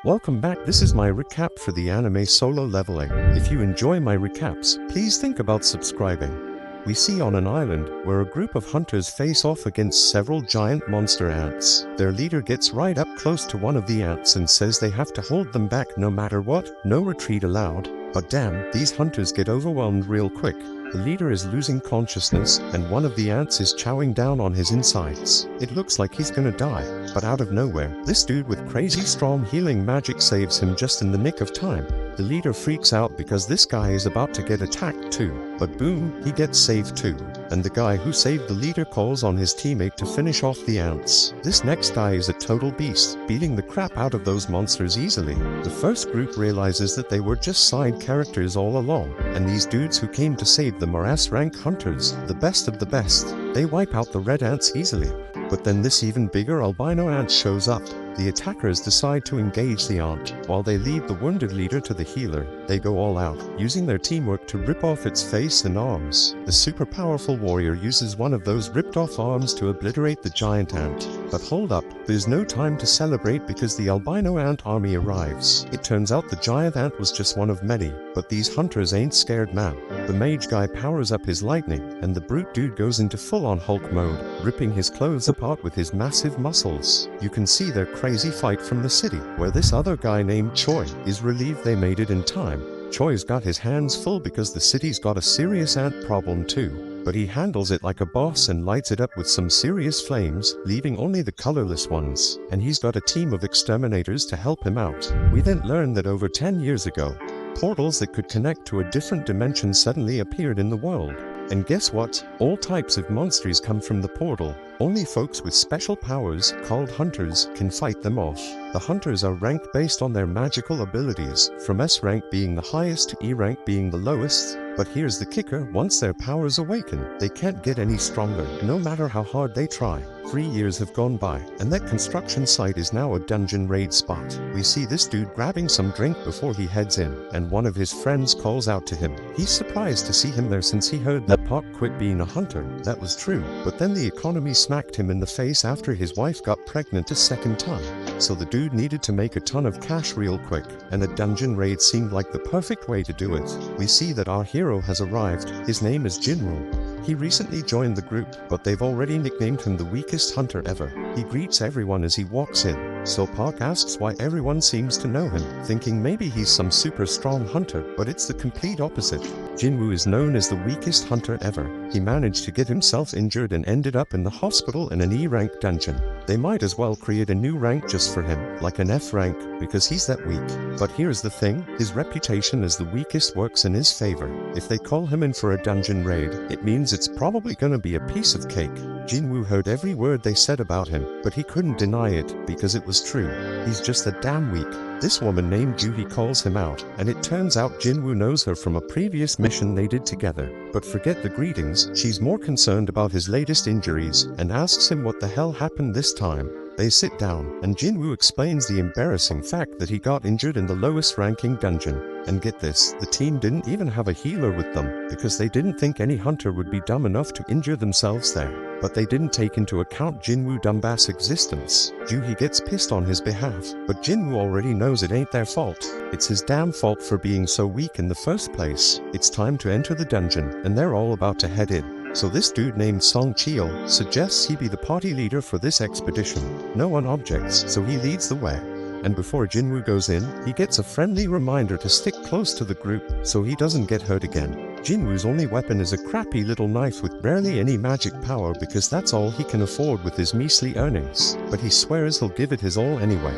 Welcome back. This is my recap for the anime Solo Leveling. If you enjoy my recaps, please think about subscribing. We see on an island where a group of hunters face off against several giant monster ants. Their leader gets right up close to one of the ants and says they have to hold them back no matter what, no retreat allowed. But damn, these hunters get overwhelmed real quick. The leader is losing consciousness, and one of the ants is chowing down on his insides. It looks like he's gonna die, but out of nowhere, this dude with crazy strong healing magic saves him just in the nick of time. The leader freaks out because this guy is about to get attacked too, but boom, he gets saved too. And the guy who saved the leader calls on his teammate to finish off the ants. This next guy is a total beast, beating the crap out of those monsters easily. The first group realizes that they were just side characters all along, and these dudes who came to save them are S-rank hunters, the best of the best. They wipe out the red ants easily. But then this even bigger albino ant shows up. The attackers decide to engage the ant. While they leave the wounded leader to the healer, they go all out, using their teamwork to rip off its face and arms. The super powerful warrior uses one of those ripped off arms to obliterate the giant ant. But hold up, there's no time to celebrate because the albino ant army arrives. It turns out the giant ant was just one of many, but these hunters ain't scared man. The mage guy powers up his lightning, and the brute dude goes into full-on Hulk mode, ripping his clothes apart with his massive muscles. You can see their crazy fight from the city, where this other guy named Choi is relieved they made it in time. Choi's got his hands full because the city's got a serious ant problem too, but he handles it like a boss and lights it up with some serious flames, leaving only the colorless ones, and he's got a team of exterminators to help him out. We then learn that over 10 years ago, portals that could connect to a different dimension suddenly appeared in the world. And guess what? All types of monsters come from the portal. Only folks with special powers, called hunters, can fight them off. The hunters are ranked based on their magical abilities, from S rank being the highest to E rank being the lowest. But here's the kicker, once their powers awaken, they can't get any stronger, no matter how hard they try. 3 years have gone by, and that construction site is now a dungeon raid spot. We see this dude grabbing some drink before he heads in, and one of his friends calls out to him. He's surprised to see him there since he heard that Pac quit being a hunter. That was true, but then the economy smacked him in the face after his wife got pregnant a second time. So the dude needed to make a ton of cash real quick, and a dungeon raid seemed like the perfect way to do it. We see that our hero has arrived. His name is Jin-woo. He recently joined the group, but they've already nicknamed him the weakest hunter ever. He greets everyone as he walks in, so Park asks why everyone seems to know him, thinking maybe he's some super strong hunter, but it's the complete opposite. Jin-woo is known as the weakest hunter ever. He managed to get himself injured and ended up in the hospital in an E-rank dungeon. They might as well create a new rank just for him, like an F rank, because he's that weak. But here's the thing, his reputation as the weakest works in his favor. If they call him in for a dungeon raid, it means it's probably gonna be a piece of cake. Jin-woo heard every word they said about him, but he couldn't deny it, because it was true. He's just that damn weak. This woman named Juhi calls him out, and it turns out Jin-woo knows her from a previous mission they did together. But forget the greetings, she's more concerned about his latest injuries, and asks him what the hell happened this time. They sit down, and Jin-woo explains the embarrassing fact that he got injured in the lowest ranking dungeon. And get this, the team didn't even have a healer with them, because they didn't think any hunter would be dumb enough to injure themselves there. But they didn't take into account Jin-woo dumbass existence. Juhi gets pissed on his behalf, but Jin-woo already knows it ain't their fault. It's his damn fault for being so weak in the first place. It's time to enter the dungeon, and they're all about to head in. So this dude named Sung Jinwoo suggests he be the party leader for this expedition. No one objects, so he leads the way. And before Jin-woo goes in, he gets a friendly reminder to stick close to the group, so he doesn't get hurt again. Jin-woo's only weapon is a crappy little knife with barely any magic power because that's all he can afford with his measly earnings. But he swears he'll give it his all anyway.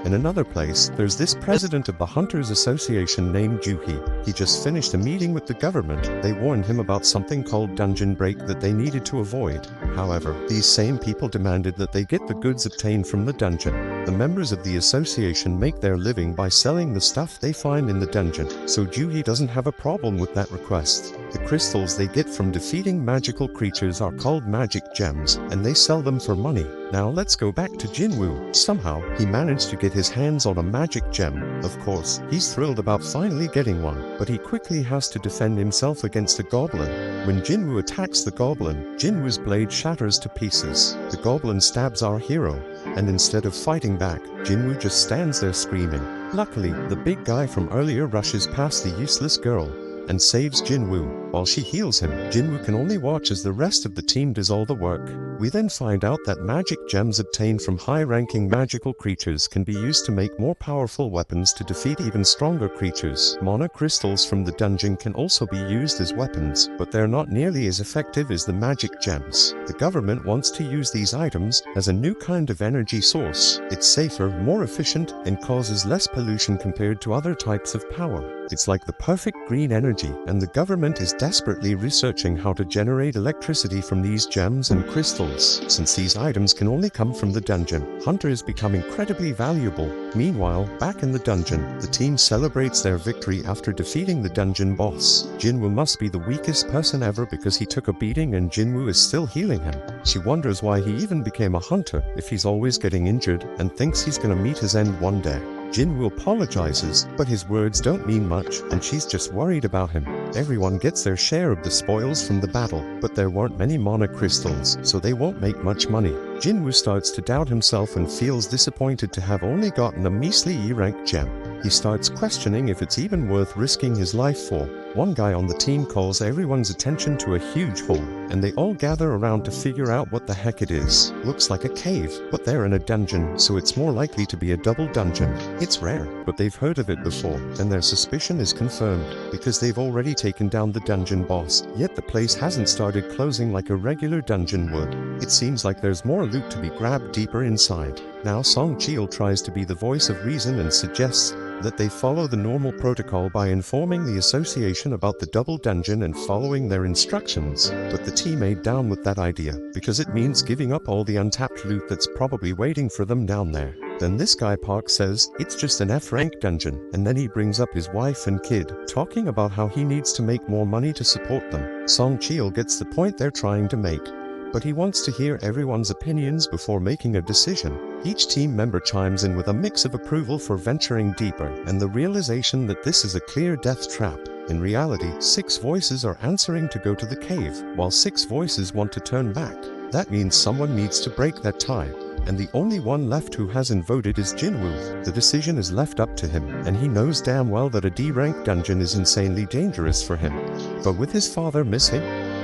In another place, there's this president of the Hunters Association named Juhi. He just finished a meeting with the government. They warned him about something called dungeon break that they needed to avoid. However, these same people demanded that they get the goods obtained from the dungeon. The members of the association make their living by selling the stuff they find in the dungeon, so Juhi doesn't have a problem with that request. The crystals they get from defeating magical creatures are called magic gems, and they sell them for money. Now let's go back to Jin-woo. Somehow, he managed to get his hands on a magic gem. Of course, he's thrilled about finally getting one, but he quickly has to defend himself against a goblin. When Jin-woo attacks the goblin, Jin-woo's blade shatters to pieces. The goblin stabs our hero, and instead of fighting back, Jin-woo just stands there screaming. Luckily, the big guy from earlier rushes past the useless girl and saves Jin-woo. While she heals him, Jin-woo can only watch as the rest of the team does all the work. We then find out that magic gems obtained from high-ranking magical creatures can be used to make more powerful weapons to defeat even stronger creatures. Mana crystals from the dungeon can also be used as weapons, but they're not nearly as effective as the magic gems. The government wants to use these items as a new kind of energy source. It's safer, more efficient, and causes less pollution compared to other types of power. It's like the perfect green energy, and the government is desperately researching how to generate electricity from these gems and crystals. Since these items can only come from the dungeon, hunters become incredibly valuable. Meanwhile, back in the dungeon, the team celebrates their victory after defeating the dungeon boss. Jin-woo must be the weakest person ever because he took a beating and Jin-woo is still healing him. She wonders why he even became a hunter if he's always getting injured, and thinks he's gonna meet his end one day. Jin-woo apologizes, but his words don't mean much, and she's just worried about him. Everyone gets their share of the spoils from the battle, but there weren't many mana crystals, so they won't make much money. Jin-woo starts to doubt himself and feels disappointed to have only gotten a measly E-rank gem. He starts questioning if it's even worth risking his life for. One guy on the team calls everyone's attention to a huge hole, and they all gather around to figure out what the heck it is. Looks like a cave, but they're in a dungeon, so it's more likely to be a double dungeon. It's rare, but they've heard of it before, and their suspicion is confirmed, because they've already taken down the dungeon boss, yet the place hasn't started closing like a regular dungeon would. It seems like there's more loot to be grabbed deeper inside. Now Sung Jinwoo tries to be the voice of reason and suggests that they follow the normal protocol by informing the association about the double dungeon and following their instructions, but the team ain't down with that idea, because it means giving up all the untapped loot that's probably waiting for them down there. Then this guy Park says it's just an F-rank dungeon, and then he brings up his wife and kid, talking about how he needs to make more money to support them. Sung Jinwoo gets the point they're trying to make, but he wants to hear everyone's opinions before making a decision. Each team member chimes in with a mix of approval for venturing deeper, and the realization that this is a clear death trap. In reality, 6 voices are answering to go to the cave, while 6 voices want to turn back. That means someone needs to break that tie, and the only one left who hasn't voted is Jin-woo. The decision is left up to him, and he knows damn well that a D-rank dungeon is insanely dangerous for him. But with his father missing,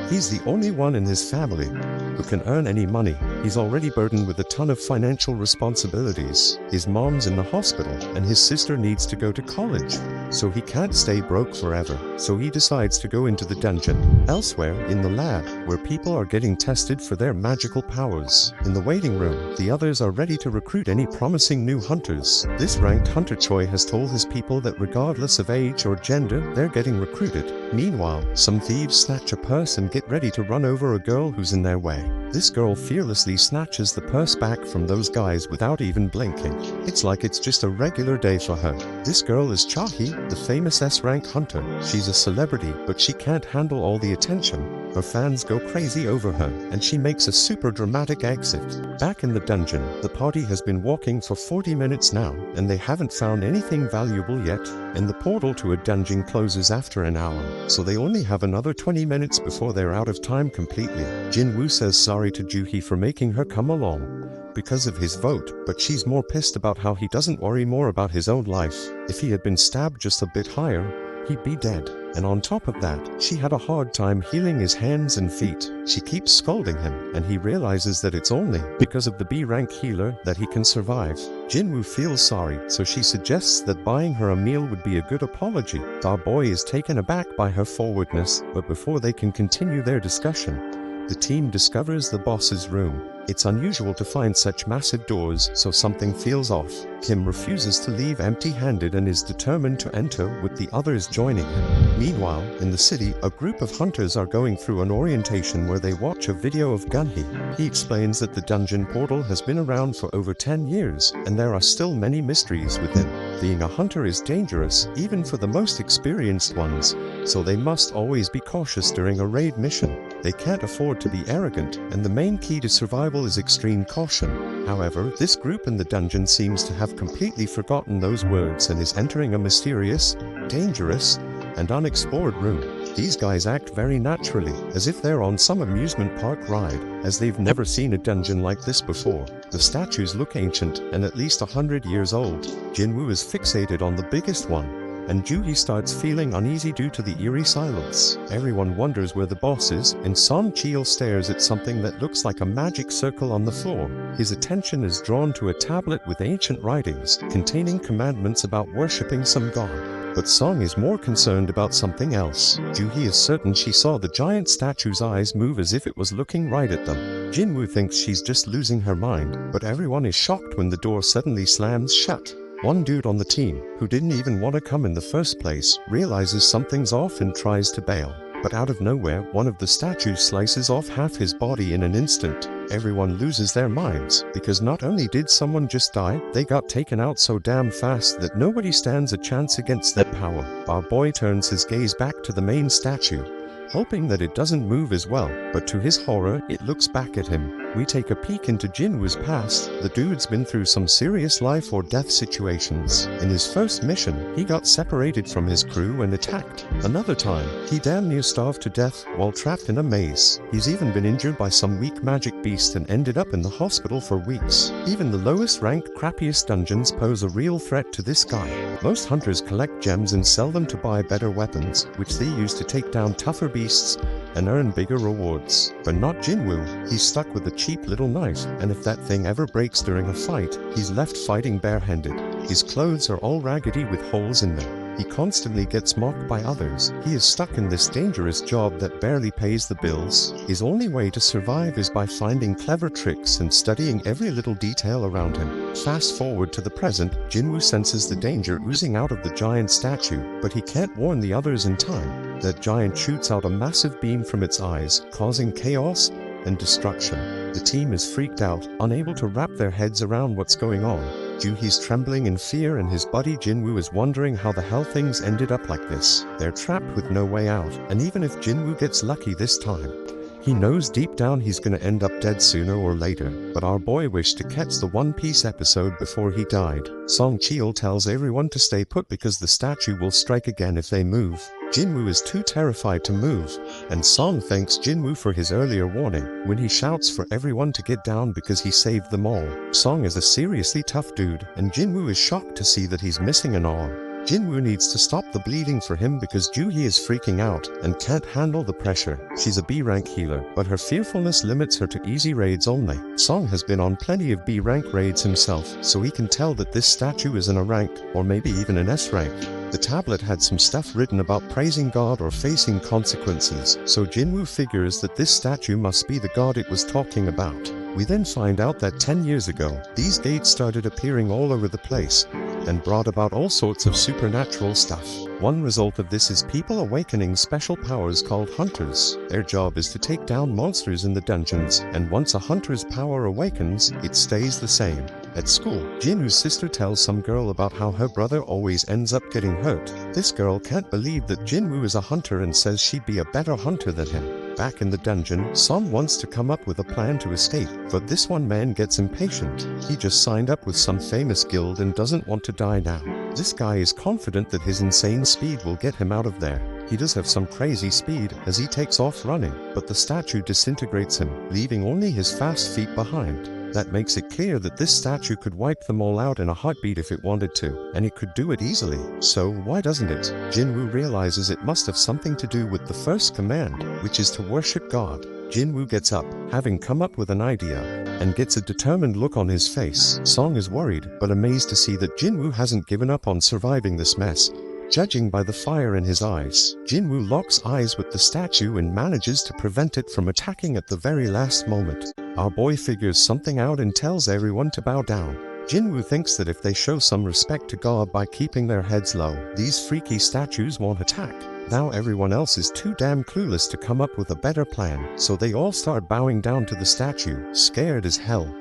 he's the only one in his family who can earn any money. He's already burdened with a ton of financial responsibilities. His mom's in the hospital, and his sister needs to go to college, so he can't stay broke forever. So he decides to go into the dungeon. Elsewhere, in the lab, where people are getting tested for their magical powers. In the waiting room, the others are ready to recruit any promising new hunters. This ranked hunter Choi has told his people that regardless of age or gender, they're getting recruited. Meanwhile, some thieves snatch a purse and get ready to run over a girl who's in their way. This girl fearlessly snatches the purse back from those guys without even blinking. It's like it's just a regular day for her. This girl is Chahi, the famous S-rank hunter. She's a celebrity, but she can't handle all the attention. Her fans go crazy over her, and she makes a super dramatic exit. Back in the dungeon, the party has been walking for 40 minutes now, and they haven't found anything valuable yet, and the portal to a dungeon closes after an hour, so they only have another 20 minutes before they're out of time completely. Jin-woo says sorry to Juhi for making her come along because of his vote, but she's more pissed about how he doesn't worry more about his own life. If he had been stabbed just a bit higher, he'd be dead. And on top of that, she had a hard time healing his hands and feet. She keeps scolding him, and he realizes that it's only because of the B-rank healer that he can survive. Jin-woo feels sorry, so she suggests that buying her a meal would be a good apology. Our boy is taken aback by her forwardness, but before they can continue their discussion, the team discovers the boss's room. It's unusual to find such massive doors, so something feels off. Kim refuses to leave empty-handed and is determined to enter, with the others joining him. Meanwhile, in the city, a group of hunters are going through an orientation where they watch a video of Gunhee. He explains that the dungeon portal has been around for over 10 years, and there are still many mysteries within. Being a hunter is dangerous, even for the most experienced ones, so they must always be cautious during a raid mission. They can't afford to be arrogant, and the main key to survival is extreme caution. However, this group in the dungeon seems to have completely forgotten those words and is entering a mysterious, dangerous, and unexplored room. These guys act very naturally, as if they're on some amusement park ride, as they've never seen a dungeon like this before. The statues look ancient and at least 100 years old. Jin-woo is fixated on the biggest one, and Joo-hee starts feeling uneasy due to the eerie silence. Everyone wonders where the boss is, and Sung Jinwoo stares at something that looks like a magic circle on the floor. His attention is drawn to a tablet with ancient writings, containing commandments about worshipping some god. But Sung is more concerned about something else. Joo-hee is certain she saw the giant statue's eyes move as if it was looking right at them. Jin-woo thinks she's just losing her mind, but everyone is shocked when the door suddenly slams shut. One dude on the team, who didn't even want to come in the first place, realizes something's off and tries to bail. But out of nowhere, one of the statues slices off half his body in an instant. Everyone loses their minds, because not only did someone just die, they got taken out so damn fast that nobody stands a chance against their power. Our boy turns his gaze back to the main statue, hoping that it doesn't move as well, but to his horror, it looks back at him. We take a peek into Jin-woo's past. The dude's been through some serious life or death situations. In his first mission, he got separated from his crew and attacked. Another time, he damn near starved to death while trapped in a maze. He's even been injured by some weak magic beast and ended up in the hospital for weeks. Even the lowest ranked, crappiest dungeons pose a real threat to this guy. Most hunters collect gems and sell them to buy better weapons, which they use to take down tougher beasts and earn bigger rewards. But not Jin-woo. He's stuck with a cheap little knife, and if that thing ever breaks during a fight, he's left fighting barehanded. His clothes are all raggedy with holes in them. He constantly gets mocked by others. He is stuck in this dangerous job that barely pays the bills. His only way to survive is by finding clever tricks and studying every little detail around him. Fast forward to the present, Jin-woo senses the danger oozing out of the giant statue, but he can't warn the others in time. That giant shoots out a massive beam from its eyes, causing chaos and destruction. The team is freaked out, unable to wrap their heads around what's going on. Joo-hee's trembling in fear, and his buddy Jin-woo is wondering how the hell things ended up like this. They're trapped with no way out, and even if Jin-woo gets lucky this time, he knows deep down he's gonna end up dead sooner or later. But our boy wished to catch the One Piece episode before he died. Song Jinwoo tells everyone to stay put because the statue will strike again if they move. Jin-woo is too terrified to move, and Song thanks Jin-woo for his earlier warning when he shouts for everyone to get down because he saved them all. Song is a seriously tough dude, and Jin-woo is shocked to see that he's missing an arm. Jin-woo needs to stop the bleeding for him because Joo-hee is freaking out and can't handle the pressure. She's a B-rank healer, but her fearfulness limits her to easy raids only. Song has been on plenty of B-rank raids himself, so he can tell that this statue is in a rank, or maybe even an S rank. The tablet had some stuff written about praising God or facing consequences, so Jin-woo figures that this statue must be the god it was talking about. We then find out that 10 years ago, these gates started appearing all over the place and brought about all sorts of supernatural stuff. One result of this is people awakening special powers called hunters. Their job is to take down monsters in the dungeons, and once a hunter's power awakens, it stays the same. At school, Jin-woo's sister tells some girl about how her brother always ends up getting hurt. This girl can't believe that Jin-woo is a hunter and says she'd be a better hunter than him. Back in the dungeon, Song wants to come up with a plan to escape, but this one man gets impatient. He just signed up with some famous guild and doesn't want to die now. This guy is confident that his insane speed will get him out of there. He does have some crazy speed as he takes off running, but the statue disintegrates him, leaving only his fast feet behind. That makes it clear that this statue could wipe them all out in a heartbeat if it wanted to, and it could do it easily. So why doesn't it? Jin-woo realizes it must have something to do with the first command, which is to worship God. Jin-woo gets up, having come up with an idea, and gets a determined look on his face. Song is worried, but amazed to see that Jin-woo hasn't given up on surviving this mess. Judging by the fire in his eyes, Jin-woo locks eyes with the statue and manages to prevent it from attacking at the very last moment. Our boy figures something out and tells everyone to bow down. Jin-woo thinks that if they show some respect to God by keeping their heads low, these freaky statues won't attack. Now everyone else is too damn clueless to come up with a better plan, so they all start bowing down to the statue, scared as hell,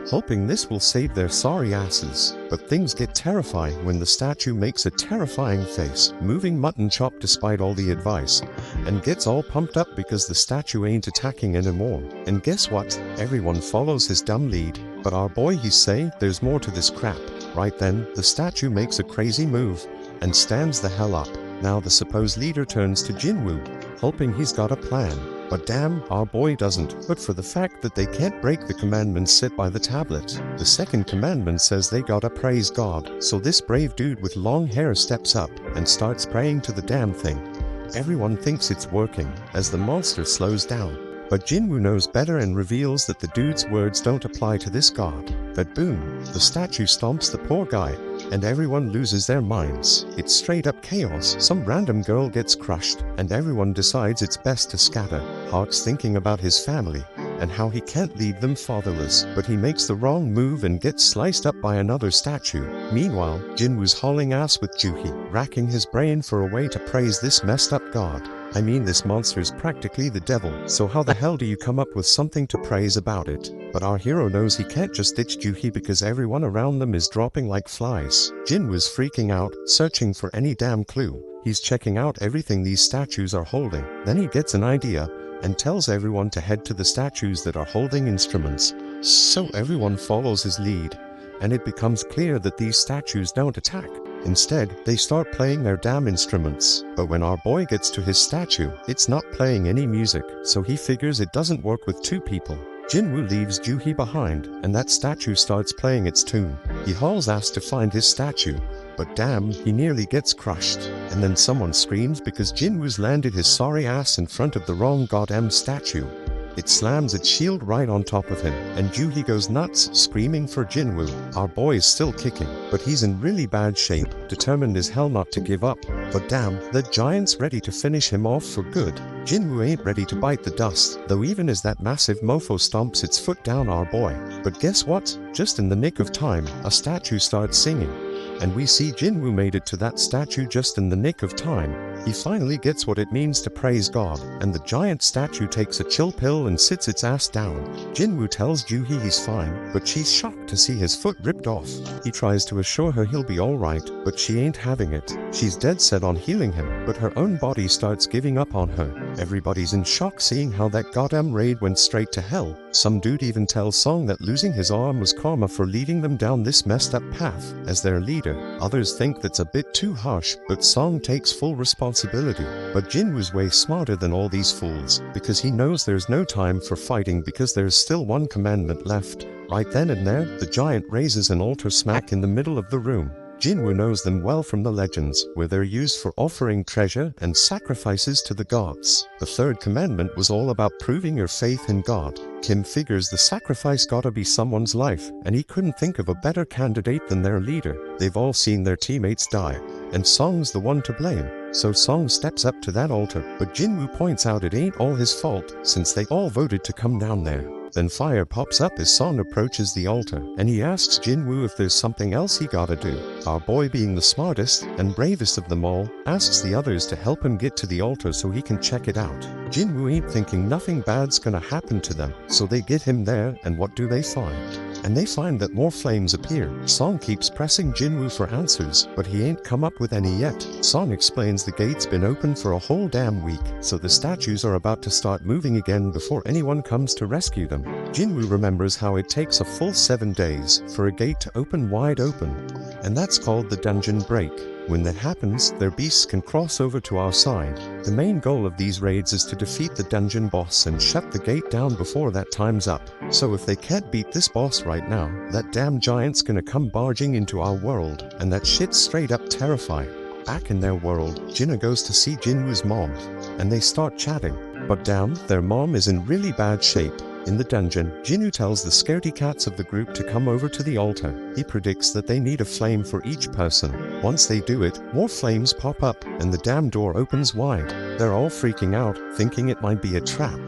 hoping this will save their sorry asses. But things get terrifying when the statue makes a terrifying face, moving mutton chop despite all the advice, and gets all pumped up because the statue ain't attacking anymore. And guess what? Everyone follows his dumb lead, but our boy he say there's more to this crap. Right then, the statue makes a crazy move and stands the hell up. Now the supposed leader turns to Jin-woo, hoping he's got a plan. But damn, our boy doesn't. But for the fact that they can't break the commandments set by the tablet. The second commandment says they gotta praise God. So this brave dude with long hair steps up and starts praying to the damn thing. Everyone thinks it's working as the monster slows down. But Jin-woo knows better and reveals that the dude's words don't apply to this god. But boom, the statue stomps the poor guy, and everyone loses their minds. It's straight up chaos. Some random girl gets crushed, and everyone decides it's best to scatter. Hark's thinking about his family, and how he can't leave them fatherless, but he makes the wrong move and gets sliced up by another statue. Meanwhile, Jin-woo's hauling ass with Juhi, racking his brain for a way to praise this messed up god. I mean, this monster's practically the devil, so how the hell do you come up with something to praise about it? But our hero knows he can't just ditch Juhi because everyone around them is dropping like flies. Jin was freaking out, searching for any damn clue. He's checking out everything these statues are holding. Then he gets an idea and tells everyone to head to the statues that are holding instruments. So everyone follows his lead, and it becomes clear that these statues don't attack. Instead, they start playing their damn instruments. But when our boy gets to his statue, it's not playing any music, so he figures it doesn't work with two people. Jin-woo leaves Juhi behind, and that statue starts playing its tune. He hauls ass to find his statue, but damn, he nearly gets crushed. And then someone screams because Jin-woo's landed his sorry ass in front of the wrong goddamn statue. It slams its shield right on top of him, and Juhi goes nuts, screaming for Jin-woo. Our boy is still kicking, but he's in really bad shape, determined as hell not to give up. But damn, the giant's ready to finish him off for good. Jin-woo ain't ready to bite the dust, though even as that massive mofo stomps its foot down our boy. But guess what? Just in the nick of time, a statue starts singing. And we see Jin-woo made it to that statue just in the nick of time. He finally gets what it means to praise God, and the giant statue takes a chill pill and sits its ass down. Jin-woo tells Juhi he's fine, but she's shocked to see his foot ripped off. He tries to assure her he'll be alright, but she ain't having it. She's dead set on healing him, but her own body starts giving up on her. Everybody's in shock seeing how that goddamn raid went straight to hell. Some dude even tells Sung that losing his arm was karma for leading them down this messed up path. As their leader, others think that's a bit too harsh, but Sung takes full responsibility. But Jin-woo's way smarter than all these fools, because he knows there's no time for fighting because there's still one commandment left. Right then and there, the giant raises an altar smack in the middle of the room. Jin-woo knows them well from the legends, where they're used for offering treasure and sacrifices to the gods. The third commandment was all about proving your faith in God. Kim figures the sacrifice gotta be someone's life, and he couldn't think of a better candidate than their leader. They've all seen their teammates die, and Sung's the one to blame. So Sung steps up to that altar, but Jin-woo points out it ain't all his fault, since they all voted to come down there. Then fire pops up as Sung approaches the altar, and he asks Jin-woo if there's something else he gotta do. Our boy, being the smartest and bravest of them all, asks the others to help him get to the altar so he can check it out. Jin-woo ain't thinking nothing bad's gonna happen to them, so they get him there, and what do they find? And they find that more flames appear. Sung keeps pressing Jin-woo for answers, but he ain't come up with any yet. Sung explains the gate's been open for a whole damn week, so the statues are about to start moving again before anyone comes to rescue them. Jin-woo remembers how it takes a full 7 days for a gate to open wide open, and that's called the dungeon break. When that happens, their beasts can cross over to our side. The main goal of these raids is to defeat the dungeon boss and shut the gate down before that time's up. So if they can't beat this boss right now, that damn giant's gonna come barging into our world, and that shit's straight up terrifying. Back in their world, Jinna goes to see Jinwoo's mom, and they start chatting. But damn, their mom is in really bad shape. In the dungeon, Jinwoo tells the scaredy cats of the group to come over to the altar. He predicts that they need a flame for each person. Once they do it, more flames pop up, and the damn door opens wide. They're all freaking out, thinking it might be a trap.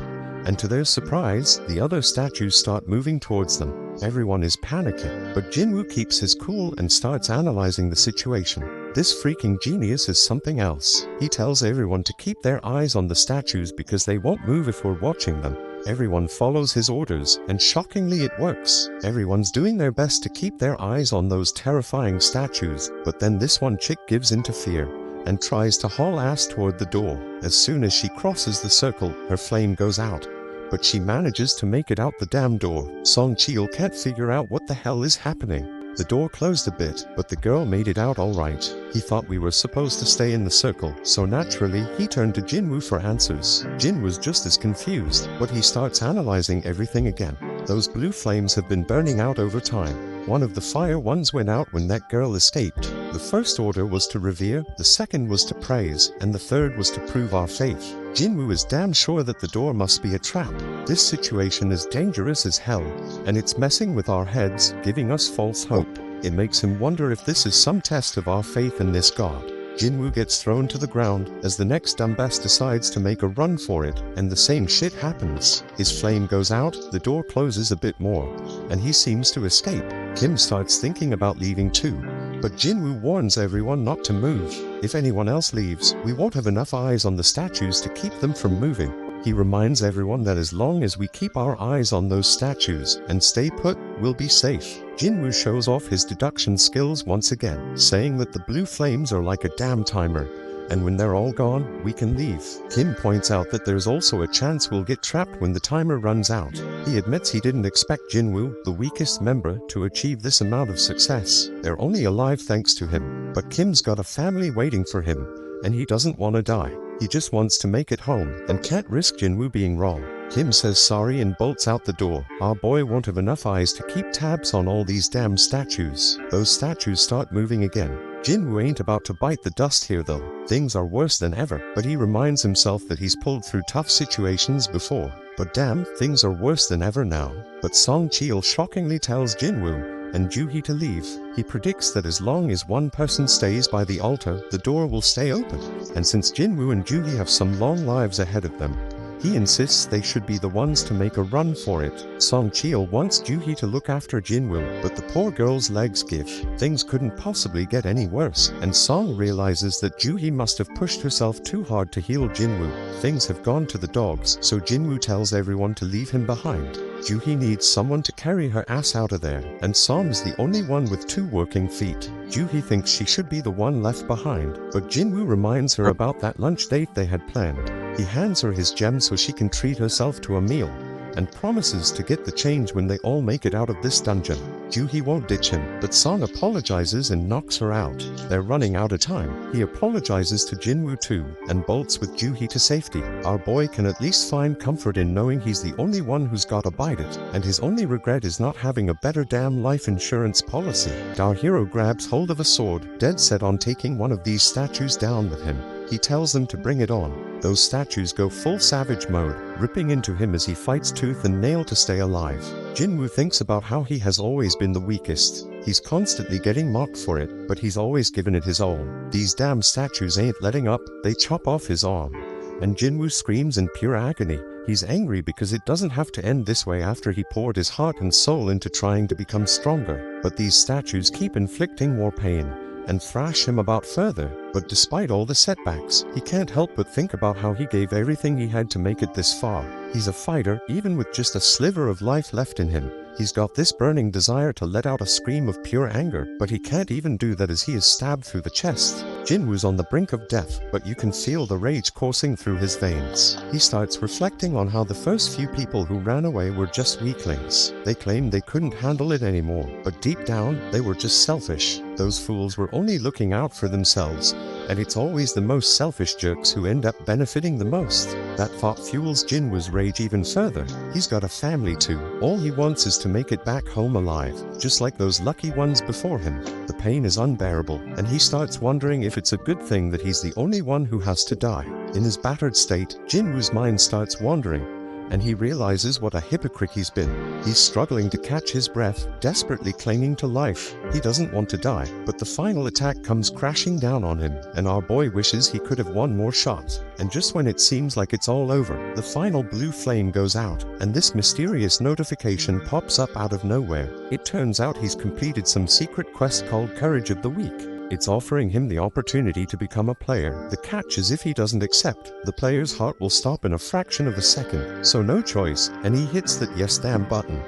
And to their surprise, the other statues start moving towards them. Everyone is panicking, but Jinwoo keeps his cool and starts analyzing the situation. This freaking genius is something else. He tells everyone to keep their eyes on the statues because they won't move if we're watching them. Everyone follows his orders, and shockingly it works. Everyone's doing their best to keep their eyes on those terrifying statues, but then this one chick gives in to fear and tries to haul ass toward the door. As soon as she crosses the circle, her flame goes out, but she manages to make it out the damn door. Song Cheol can't figure out what the hell is happening. The door closed a bit, but the girl made it out alright. He thought we were supposed to stay in the circle, so naturally, he turned to Jin-woo for answers. Jin was just as confused, but he starts analyzing everything again. Those blue flames have been burning out over time. One of the fire ones went out when that girl escaped. The first order was to revere, the second was to praise, and the third was to prove our faith. Jin-woo is damn sure that the door must be a trap. This situation is dangerous as hell, and it's messing with our heads, giving us false hope. It makes him wonder if this is some test of our faith in this god. Jin-woo gets thrown to the ground as the next dumbass decides to make a run for it, and the same shit happens. His flame goes out, the door closes a bit more, and he seems to escape. Kim starts thinking about leaving too, but Jin-woo warns everyone not to move. If anyone else leaves, we won't have enough eyes on the statues to keep them from moving. He reminds everyone that as long as we keep our eyes on those statues and stay put, we'll be safe. Jin-woo shows off his deduction skills once again, saying that the blue flames are like a damn timer, and when they're all gone, we can leave. Kim points out that there's also a chance we'll get trapped when the timer runs out. He admits he didn't expect Jin-woo, the weakest member, to achieve this amount of success. They're only alive thanks to him, but Kim's got a family waiting for him, and he doesn't want to die. He just wants to make it home, and can't risk Jin-woo being wrong. Kim says sorry and bolts out the door. Our boy won't have enough eyes to keep tabs on all these damn statues. Those statues start moving again. Jin-woo ain't about to bite the dust here though. Things are worse than ever, but he reminds himself that he's pulled through tough situations before. But damn, things are worse than ever now. But Sung Jinwoo shockingly tells Jin-woo and Joo-hee to leave. He predicts that as long as one person stays by the altar, the door will stay open. And since Jin-woo and Joo-hee have some long lives ahead of them, he insists they should be the ones to make a run for it. Sung Jinwoo wants Joo-hee to look after Jin-woo, but the poor girl's legs give. Things couldn't possibly get any worse, and Sung realizes that Joo-hee must have pushed herself too hard to heal Jin-woo. Things have gone to the dogs, so Jin-woo tells everyone to leave him behind. Joo-hee needs someone to carry her ass out of there, and Song's the only one with 2 working feet. Joo-hee thinks she should be the one left behind, but Jin-woo reminds her about that lunch date they had planned. He hands her his gem so she can treat herself to a meal, and promises to get the change when they all make it out of this dungeon. Joo-hee won't ditch him, but Song apologizes and knocks her out. They're running out of time. He apologizes to Jin-woo too, and bolts with Joo-hee to safety. Our boy can at least find comfort in knowing he's the only one who's got to bite it, and his only regret is not having a better damn life insurance policy. Our hero grabs hold of a sword, dead set on taking one of these statues down with him. He tells them to bring it on. Those statues go full savage mode, ripping into him as he fights tooth and nail to stay alive. Jin-woo thinks about how he has always been the weakest. He's constantly getting mocked for it, but he's always given it his all. These damn statues ain't letting up. They chop off his arm, and Jin-woo screams in pure agony. He's angry because it doesn't have to end this way after he poured his heart and soul into trying to become stronger. But these statues keep inflicting more pain and thrash him about further. But despite all the setbacks, he can't help but think about how he gave everything he had to make it this far. He's a fighter, even with just a sliver of life left in him. He's got this burning desire to let out a scream of pure anger, but he can't even do that as he is stabbed through the chest. Jin-woo's on the brink of death, but you can feel the rage coursing through his veins. He starts reflecting on how the first few people who ran away were just weaklings. They claimed they couldn't handle it anymore, but deep down, they were just selfish. Those fools were only looking out for themselves, and it's always the most selfish jerks who end up benefiting the most. That thought fuels Jin-woo's rage even further. He's got a family too. All he wants is to make it back home alive, just like those lucky ones before him. The pain is unbearable, and he starts wondering if it's a good thing that he's the only one who has to die. In his battered state, Jin-woo's mind starts wandering, and he realizes what a hypocrite he's been. He's struggling to catch his breath, desperately clinging to life. He doesn't want to die, but the final attack comes crashing down on him, and our boy wishes he could have one more shot. And just when it seems like it's all over, the final blue flame goes out, and this mysterious notification pops up out of nowhere. It turns out he's completed some secret quest called Courage of the Weak. It's offering him the opportunity to become a player. The catch is if he doesn't accept, the player's heart will stop in a fraction of a second. So no choice, and he hits that yes damn button.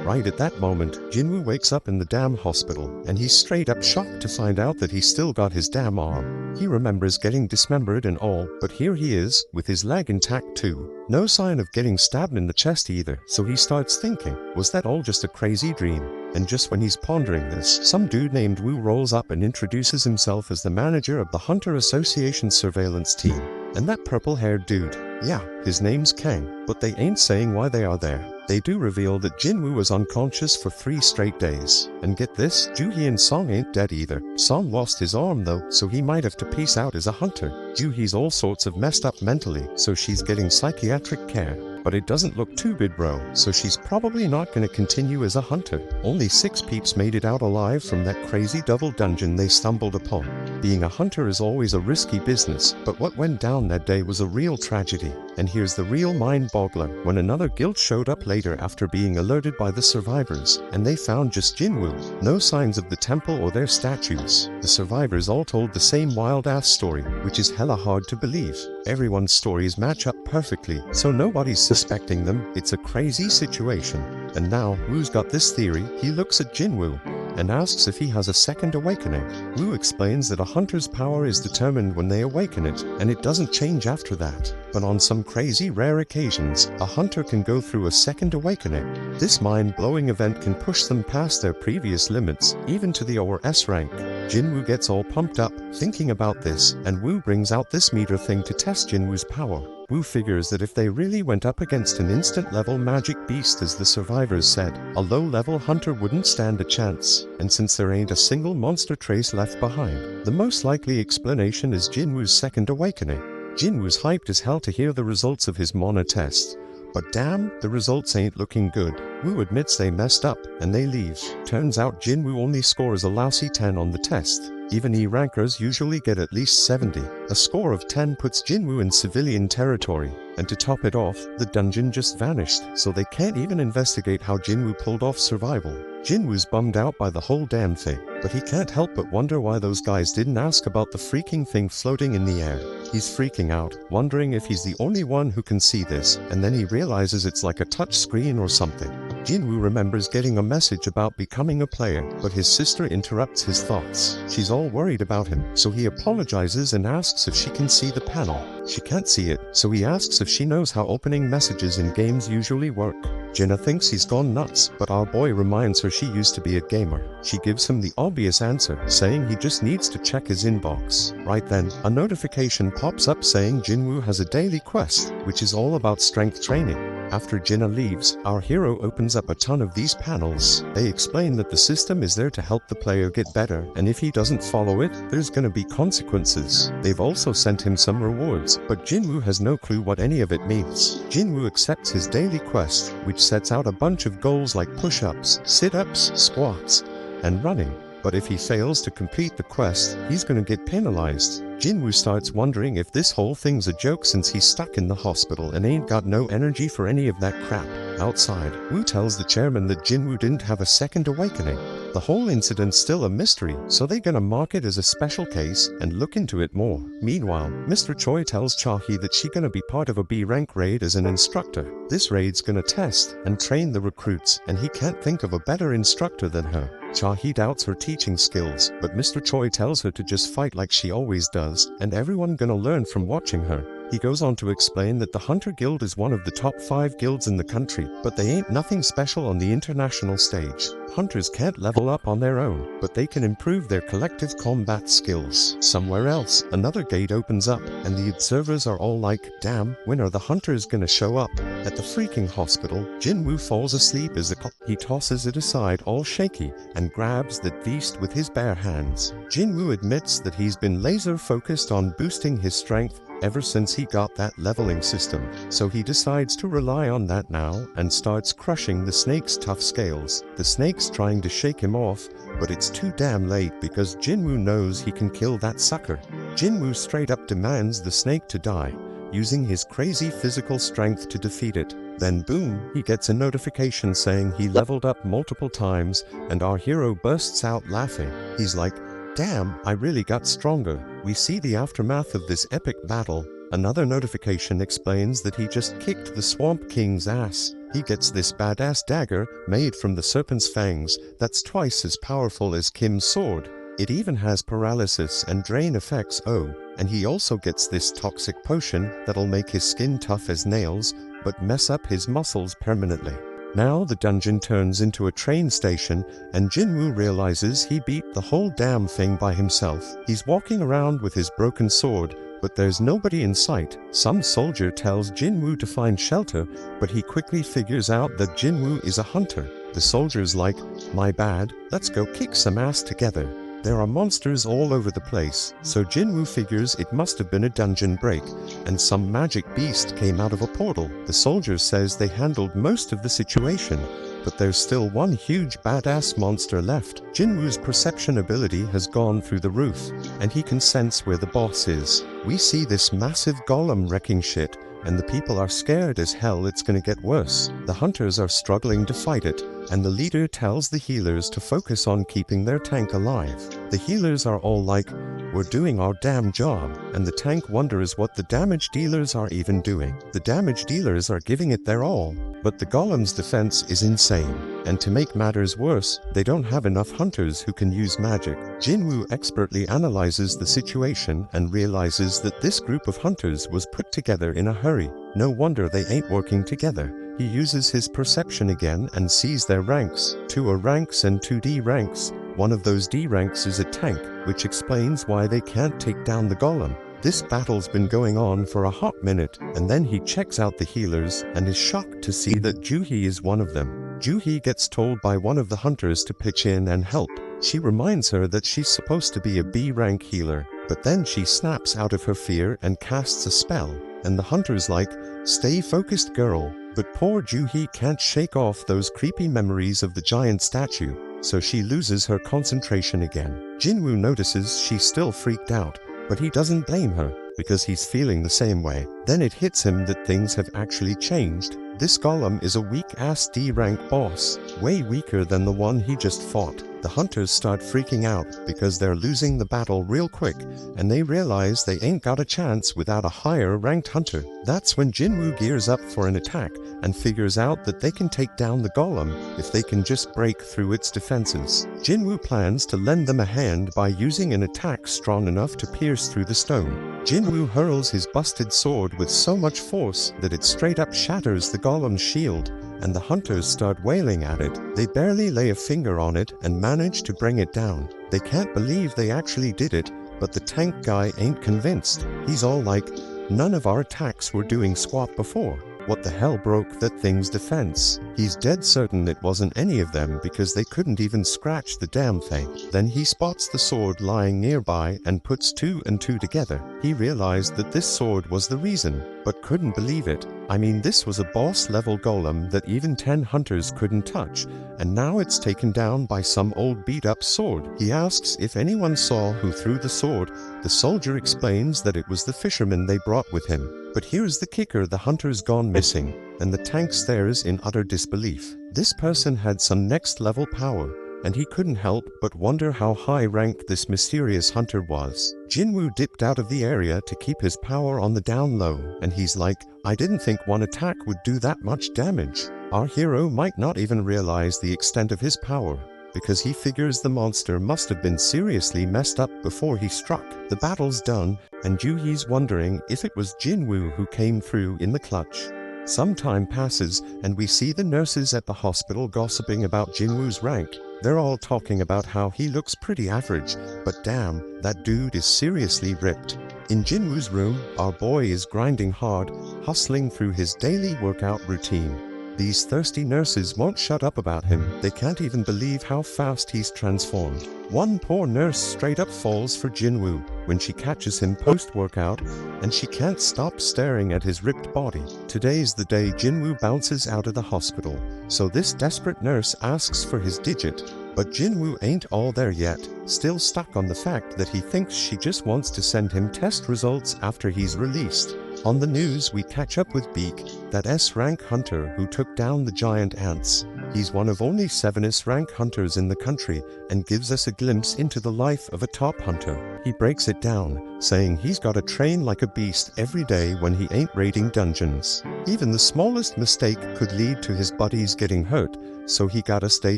Right at that moment, Jin-woo wakes up in the damn hospital, and he's straight up shocked to find out that he's still got his damn arm. He remembers getting dismembered and all, but here he is, with his leg intact too. No sign of getting stabbed in the chest either, so he starts thinking, was that all just a crazy dream? And just when he's pondering this, some dude named Woo rolls up and introduces himself as the manager of the Hunter Association surveillance team. And that purple-haired dude, yeah, his name's Kang, but they ain't saying why they are there. They do reveal that Jin-woo was unconscious for 3 straight days. And get this, Joo-hee and Song ain't dead either. Song lost his arm though, so he might have to peace out as a hunter. Joo-hee's all sorts of messed up mentally, so she's getting psychiatric care. But it doesn't look too good, bro, so she's probably not gonna continue as a hunter. Only 6 peeps made it out alive from that crazy double dungeon they stumbled upon. Being a hunter is always a risky business, but what went down that day was a real tragedy. And here's the real mind-boggler, when another guild showed up later after being alerted by the survivors, and they found just Jin-woo. No signs of the temple or their statues. The survivors all told the same wild-ass story, which is hella hard to believe. Everyone's stories match up perfectly, so nobody's suspecting them. It's a crazy situation. And now, Woo's got this theory. He looks at Jin-woo and asks if he has a second awakening. Woo explains that a hunter's power is determined when they awaken it, and it doesn't change after that. But on some crazy rare occasions, a hunter can go through a second awakening. This mind-blowing event can push them past their previous limits, even to the OS rank. Jin-woo gets all pumped up, thinking about this, and Woo brings out this meter thing to test Jin-woo's power. Woo figures that if they really went up against an instant-level magic beast as the survivors said, a low-level hunter wouldn't stand a chance. And since there ain't a single monster trace left behind, the most likely explanation is Jin-woo's second awakening. Jin-woo's hyped as hell to hear the results of his mana test. But damn, the results ain't looking good. Woo admits they messed up, and they leave. Turns out Jin-woo only scores a lousy 10 on the test. Even E-rankers usually get at least 70. A score of 10 puts Jin-woo in civilian territory. And to top it off, the dungeon just vanished, so they can't even investigate how Jin-woo pulled off survival. Jin-woo's bummed out by the whole damn thing, but he can't help but wonder why those guys didn't ask about the freaking thing floating in the air. He's freaking out, wondering if he's the only one who can see this, and then he realizes it's like a touch screen or something. Jin-woo remembers getting a message about becoming a player, but his sister interrupts his thoughts. She's all worried about him, so he apologizes and asks if she can see the panel. She can't see it, so he asks if she knows how opening messages in games usually work. Jenna thinks he's gone nuts, but our boy reminds her she used to be a gamer. She gives him the obvious answer, saying he just needs to check his inbox. Right then, a notification pops up saying Jin-woo has a daily quest, which is all about strength training. After Jenna leaves, our hero opens up a ton of these panels. They explain that the system is there to help the player get better, and if he doesn't follow it, there's gonna be consequences. They've also sent him some rewards, but Jin-woo has no clue what any of it means. Jin-woo accepts his daily quest, which sets out a bunch of goals like push-ups, sit-ups, squats, and running. But if he fails to complete the quest, he's gonna get penalized. Jin-woo starts wondering if this whole thing's a joke since he's stuck in the hospital and ain't got no energy for any of that crap. Outside, Woo tells the chairman that Jin-woo didn't have a second awakening. The whole incident's still a mystery, so they're gonna mark it as a special case and look into it more. Meanwhile, Mr. Choi tells Cha-hee that she's gonna be part of a B-rank raid as an instructor. This raid's gonna test and train the recruits, and he can't think of a better instructor than her. Cha-hee doubts her teaching skills, but Mr. Choi tells her to just fight like she always does, and everyone gonna learn from watching her. He goes on to explain that the Hunter Guild is one of the top 5 guilds in the country, but they ain't nothing special on the international stage. Hunters can't level up on their own, but they can improve their collective combat skills. Somewhere else, another gate opens up, and the observers are all like, damn, when are the hunters gonna show up? At the freaking hospital, Jin-woo falls asleep as he tosses it aside all shaky, and grabs that beast with his bare hands. Jin-woo admits that he's been laser focused on boosting his strength ever since he got that leveling system, so he decides to rely on that now and starts crushing the snake's tough scales. The snake's trying to shake him off, but it's too damn late because Jin-woo knows he can kill that sucker. Jin-woo straight up demands the snake to die, using his crazy physical strength to defeat it. Then boom, he gets a notification saying he leveled up multiple times, and our hero bursts out laughing. He's like, damn, I really got stronger. We see the aftermath of this epic battle. Another notification explains that he just kicked the Swamp King's ass, He gets this badass dagger made from the serpent's fangs that's twice as powerful as Kim's sword. It even has paralysis and drain effects. Oh, and he also gets this toxic potion that'll make his skin tough as nails, but mess up his muscles permanently. Now the dungeon turns into a train station, and Jin-woo realizes he beat the whole damn thing by himself. He's walking around with his broken sword, but there's nobody in sight. Some soldier tells Jin-woo to find shelter, but he quickly figures out that Jin-woo is a hunter. The soldier's like, "My bad, let's go kick some ass together." There are monsters all over the place, so Jin-woo figures it must have been a dungeon break, and some magic beast came out of a portal. The soldier says they handled most of the situation, but there's still one huge badass monster left. Jin-woo's perception ability has gone through the roof, and he can sense where the boss is. We see this massive golem wrecking shit, and the people are scared as hell it's gonna get worse. The hunters are struggling to fight it, and the leader tells the healers to focus on keeping their tank alive. The healers are all like, "We're doing our damn job," and the tank wonders what the damage dealers are even doing. The damage dealers are giving it their all, but the golem's defense is insane, and to make matters worse, they don't have enough hunters who can use magic. Jin-woo expertly analyzes the situation and realizes that this group of hunters was put together in a hurry. No wonder they ain't working together. He uses his perception again and sees their ranks. 2 are ranks and 2 D ranks. One of those D ranks is a tank, which explains why they can't take down the golem. This battle's been going on for a hot minute, and then he checks out the healers and is shocked to see that Juhee is one of them. Juhee gets told by one of the hunters to pitch in and help. She reminds her that she's supposed to be a B rank healer, but then she snaps out of her fear and casts a spell, and the hunter's like, "Stay focused, girl." But poor Juhee can't shake off those creepy memories of the giant statue, so she loses her concentration again. Jin-woo notices she's still freaked out, but he doesn't blame her, because he's feeling the same way. Then it hits him that things have actually changed. This golem is a weak-ass D-rank boss, way weaker than the one he just fought. The hunters start freaking out because they're losing the battle real quick, and they realize they ain't got a chance without a higher-ranked hunter. That's when Jin-woo gears up for an attack and figures out that they can take down the golem if they can just break through its defenses. Jin-woo plans to lend them a hand by using an attack strong enough to pierce through the stone. Jin-woo hurls his busted sword with so much force that it straight up shatters the golem's shield, and the hunters start wailing at it. They barely lay a finger on it and manage to bring it down. They can't believe they actually did it, but the tank guy ain't convinced. He's all like, "None of our attacks were doing squat before. What the hell broke that thing's defense?" He's dead certain it wasn't any of them because they couldn't even scratch the damn thing. Then he spots the sword lying nearby and puts 2 and 2 together. He realized that this sword was the reason, but couldn't believe it. I mean, this was a boss-level golem that even 10 hunters couldn't touch, and now it's taken down by some old beat-up sword. He asks if anyone saw who threw the sword. The soldier explains that it was the fisherman they brought with him. But here's the kicker: the hunter's gone missing, and the tank stares in utter disbelief. This person had some next-level power, and he couldn't help but wonder how high-ranked this mysterious hunter was. Jin-woo dipped out of the area to keep his power on the down low, and he's like, "I didn't think one attack would do that much damage." Our hero might not even realize the extent of his power, because he figures the monster must have been seriously messed up before he struck. The battle's done, and Juhee's wondering if it was Jin-woo who came through in the clutch. Some time passes, and we see the nurses at the hospital gossiping about Jin-woo's rank. They're all talking about how he looks pretty average, but damn, that dude is seriously ripped. In Jin-woo's room, our boy is grinding hard, hustling through his daily workout routine. These thirsty nurses won't shut up about him. They can't even believe how fast he's transformed. One poor nurse straight up falls for Jin-woo when she catches him post-workout, and she can't stop staring at his ripped body. Today's the day Jin-woo bounces out of the hospital, so this desperate nurse asks for his digit. But Jin-woo ain't all there yet, still stuck on the fact that he thinks she just wants to send him test results after he's released. On the news, we catch up with Beak, that S-rank hunter who took down the giant ants. He's one of only 7 S-rank hunters in the country and gives us a glimpse into the life of a top hunter. He breaks it down, saying he's gotta train like a beast every day when he ain't raiding dungeons. Even the smallest mistake could lead to his buddies getting hurt, so he gotta stay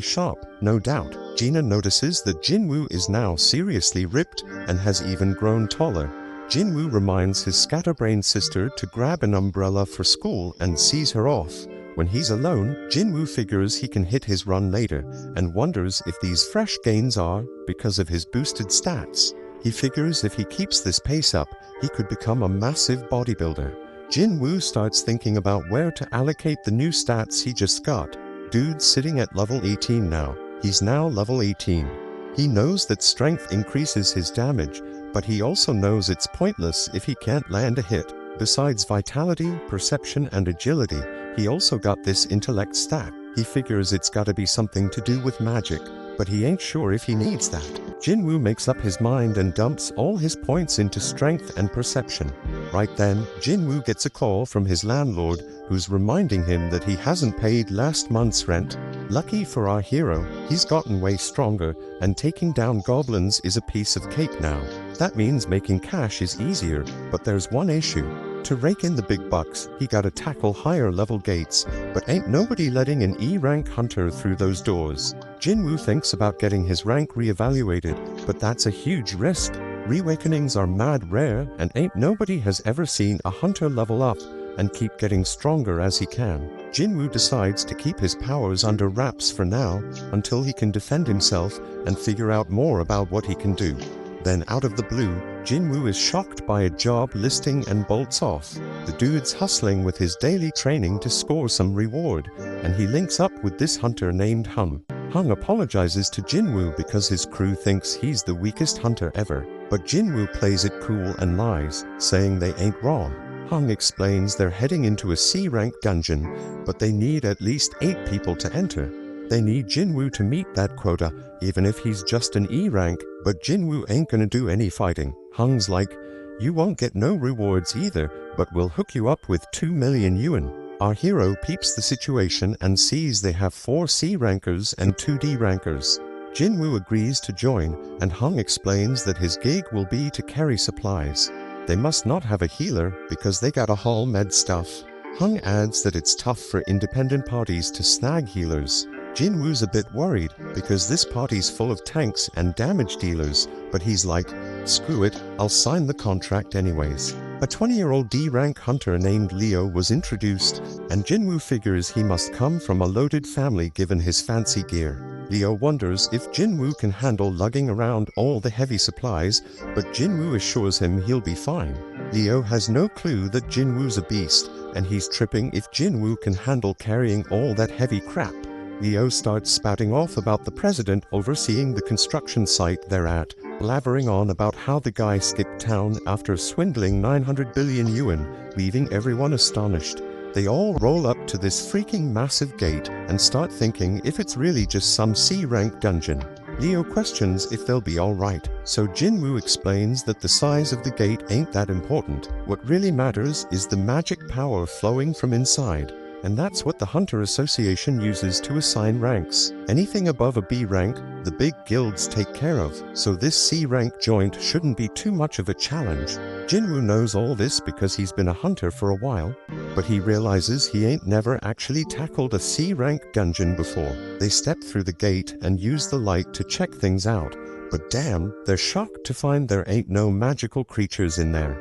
sharp. No doubt, Gina notices that Jin-woo is now seriously ripped and has even grown taller. Jin-woo reminds his scatterbrained sister to grab an umbrella for school and sees her off. When he's alone, Jin-woo figures he can hit his run later and wonders if these fresh gains are because of his boosted stats. He figures if he keeps this pace up, he could become a massive bodybuilder. Jin-woo starts thinking about where to allocate the new stats he just got. Dude's sitting at level 18 now. He's now level 18. He knows that strength increases his damage, but he also knows it's pointless if he can't land a hit. Besides vitality, perception, and agility, he also got this intellect stat. He figures it's gotta be something to do with magic, but he ain't sure if he needs that. Jin-woo makes up his mind and dumps all his points into strength and perception. Right then, Jin-woo gets a call from his landlord, who's reminding him that he hasn't paid last month's rent. Lucky for our hero, he's gotten way stronger, and taking down goblins is a piece of cake now. That means making cash is easier, but there's one issue. To rake in the big bucks, he gotta tackle higher level gates, but ain't nobody letting an E-rank hunter through those doors. Jin-woo thinks about getting his rank reevaluated, but that's a huge risk. Reawakenings are mad rare, and ain't nobody has ever seen a hunter level up and keep getting stronger as he can. Jin-woo decides to keep his powers under wraps for now, until he can defend himself and figure out more about what he can do. Then out of the blue, Jin-woo is shocked by a job listing and bolts off. The dude's hustling with his daily training to score some reward, and he links up with this hunter named Hung. Hung apologizes to Jin-woo because his crew thinks he's the weakest hunter ever, but Jin-woo plays it cool and lies, saying they ain't wrong. Hung explains they're heading into a C-rank dungeon, but they need at least 8 people to enter. They need Jin-woo to meet that quota, even if he's just an E-rank, but Jin-woo ain't gonna do any fighting. Hung's like, you won't get no rewards either, but we'll hook you up with 2 million yuan. Our hero peeps the situation and sees they have 4 C-rankers and 2 D-rankers. Jin-woo agrees to join, and Hung explains that his gig will be to carry supplies. They must not have a healer because they gotta haul med stuff. Hung adds that it's tough for independent parties to snag healers. Jin-woo's a bit worried because this party's full of tanks and damage dealers, but he's like, screw it, I'll sign the contract anyways. A 20-year-old D-rank hunter named Leo was introduced, and Jin-woo figures he must come from a loaded family given his fancy gear. Leo wonders if Jin-woo can handle lugging around all the heavy supplies, but Jin-woo assures him he'll be fine. Leo has no clue that Jin-woo's a beast, and he's tripping if Jin-woo can handle carrying all that heavy crap. Leo starts spouting off about the president overseeing the construction site they're at, blabbering on about how the guy skipped town after swindling 900 billion yuan, leaving everyone astonished. They all roll up to this freaking massive gate and start thinking if it's really just some C-rank dungeon. Leo questions if they'll be alright, so Jin-woo explains that the size of the gate ain't that important. What really matters is the magic power flowing from inside. And that's what the Hunter Association uses to assign ranks. Anything above a B rank, the big guilds take care of, so this C rank joint shouldn't be too much of a challenge. Jin-woo knows all this because he's been a hunter for a while, but he realizes he ain't never actually tackled a C rank dungeon before. They step through the gate and use the light to check things out, but damn, they're shocked to find there ain't no magical creatures in there.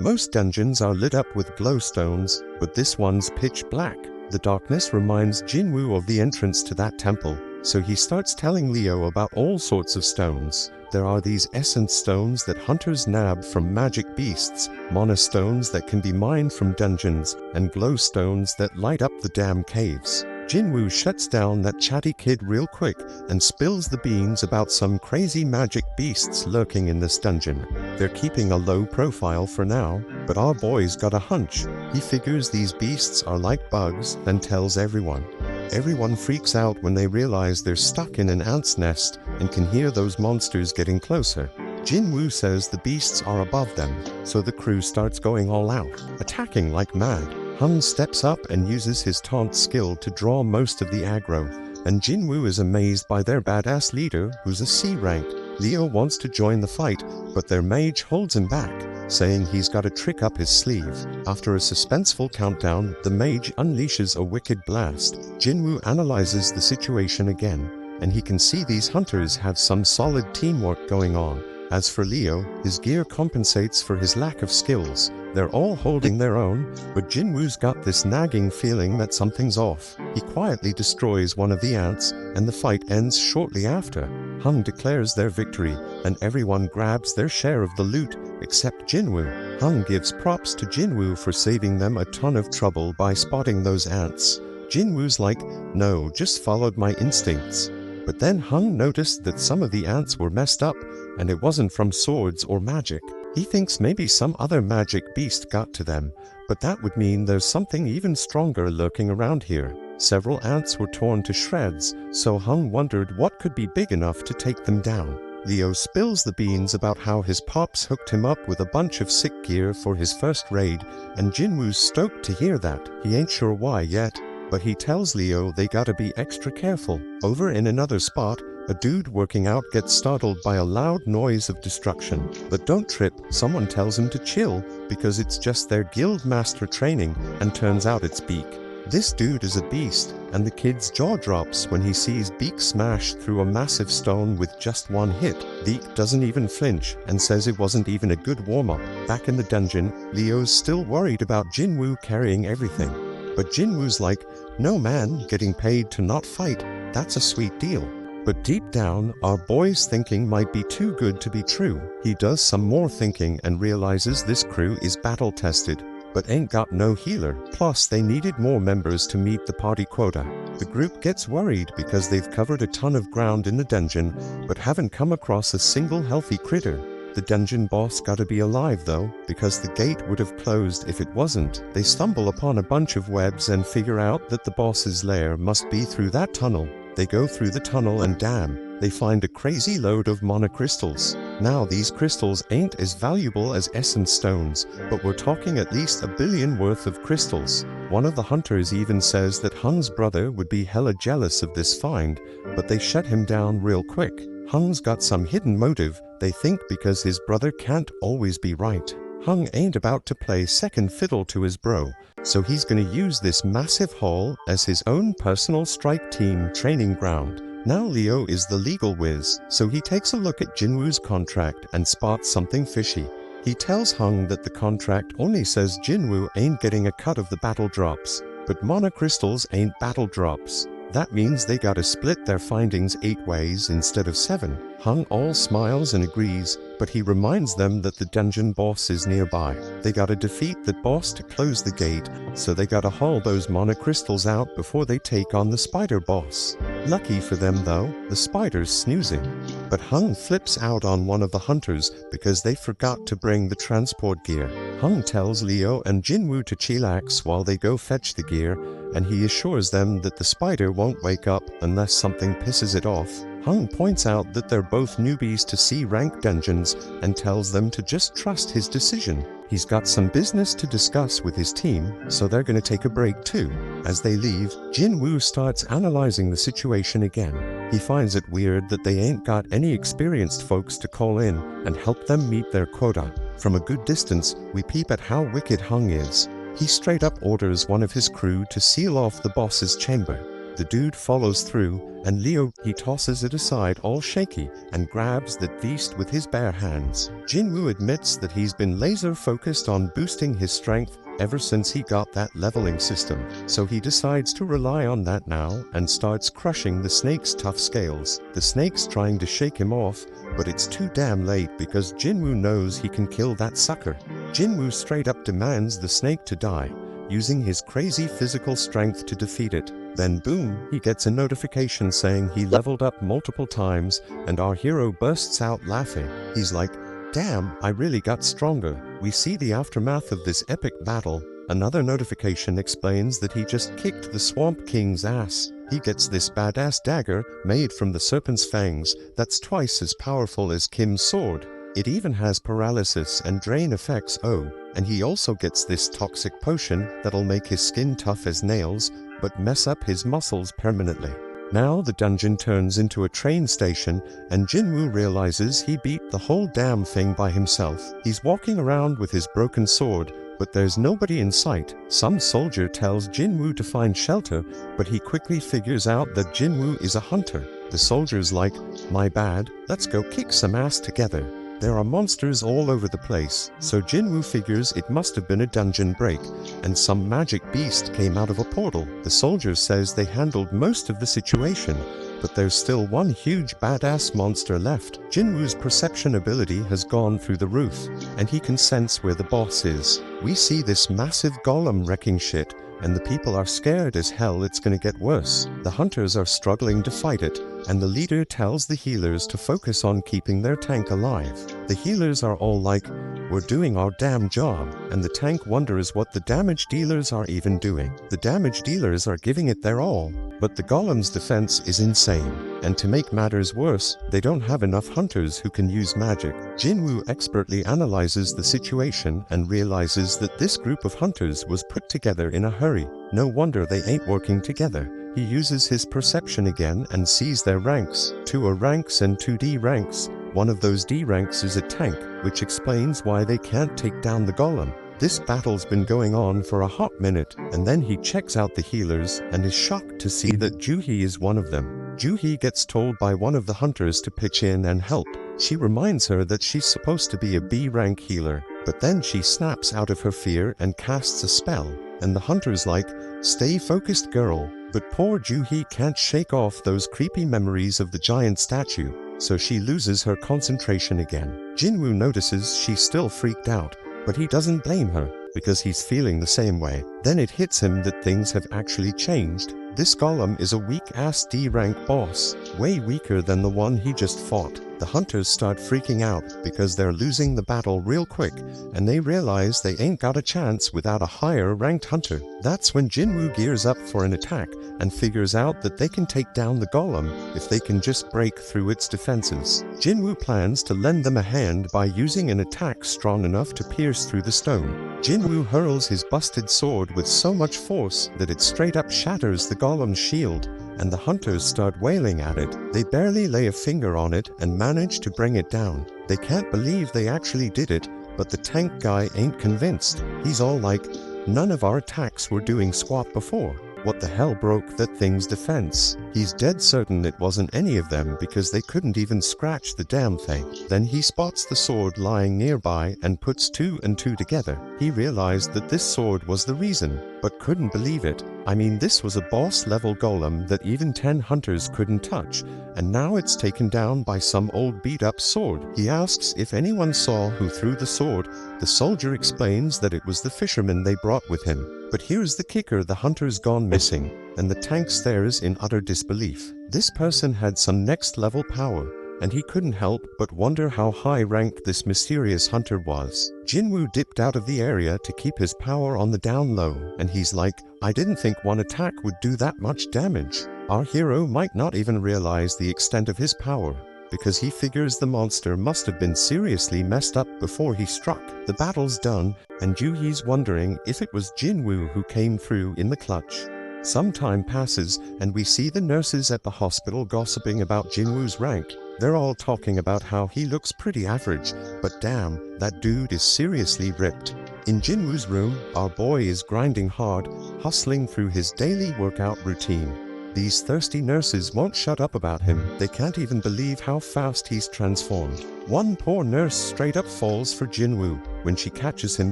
Most dungeons are lit up with glowstones, but this one's pitch black. The darkness reminds Jin-woo of the entrance to that temple, so he starts telling Leo about all sorts of stones. There are these essence stones that hunters nab from magic beasts, mana stones that can be mined from dungeons, and glowstones that light up the damn caves. Jin-woo shuts down that chatty kid real quick and spills the beans about some crazy magic beasts lurking in this dungeon. They're keeping a low profile for now, but our boy's got a hunch. He figures these beasts are like bugs and tells everyone. Everyone freaks out when they realize they're stuck in an ant's nest and can hear those monsters getting closer. Jin-woo says the beasts are above them, so the crew starts going all out, attacking like mad. Hung steps up and uses his taunt skill to draw most of the aggro, and Jin-woo is amazed by their badass leader, who's a C rank. Leo wants to join the fight, but their mage holds him back, saying he's got a trick up his sleeve. After a suspenseful countdown, the mage unleashes a wicked blast. Jin-woo analyzes the situation again, and he can see these hunters have some solid teamwork going on. As for Leo, his gear compensates for his lack of skills. They're all holding their own, but Jin-woo's got this nagging feeling that something's off. He quietly destroys one of the ants, and the fight ends shortly after. Hung declares their victory, and everyone grabs their share of the loot, except Jin-woo. Hung gives props to Jin-woo for saving them a ton of trouble by spotting those ants. Jin-woo's like, "No, just followed my instincts." But then Hung noticed that some of the ants were messed up, and it wasn't from swords or magic. He thinks maybe some other magic beast got to them, but that would mean there's something even stronger lurking around here. Several ants were torn to shreds, so Hung wondered what could be big enough to take them down. Leo spills the beans about how his pops hooked him up with a bunch of sick gear for his first raid, and Jin-woo's stoked to hear that. He ain't sure why yet, but he tells Leo they gotta be extra careful. Over in another spot, a dude working out gets startled by a loud noise of destruction. But don't trip, someone tells him to chill, because it's just their guild master training, and turns out it's Beak. This dude is a beast, and the kid's jaw drops when he sees Beak smash through a massive stone with just one hit. Beak doesn't even flinch, and says it wasn't even a good warm-up. Back in the dungeon, Leo's still worried about Jin-woo carrying everything. But Jin-woo's like, "No man, getting paid to not fight, that's a sweet deal." But deep down, our boy's thinking might be too good to be true. He does some more thinking and realizes this crew is battle-tested, but ain't got no healer. Plus, they needed more members to meet the party quota. The group gets worried because they've covered a ton of ground in the dungeon, but haven't come across a single healthy critter. The dungeon boss gotta be alive though, because the gate would have closed if it wasn't. They stumble upon a bunch of webs and figure out that the boss's lair must be through that tunnel. They go through the tunnel and damn, they find a crazy load of monocrystals. Now these crystals ain't as valuable as essence stones, but we're talking at least 1 billion worth of crystals. One of the hunters even says that Hung's brother would be hella jealous of this find, but they shut him down real quick. Hung's got some hidden motive, they think, because his brother can't always be right. Hung ain't about to play second fiddle to his bro, so he's gonna use this massive haul as his own personal strike team training ground. Now Leo is the legal whiz, so he takes a look at Jin-woo's contract and spots something fishy. He tells Hung that the contract only says Jin-woo ain't getting a cut of the battle drops, but monocrystals ain't battle drops. That means they gotta split their findings 8 ways instead of 7. Hung all smiles and agrees, but he reminds them that the dungeon boss is nearby. They gotta defeat that boss to close the gate, so they gotta haul those monocrystals out before they take on the spider boss. Lucky for them though, the spider's snoozing. But Hung flips out on one of the hunters because they forgot to bring the transport gear. Hung tells Leo and Jin-woo to chillax while they go fetch the gear, and he assures them that the spider won't wake up unless something pisses it off. Hung points out that they're both newbies to C-rank dungeons and tells them to just trust his decision. He's got some business to discuss with his team, so they're gonna take a break too. As they leave, Jin-woo starts analyzing the situation again. He finds it weird that they ain't got any experienced folks to call in and help them meet their quota. From a good distance, we peep at how wicked Hung is. He straight up orders one of his crew to seal off the boss's chamber. The dude follows through, and Leo, he tosses it aside all shaky and grabs that beast with his bare hands. Jin-woo admits that he's been laser focused on boosting his strength ever since he got that leveling system, so he decides to rely on that now and starts crushing the snake's tough scales. The snake's trying to shake him off, but it's too damn late because Jin-woo knows he can kill that sucker. Jin-woo straight up demands the snake to die, using his crazy physical strength to defeat it. Then boom, he gets a notification saying he leveled up multiple times, and our hero bursts out laughing. He's like, "Damn, I really got stronger." We see the aftermath of this epic battle. Another notification explains that he just kicked the Swamp King's ass. He gets this badass dagger made from the serpent's fangs that's twice as powerful as Kim's sword. It even has paralysis and drain effects. Oh, and he also gets this toxic potion that'll make his skin tough as nails, but mess up his muscles permanently. Now the dungeon turns into a train station, and Jin-woo realizes he beat the whole damn thing by himself. He's walking around with his broken sword, but there's nobody in sight. Some soldier tells Jin-woo to find shelter, but he quickly figures out that Jin-woo is a hunter. The soldier's like, "My bad, let's go kick some ass together." There are monsters all over the place, so Jin-woo figures it must have been a dungeon break, and some magic beast came out of a portal. The soldier says they handled most of the situation, but there's still one huge badass monster left. Jin-woo's perception ability has gone through the roof, and he can sense where the boss is. We see this massive golem wrecking shit, and the people are scared as hell it's gonna get worse. The hunters are struggling to fight it, and the leader tells the healers to focus on keeping their tank alive. The healers are all like, "We're doing our damn job," and the tank wonders what the damage dealers are even doing. The damage dealers are giving it their all, but the golem's defense is insane, and to make matters worse, they don't have enough hunters who can use magic. Jin-woo expertly analyzes the situation and realizes that this group of hunters was put together in a hurry. No wonder they ain't working together. He uses his perception again and sees their ranks. 2 are ranks and 2 D ranks. One of those D ranks is a tank, which explains why they can't take down the golem. This battle's been going on for a hot minute, and then he checks out the healers and is shocked to see that Juhee is one of them. Juhee gets told by one of the hunters to pitch in and help. She reminds her that she's supposed to be a B rank healer, but then she snaps out of her fear and casts a spell, and the hunter's like, "Stay focused, girl." But poor Juhee can't shake off those creepy memories of the giant statue, so she loses her concentration again. Jin-woo notices she's still freaked out, but he doesn't blame her, because he's feeling the same way. Then it hits him that things have actually changed. This golem is a weak-ass D-rank boss, way weaker than the one he just fought. The hunters start freaking out because they're losing the battle real quick, and they realize they ain't got a chance without a higher-ranked hunter. That's when Jin-woo gears up for an attack and figures out that they can take down the golem if they can just break through its defenses. Jin-woo plans to lend them a hand by using an attack strong enough to pierce through the stone. Jin-woo hurls his busted sword with so much force that it straight up shatters the golem's shield, and the hunters start wailing at it. They barely lay a finger on it and manage to bring it down. They can't believe they actually did it, but the tank guy ain't convinced. He's all like, "None of our attacks were doing squat before. What the hell broke that thing's defense?" He's dead certain it wasn't any of them because they couldn't even scratch the damn thing. Then he spots the sword lying nearby and puts 2 and 2 together. He realized that this sword was the reason, but couldn't believe it. I mean, this was a boss-level golem that even 10 hunters couldn't touch, and now it's taken down by some old beat-up sword. He asks if anyone saw who threw the sword. The soldier explains that it was the fisherman they brought with him. But here's the kicker: the hunter's gone missing, and the tank stares in utter disbelief. This person had some next-level power, and he couldn't help but wonder how high-ranked this mysterious hunter was. Jin-woo dipped out of the area to keep his power on the down low, and he's like, "I didn't think one attack would do that much damage." Our hero might not even realize the extent of his power, because he figures the monster must have been seriously messed up before he struck. The battle's done, and Juhee's wondering if it was Jin-woo who came through in the clutch. Some time passes, and we see the nurses at the hospital gossiping about Jin-woo's rank. They're all talking about how he looks pretty average, but damn, that dude is seriously ripped. In Jin-woo's room, our boy is grinding hard, hustling through his daily workout routine. These thirsty nurses won't shut up about him. They can't even believe how fast he's transformed. One poor nurse straight up falls for Jin-woo when she catches him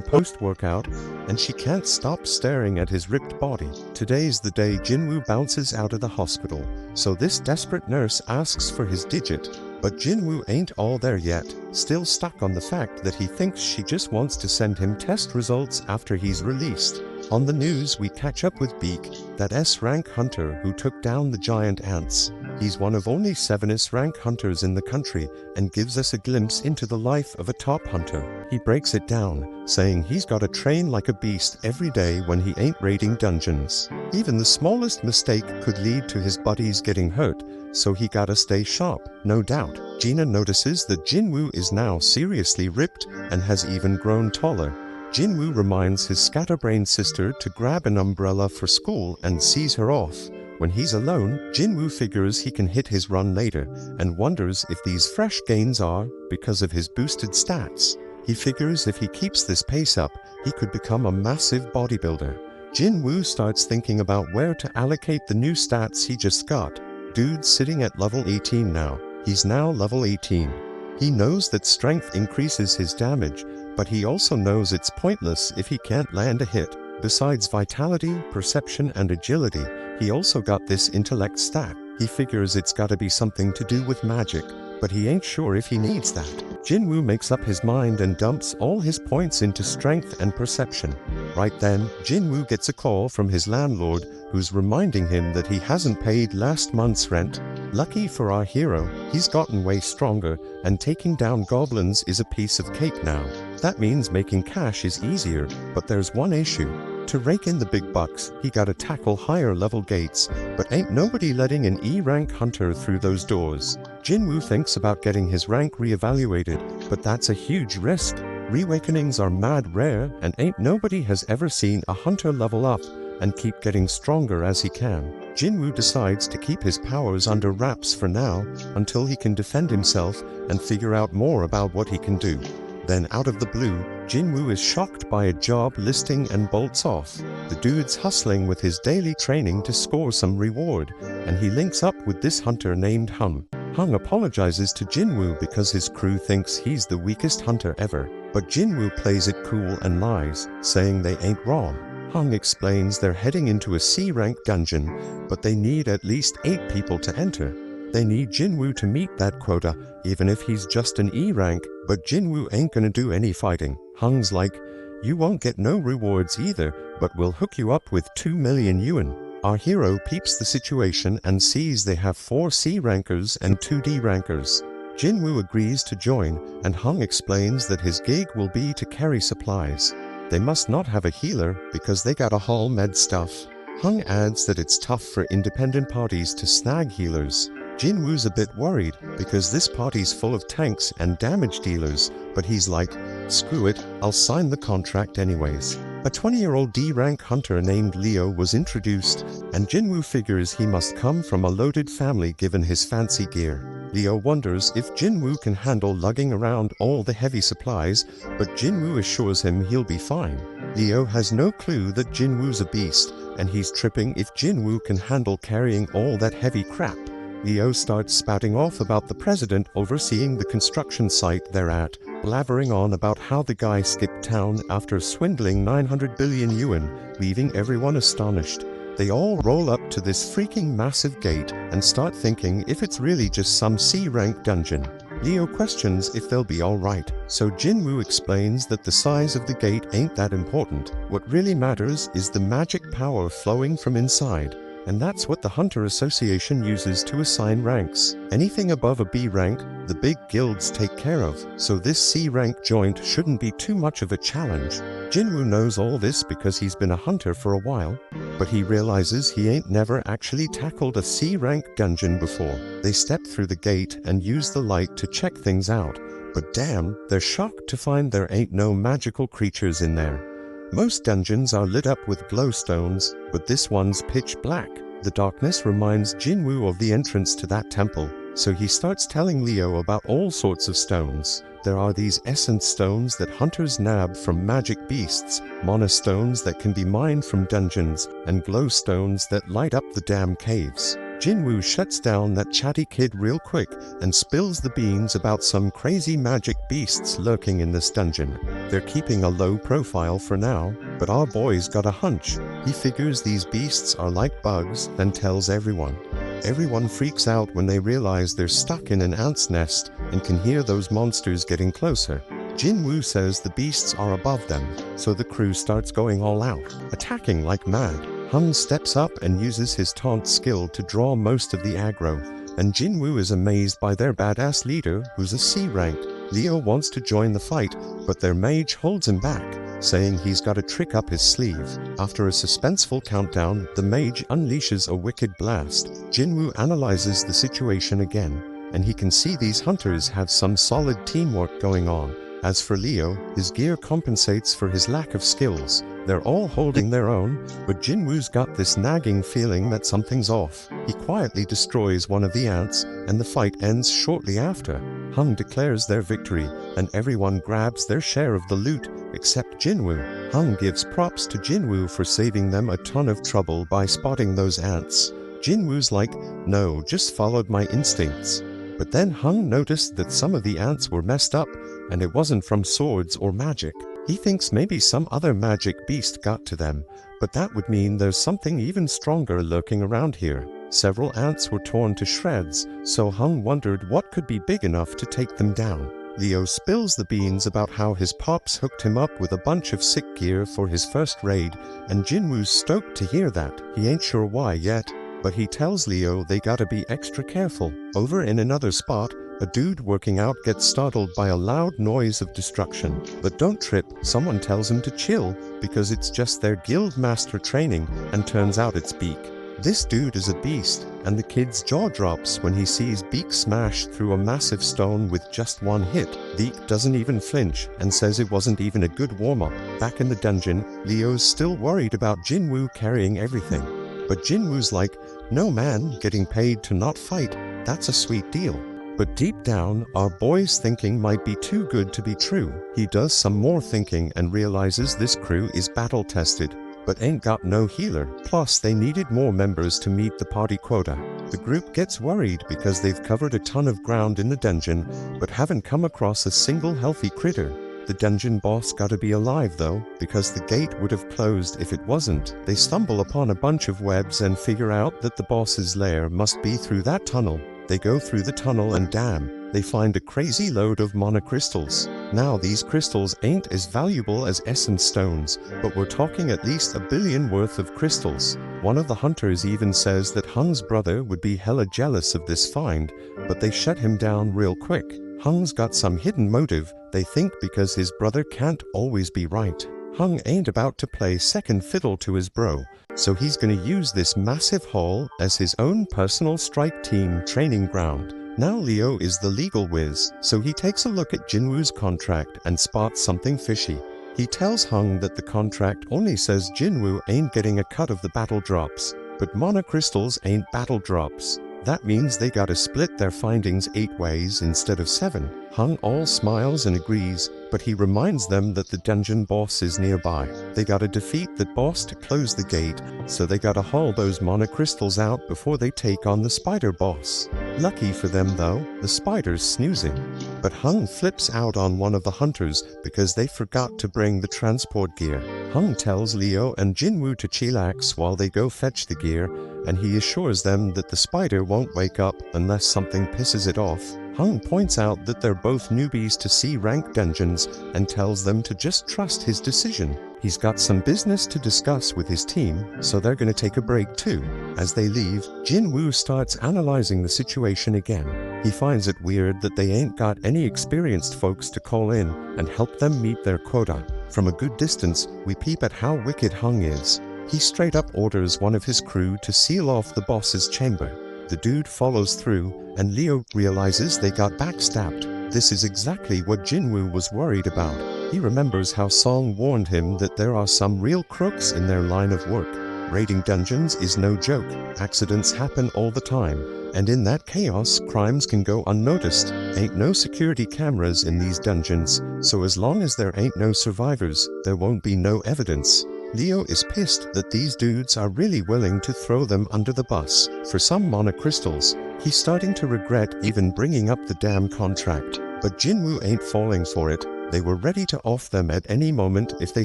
post-workout, and she can't stop staring at his ripped body. Today's the day Jin-woo bounces out of the hospital, so this desperate nurse asks for his digit. But Jin-woo ain't all there yet, still stuck on the fact that he thinks she just wants to send him test results after he's released. On the news, we catch up with Beak, that S-rank hunter who took down the giant ants. He's one of only 7 S-rank hunters in the country and gives us a glimpse into the life of a top hunter. He breaks it down, saying he's gotta train like a beast every day when he ain't raiding dungeons. Even the smallest mistake could lead to his buddies getting hurt, so he gotta stay sharp, no doubt. Gina notices that Jin-woo is now seriously ripped and has even grown taller. Jin-woo reminds his scatterbrained sister to grab an umbrella for school and sees her off. When he's alone, Jin-woo figures he can hit his run later and wonders if these fresh gains are because of his boosted stats. He figures if he keeps this pace up, he could become a massive bodybuilder. Jin-woo starts thinking about where to allocate the new stats he just got. Dude's sitting at level 18 now. He's now level 18. He knows that strength increases his damage, but he also knows it's pointless if he can't land a hit. Besides vitality, perception, and agility, he also got this intellect stat. He figures it's gotta be something to do with magic, but he ain't sure if he needs that. Jin-woo makes up his mind and dumps all his points into strength and perception. Right then, Jin-woo gets a call from his landlord, who's reminding him that he hasn't paid last month's rent. Lucky for our hero, he's gotten way stronger, and taking down goblins is a piece of cake now. That means making cash is easier, but there's one issue. To rake in the big bucks, he gotta tackle higher level gates, but ain't nobody letting an E-rank hunter through those doors. Jin-woo thinks about getting his rank reevaluated, but that's a huge risk. Reawakenings are mad rare, and ain't nobody has ever seen a hunter level up and keep getting stronger as he can. Jin-woo decides to keep his powers under wraps for now, until he can defend himself and figure out more about what he can do. Then out of the blue, Jin-woo is shocked by a job listing and bolts off. The dude's hustling with his daily training to score some reward, and he links up with this hunter named Hung. Hung apologizes to Jin-woo because his crew thinks he's the weakest hunter ever, but Jin-woo plays it cool and lies, saying they ain't wrong. Hung explains they're heading into a C-rank dungeon, but they need at least 8 people to enter. They need Jin-woo to meet that quota, even if he's just an E rank, but Jin-woo ain't gonna do any fighting. Hung's like, you won't get no rewards either, but we'll hook you up with 2 million yuan. Our hero peeps the situation and sees they have 4 C rankers and 2 D rankers. Jin-woo agrees to join, and Hung explains that his gig will be to carry supplies. They must not have a healer because they gotta haul med stuff. Hung adds that it's tough for independent parties to snag healers. Jin-woo's a bit worried because this party's full of tanks and damage dealers, but he's like, screw it, I'll sign the contract anyways. A 20-year-old D-rank hunter named Leo was introduced, and Jin-woo figures he must come from a loaded family given his fancy gear. Leo wonders if Jin-woo can handle lugging around all the heavy supplies, but Jin-woo assures him he'll be fine. Leo has no clue that Jin-woo's a beast, and he's tripping if Jin-woo can handle carrying all that heavy crap. Leo starts spouting off about the president overseeing the construction site they're at, blabbering on about how the guy skipped town after swindling 900 billion yuan, leaving everyone astonished. They all roll up to this freaking massive gate and start thinking if it's really just some C-rank dungeon. Leo questions if they'll be alright, so Jin-woo explains that the size of the gate ain't that important. What really matters is the magic power flowing from inside. And that's what the Hunter Association uses to assign ranks. Anything above a B rank, the big guilds take care of, so this C rank joint shouldn't be too much of a challenge. Jin-woo knows all this because he's been a hunter for a while, but he realizes he ain't never actually tackled a C rank dungeon before. They step through the gate and use the light to check things out, but damn, they're shocked to find there ain't no magical creatures in there. Most dungeons are lit up with glowstones, but this one's pitch black. The darkness reminds Jin-woo of the entrance to that temple, so he starts telling Leo about all sorts of stones. There are these essence stones that hunters nab from magic beasts, mana stones that can be mined from dungeons, and glowstones that light up the damn caves. Jin-woo shuts down that chatty kid real quick and spills the beans about some crazy magic beasts lurking in this dungeon. They're keeping a low profile for now, but our boy's got a hunch. He figures these beasts are like bugs and tells everyone. Everyone freaks out when they realize they're stuck in an ant's nest and can hear those monsters getting closer. Jin-woo says the beasts are above them, so the crew starts going all out, attacking like mad. Hung steps up and uses his taunt skill to draw most of the aggro, and Jin-woo is amazed by their badass leader, who's a C rank. Leo wants to join the fight, but their mage holds him back, saying he's got a trick up his sleeve. After a suspenseful countdown, the mage unleashes a wicked blast. Jin-woo analyzes the situation again, and he can see these hunters have some solid teamwork going on. As for Leo, his gear compensates for his lack of skills. They're all holding their own, but Jin-woo's got this nagging feeling that something's off. He quietly destroys one of the ants, and the fight ends shortly after. Hung declares their victory, and everyone grabs their share of the loot, except Jin-woo. Hung gives props to Jin-woo for saving them a ton of trouble by spotting those ants. Jin-woo's like, "No, just followed my instincts." But then Hung noticed that some of the ants were messed up, and it wasn't from swords or magic. He thinks maybe some other magic beast got to them, but that would mean there's something even stronger lurking around here. Several ants were torn to shreds, so Hung wondered what could be big enough to take them down. Leo spills the beans about how his pops hooked him up with a bunch of sick gear for his first raid, and Jin-woo's stoked to hear that. He ain't sure why yet, but he tells Leo they gotta be extra careful. Over in another spot, a dude working out gets startled by a loud noise of destruction. But don't trip, someone tells him to chill, because it's just their guild master training, and turns out it's Beak. This dude is a beast, and the kid's jaw drops when he sees Beak smash through a massive stone with just one hit. Beak doesn't even flinch, and says it wasn't even a good warm-up. Back in the dungeon, Leo's still worried about Jin-woo carrying everything. But Jin-woo's like, "No man, getting paid to not fight, that's a sweet deal." But deep down, our boy's thinking might be too good to be true. He does some more thinking and realizes this crew is battle-tested, but ain't got no healer. Plus, they needed more members to meet the party quota. The group gets worried because they've covered a ton of ground in the dungeon, but haven't come across a single healthy critter. The dungeon boss gotta be alive though, because the gate would have closed if it wasn't. They stumble upon a bunch of webs and figure out that the boss's lair must be through that tunnel. They go through the tunnel and damn, they find a crazy load of monocrystals. Now these crystals ain't as valuable as essence stones, but we're talking at least 1 billion worth of crystals. One of the hunters even says that Hung's brother would be hella jealous of this find, but they shut him down real quick. Hung's got some hidden motive, they think, because his brother can't always be right. Hung ain't about to play second fiddle to his bro, so he's gonna use this massive haul as his own personal strike team training ground. Now Leo is the legal whiz, so he takes a look at Jin-woo's contract and spots something fishy. He tells Hung that the contract only says Jin-woo ain't getting a cut of the battle drops, but monocrystals ain't battle drops. That means they gotta split their findings 8 ways instead of 7. Hung all smiles and agrees, but he reminds them that the dungeon boss is nearby. They gotta defeat the boss to close the gate, so they gotta haul those monocrystals out before they take on the spider boss. Lucky for them though, the spider's snoozing. But Hung flips out on one of the hunters because they forgot to bring the transport gear. Hung tells Leo and Jin-woo to chillax while they go fetch the gear, and he assures them that the spider won't wake up unless something pisses it off. Hung points out that they're both newbies to C-rank dungeons and tells them to just trust his decision. He's got some business to discuss with his team, so they're gonna take a break too. As they leave, Jin-woo starts analyzing the situation again. He finds it weird that they ain't got any experienced folks to call in and help them meet their quota. From a good distance, we peep at how wicked Hung is. He straight up orders one of his crew to seal off the boss's chamber. The dude follows through, and Leo realizes they got backstabbed. This is exactly what Jin-woo was worried about. He remembers how Song warned him that there are some real crooks in their line of work. Raiding dungeons is no joke. Accidents happen all the time, and in that chaos, crimes can go unnoticed. Ain't no security cameras in these dungeons, so as long as there ain't no survivors, there won't be no evidence. Leo is pissed that these dudes are really willing to throw them under the bus for some monocrystals. He's starting to regret even bringing up the damn contract, but Jin-woo ain't falling for it. They were ready to off them at any moment if they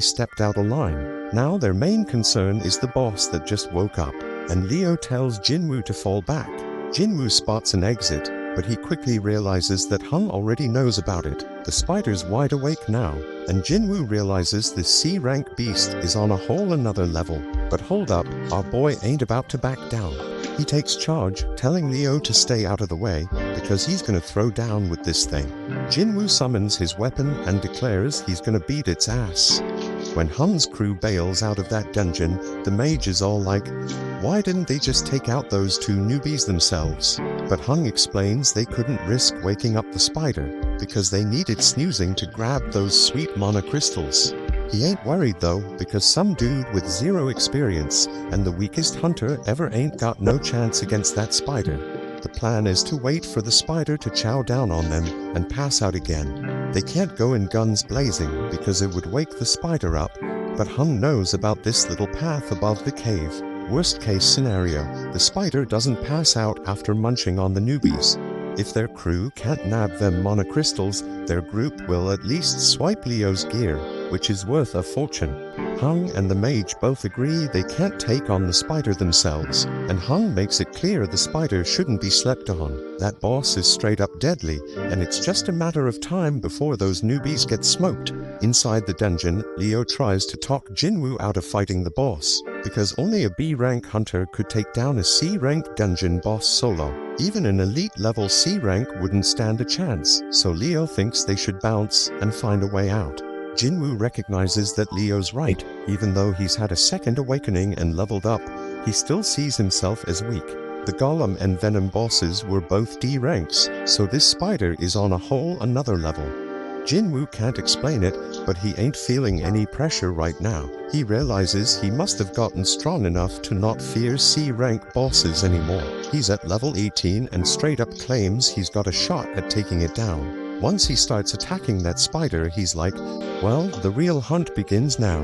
stepped out of line. Now their main concern is the boss that just woke up, and Leo tells Jin-woo to fall back. Jin-woo spots an exit, but he quickly realizes that Hung already knows about it. The spider's wide awake now, and Jin-woo realizes this C-rank beast is on a whole another level. But hold up, our boy ain't about to back down. He takes charge, telling Leo to stay out of the way, because he's gonna throw down with this thing. Jin-woo summons his weapon and declares he's gonna beat its ass. When Hung's crew bails out of that dungeon, the mage is all like, why didn't they just take out those two newbies themselves? But Hung explains they couldn't risk waking up the spider, because they needed snoozing to grab those sweet mana crystals. He ain't worried though, because some dude with 0 experience and the weakest hunter ever ain't got no chance against that spider. The plan is to wait for the spider to chow down on them and pass out again. They can't go in guns blazing because it would wake the spider up, but Hung knows about this little path above the cave. Worst case scenario, the spider doesn't pass out after munching on the newbies. If their crew can't nab them mana crystals, their group will at least swipe Leo's gear, which is worth a fortune. Hung and the mage both agree they can't take on the spider themselves, and Hung makes it clear the spider shouldn't be slept on. That boss is straight up deadly, and it's just a matter of time before those newbies get smoked. Inside the dungeon, Leo tries to talk Jin-woo out of fighting the boss, because only a B-rank hunter could take down a C-rank dungeon boss solo. Even an elite level C-rank wouldn't stand a chance, so Leo thinks they should bounce and find a way out. Jin-woo recognizes that Leo's right. Even though he's had a second awakening and leveled up, he still sees himself as weak. The Golem and Venom bosses were both D ranks, so this spider is on a whole another level. Jin-woo can't explain it, but he ain't feeling any pressure right now. He realizes he must have gotten strong enough to not fear C-rank bosses anymore. He's at level 18 and straight up claims he's got a shot at taking it down. Once he starts attacking that spider, he's like, well, the real hunt begins now.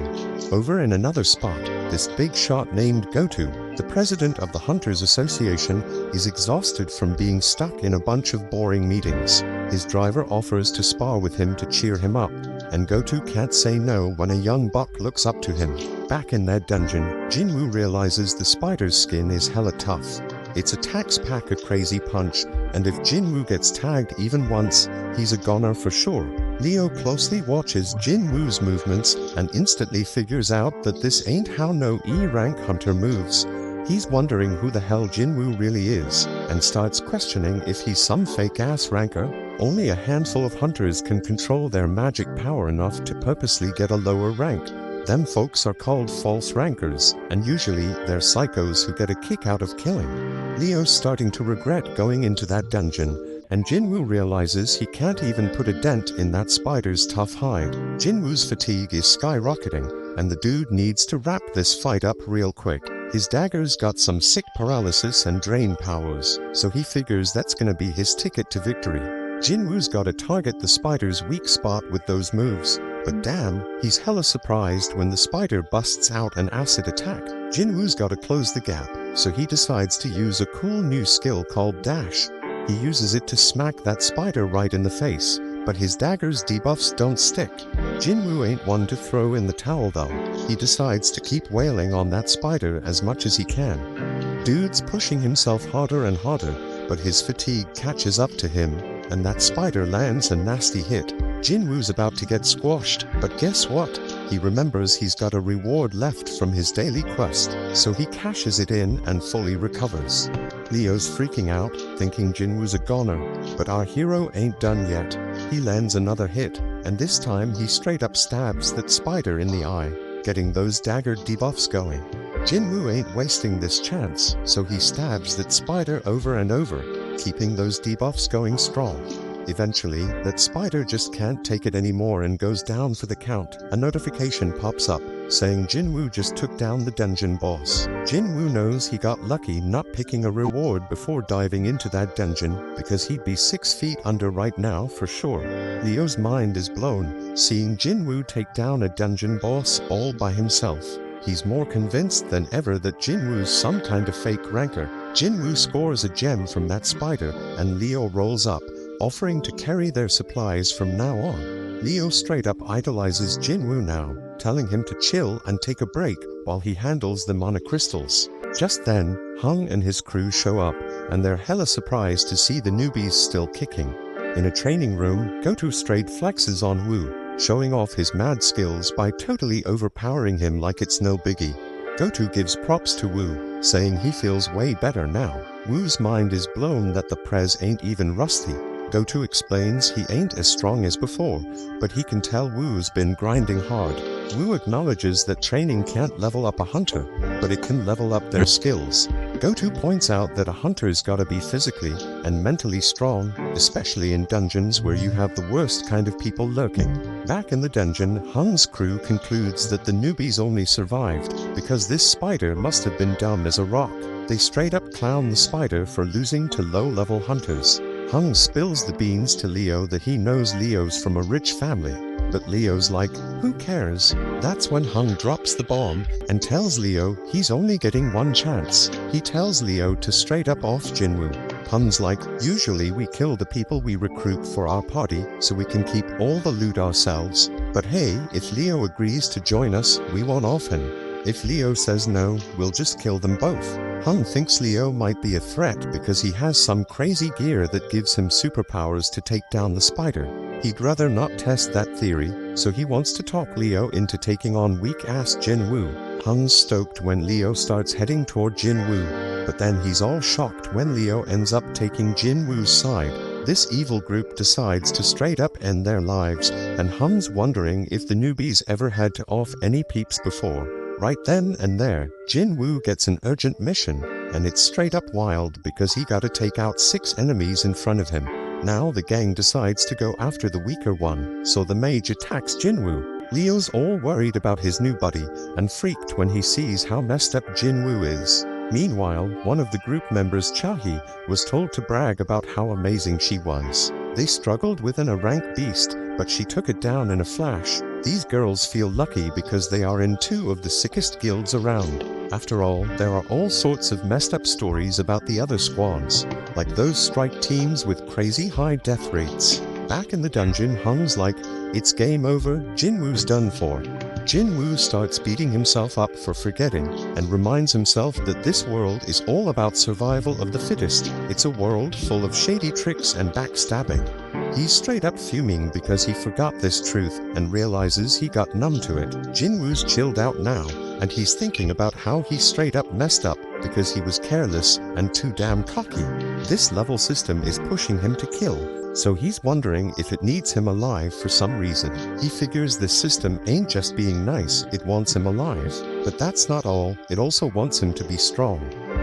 Over in another spot, this big shot named Goto, the president of the Hunters Association, is exhausted from being stuck in a bunch of boring meetings. His driver offers to spar with him to cheer him up, and Goto can't say no when a young buck looks up to him. Back in that dungeon, Jin-woo realizes the spider's skin is hella tough. Its attacks pack a crazy punch, and if Jin-woo gets tagged even once, he's a goner for sure. Leo closely watches Jin-woo's movements and instantly figures out that this ain't how no E-rank hunter moves. He's wondering who the hell Jin-woo really is, and starts questioning if he's some fake-ass ranker. Only a handful of hunters can control their magic power enough to purposely get a lower rank. Them folks are called false rankers, and usually they're psychos who get a kick out of killing. Leo's starting to regret going into that dungeon, and Jin-woo realizes he can't even put a dent in that spider's tough hide. Jin-woo's fatigue is skyrocketing, and the dude needs to wrap this fight up real quick. His dagger's got some sick paralysis and drain powers, so he figures that's gonna be his ticket to victory. Jin-woo's gotta target the spider's weak spot with those moves, but damn, he's hella surprised when the spider busts out an acid attack. Jin-woo's gotta close the gap, so he decides to use a cool new skill called Dash. He uses it to smack that spider right in the face, but his dagger's debuffs don't stick. Jin-woo ain't one to throw in the towel though. He decides to keep wailing on that spider as much as he can. Dude's pushing himself harder and harder, but his fatigue catches up to him, and that spider lands a nasty hit. Jin-woo's about to get squashed, but guess what? He remembers he's got a reward left from his daily quest, so he cashes it in and fully recovers. Leo's freaking out, thinking Jin-woo's a goner, but our hero ain't done yet. He lands another hit, and this time he straight up stabs that spider in the eye, getting those dagger debuffs going. Jin-woo ain't wasting this chance, so he stabs that spider over and over, keeping those debuffs going strong. Eventually, that spider just can't take it anymore and goes down for the count. A notification pops up, saying Jin-woo just took down the dungeon boss. Jin-woo knows he got lucky not picking a reward before diving into that dungeon, because he'd be 6 feet under right now for sure. Leo's mind is blown, seeing Jin-woo take down a dungeon boss all by himself. He's more convinced than ever that Jin-woo's some kind of fake ranker. Jin-woo scores a gem from that spider, and Leo rolls up, offering to carry their supplies from now on. Leo straight up idolizes Jin-woo now, telling him to chill and take a break while he handles the mana crystals. Just then, Hung and his crew show up, and they're hella surprised to see the newbies still kicking. In a training room, Goto straight flexes on Woo, showing off his mad skills by totally overpowering him like it's no biggie. Goto gives props to Woo, saying he feels way better now. Woo's mind is blown that the prez ain't even rusty. Goto explains he ain't as strong as before, but he can tell Woo's been grinding hard. Woo acknowledges that training can't level up a hunter, but it can level up their skills. Goto points out that a hunter's gotta be physically and mentally strong, especially in dungeons where you have the worst kind of people lurking. Back in the dungeon, Hung's crew concludes that the newbies only survived because this spider must have been dumb as a rock. They straight up clown the spider for losing to low-level hunters. Hung spills the beans to Leo that he knows Leo's from a rich family, but Leo's like, who cares? That's when Hung drops the bomb and tells Leo he's only getting one chance. He tells Leo to straight up off Jin-woo. Hung's like, usually we kill the people we recruit for our party so we can keep all the loot ourselves. But hey, if Leo agrees to join us, we won't off him. If Leo says no, we'll just kill them both. Hung thinks Leo might be a threat because he has some crazy gear that gives him superpowers to take down the spider. He'd rather not test that theory, so he wants to talk Leo into taking on weak-ass Jin-woo. Hung's stoked when Leo starts heading toward Jin-woo, but then he's all shocked when Leo ends up taking Jin-woo's side. This evil group decides to straight up end their lives, and Hung's wondering if the newbies ever had to off any peeps before. Right then and there, Jin-woo gets an urgent mission, and it's straight up wild because he gotta take out 6 enemies in front of him. Now the gang decides to go after the weaker one, so the mage attacks Jin-woo. Leo's all worried about his new buddy, and freaked when he sees how messed up Jin-woo is. Meanwhile, one of the group members, Chahi, was told to brag about how amazing she was. They struggled with an rank beast, but she took it down in a flash. These girls feel lucky because they are in 2 of the sickest guilds around. After all, there are all sorts of messed up stories about the other squads, like those strike teams with crazy high death rates. Back in the dungeon, Hung's like, it's game over, Jin-woo's done for. Jin-woo starts beating himself up for forgetting, and reminds himself that this world is all about survival of the fittest. It's a world full of shady tricks and backstabbing. He's straight up fuming because he forgot this truth and realizes he got numb to it. Jin-woo's chilled out now, and he's thinking about how he straight up messed up because he was careless and too damn cocky. This level system is pushing him to kill, so he's wondering if it needs him alive for some reason. He figures this system ain't just being nice, it wants him alive. But that's not all, it also wants him to be strong.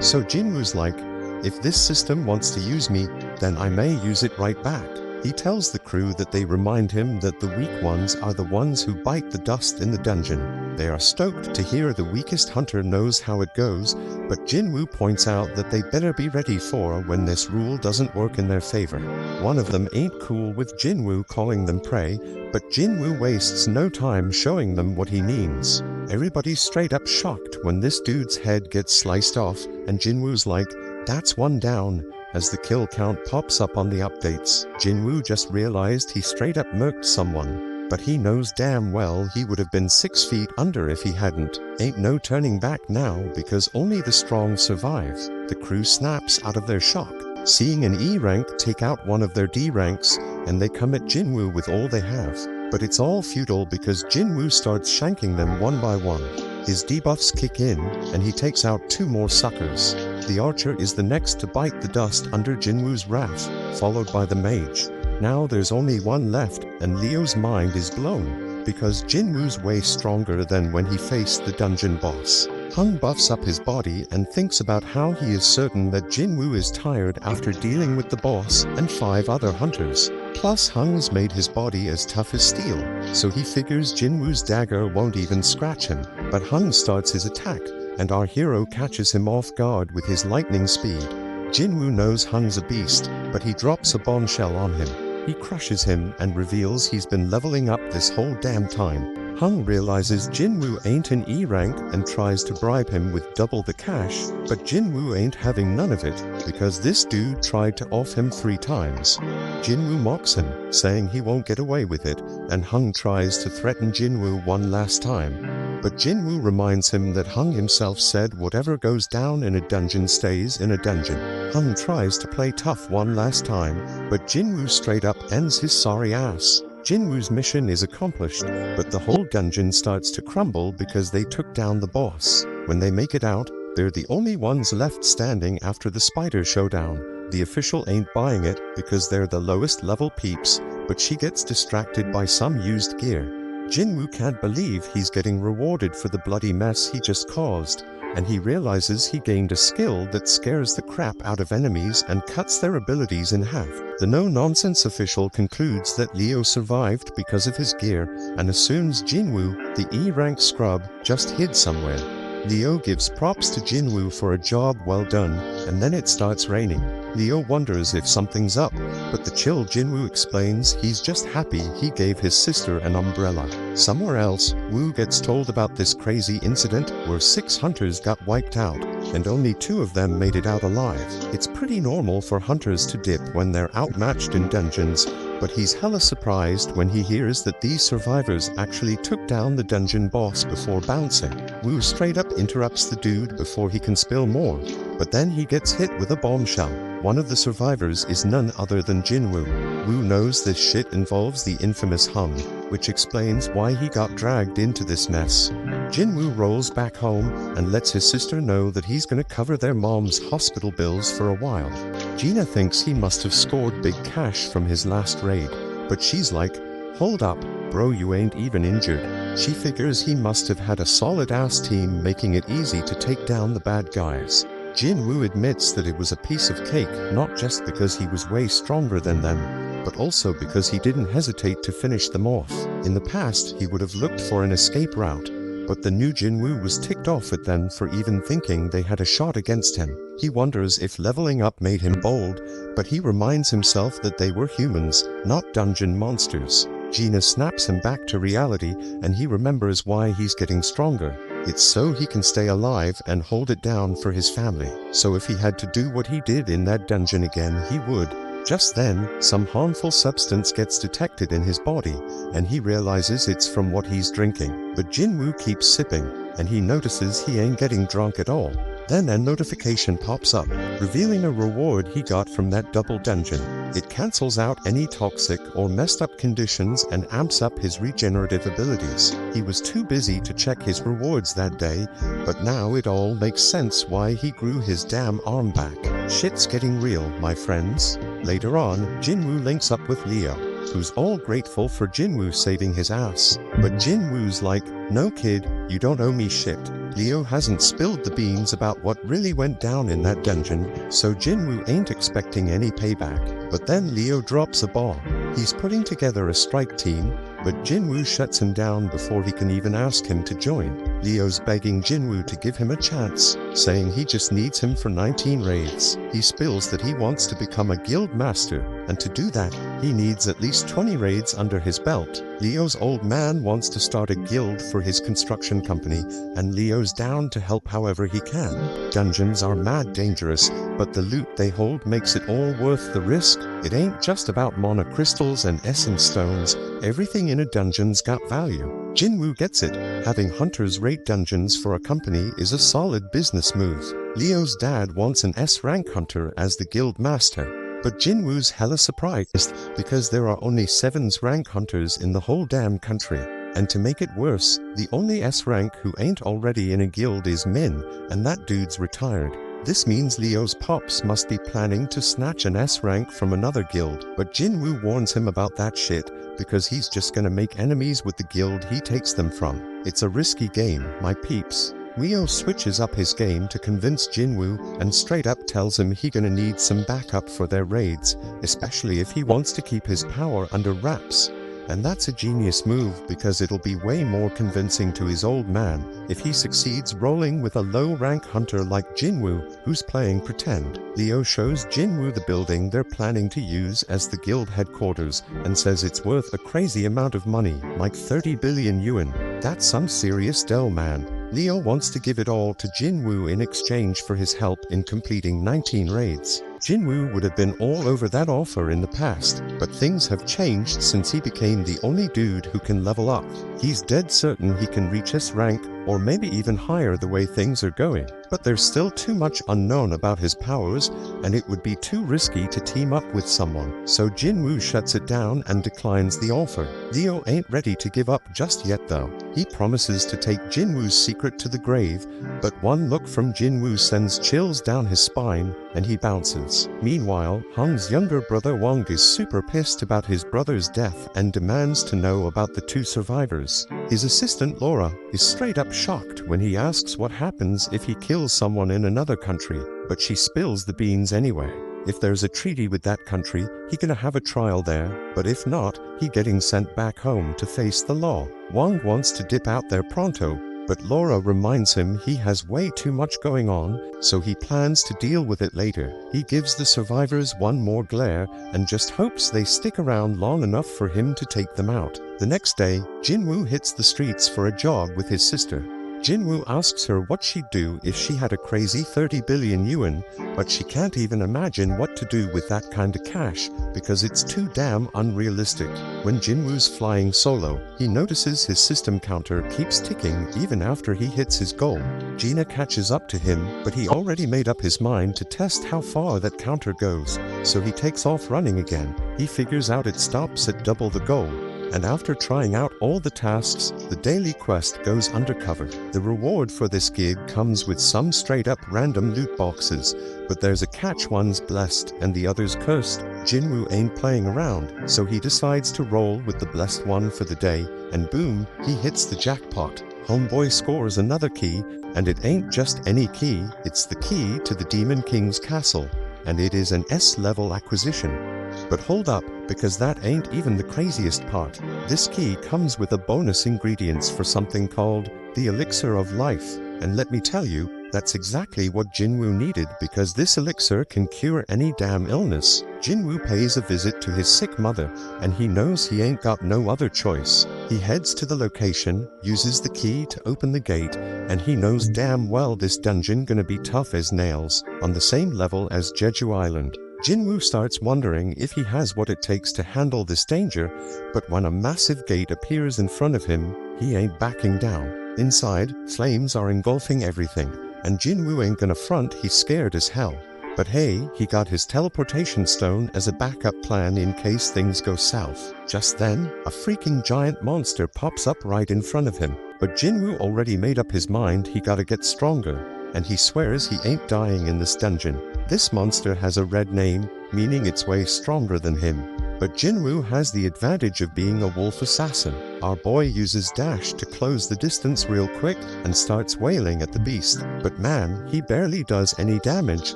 So Jin-woo's like, if this system wants to use me, then I may use it right back. He tells the crew that they remind him that the weak ones are the ones who bite the dust in the dungeon. They are stoked to hear the weakest hunter knows how it goes, but Jin-woo points out that they better be ready for when this rule doesn't work in their favor. One of them ain't cool with Jin-woo calling them prey, but Jin-woo wastes no time showing them what he means. Everybody's straight up shocked when this dude's head gets sliced off, and Jin-woo's like, that's one down. As the kill count pops up on the updates, Jin-woo just realized he straight up murked someone. But he knows damn well he would have been 6 feet under if he hadn't. Ain't no turning back now because only the strong survive. The crew snaps out of their shock, seeing an E rank take out one of their D ranks, and they come at Jin-woo with all they have. But it's all futile because Jin-woo starts shanking them one by one. His debuffs kick in, and he takes out 2 more suckers. The archer is the next to bite the dust under Jin-woo's wrath, followed by the mage. Now there's only one left, and Leo's mind is blown, because Jin-woo's way stronger than when he faced the dungeon boss. Hung buffs up his body and thinks about how he is certain that Jin-woo is tired after dealing with the boss and 5 other hunters. Plus, Hung's made his body as tough as steel, so he figures Jin-woo's dagger won't even scratch him. But Hung starts his attack, and our hero catches him off guard with his lightning speed. Jin-woo knows Hung's a beast, but he drops a bombshell on him. He crushes him and reveals he's been leveling up this whole damn time. Hung realizes Jin-woo ain't an E rank and tries to bribe him with double the cash, but Jin-woo ain't having none of it, because this dude tried to off him 3 times. Jin-woo mocks him, saying he won't get away with it, and Hung tries to threaten Jin-woo one last time. but Jin-woo reminds him that Hung himself said whatever goes down in a dungeon stays in a dungeon. Hung tries to play tough one last time, but Jin-woo straight up ends his sorry ass. Jin-woo's mission is accomplished, but the whole dungeon starts to crumble because they took down the boss. When they make it out, they're the only ones left standing after the spider showdown. The official ain't buying it because they're the lowest level peeps, but she gets distracted by some used gear. Jin-woo can't believe he's getting rewarded for the bloody mess he just caused, and he realizes he gained a skill that scares the crap out of enemies and cuts their abilities in half. The no-nonsense official concludes that Leo survived because of his gear and assumes Jin-woo, the E-rank scrub, just hid somewhere. Leo gives props to Jin-woo for a job well done, and then it starts raining. Leo wonders if something's up, but the chill Jin-woo explains he's just happy he gave his sister an umbrella. Somewhere else, Woo gets told about this crazy incident where 6 hunters got wiped out, and only 2 of them made it out alive. It's pretty normal for hunters to dip when they're outmatched in dungeons, but he's hella surprised when he hears that these survivors actually took down the dungeon boss before bouncing. Woo straight up interrupts the dude before he can spill more, but then he gets hit with a bombshell. One of the survivors is none other than Jin-woo. Woo knows this shit involves the infamous Hung, which explains why he got dragged into this mess. Jin-woo rolls back home and lets his sister know that he's gonna cover their mom's hospital bills for a while. Gina thinks he must have scored big cash from his last raid, but she's like, "Hold up, bro, you ain't even injured." She figures he must have had a solid-ass team making it easy to take down the bad guys. Jin-woo admits that it was a piece of cake, not just because he was way stronger than them, but also because he didn't hesitate to finish them off. In the past, he would have looked for an escape route, but the new Jin-woo was ticked off at them for even thinking they had a shot against him. He wonders if leveling up made him bold, but he reminds himself that they were humans, not dungeon monsters. Gina snaps him back to reality, and he remembers why he's getting stronger. It's so he can stay alive and hold it down for his family. So if he had to do what he did in that dungeon again, he would. Just then, some harmful substance gets detected in his body, and he realizes it's from what he's drinking. But Jin-woo keeps sipping, and he notices he ain't getting drunk at all. Then a notification pops up, revealing a reward he got from that double dungeon. It cancels out any toxic or messed up conditions and amps up his regenerative abilities. He was too busy to check his rewards that day, but now it all makes sense why he grew his damn arm back. Shit's getting real, my friends. Later on, Jin-woo links up with Leo, who's all grateful for Jin-woo saving his ass. But Jin-woo's like, "No kid, you don't owe me shit." Leo hasn't spilled the beans about what really went down in that dungeon, so Jin-woo ain't expecting any payback. But then Leo drops a bomb. He's putting together a strike team, but Jin-woo shuts him down before he can even ask him to join. Leo's begging Jin-woo to give him a chance, saying he just needs him for 19 raids. He spills that he wants to become a guild master, and to do that, he needs at least 20 raids under his belt. Leo's old man wants to start a guild for his construction company, and Leo's down to help however he can. Dungeons are mad dangerous, but the loot they hold makes it all worth the risk. It ain't just about mana crystals and essence stones, everything in a dungeon's got value. Jin-woo gets it. Having hunters raid dungeons for a company is a solid business move. Leo's dad wants an S-rank hunter as the guild master, but Jin-woo's hella surprised because there are only 7 rank hunters in the whole damn country. And to make it worse, the only S-rank who ain't already in a guild is Min, and that dude's retired. This means Leo's pops must be planning to snatch an S-rank from another guild, but Jin-woo warns him about that shit because he's just gonna make enemies with the guild he takes them from. It's a risky game, my peeps. Leo switches up his game to convince Jin-woo and straight up tells him he gonna need some backup for their raids, especially if he wants to keep his power under wraps. And that's a genius move because it'll be way more convincing to his old man if he succeeds rolling with a low-rank hunter like Jin-woo who's playing pretend. Leo shows Jin-woo the building they're planning to use as the guild headquarters and says it's worth a crazy amount of money, like 30 billion yuan. That's some serious dough, man. Leo wants to give it all to Jin-woo in exchange for his help in completing 19 raids. Jin-woo would have been all over that offer in the past, but things have changed since he became the only dude who can level up. He's dead certain he can reach S rank or maybe even higher the way things are going. But there's still too much unknown about his powers, and it would be too risky to team up with someone. So Jin-woo shuts it down and declines the offer. Leo ain't ready to give up just yet though. He promises to take Jin-woo's secret to the grave, but one look from Jin-woo sends chills down his spine, and he bounces. Meanwhile, Hong's younger brother Wong is super pissed about his brother's death and demands to know about the two survivors. His assistant Laura is straight up shocked when he asks what happens if he kills someone in another country, but she spills the beans anyway. If there's a treaty with that country, he gonna have a trial there, but if not, he getting sent back home to face the law. Wong wants to dip out there pronto, but Laura reminds him he has way too much going on, so he plans to deal with it later. He gives the survivors one more glare and just hopes they stick around long enough for him to take them out. The next day, Jin-woo hits the streets for a jog with his sister. Jin-woo asks her what she'd do if she had a crazy 30 billion yuan, but she can't even imagine what to do with that kind of cash because it's too damn unrealistic. When Jin-woo's flying solo, he notices his system counter keeps ticking even after he hits his goal. Gina catches up to him, but he already made up his mind to test how far that counter goes, so he takes off running again. He figures out it stops at double the goal. And after trying out all the tasks, the daily quest goes undercover. The reward for this gig comes with some straight-up random loot boxes, but there's a catch: one's blessed and the other's cursed. Jin-woo ain't playing around, so he decides to roll with the blessed one for the day, and boom, he hits the jackpot. Homeboy scores another key, and it ain't just any key, it's the key to the Demon King's castle, and it is an S-level acquisition. But hold up, because that ain't even the craziest part. This key comes with a bonus ingredients for something called the Elixir of Life, and let me tell you, that's exactly what Jin-woo needed, because this elixir can cure any damn illness. Jin-woo pays a visit to his sick mother, and he knows he ain't got no other choice. He heads to the location, uses the key to open the gate, and he knows damn well this dungeon gonna be tough as nails, on the same level as Jeju Island. Jin-woo starts wondering if he has what it takes to handle this danger, but when a massive gate appears in front of him, he ain't backing down. Inside, flames are engulfing everything, and Jin-woo ain't gonna front he's scared as hell. But hey, he got his teleportation stone as a backup plan in case things go south. Just then, a freaking giant monster pops up right in front of him. But Jin-woo already made up his mind he gotta get stronger, and he swears he ain't dying in this dungeon. This monster has a red name, meaning it's way stronger than him. But Jin-woo has the advantage of being a wolf assassin. Our boy uses dash to close the distance real quick and starts wailing at the beast. But man, he barely does any damage,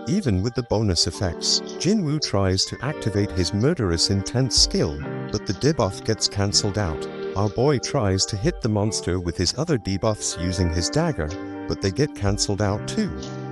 even with the bonus effects. Jin-woo tries to activate his murderous intense skill, but the debuff gets cancelled out. Our boy tries to hit the monster with his other debuffs using his dagger, but they get cancelled out too.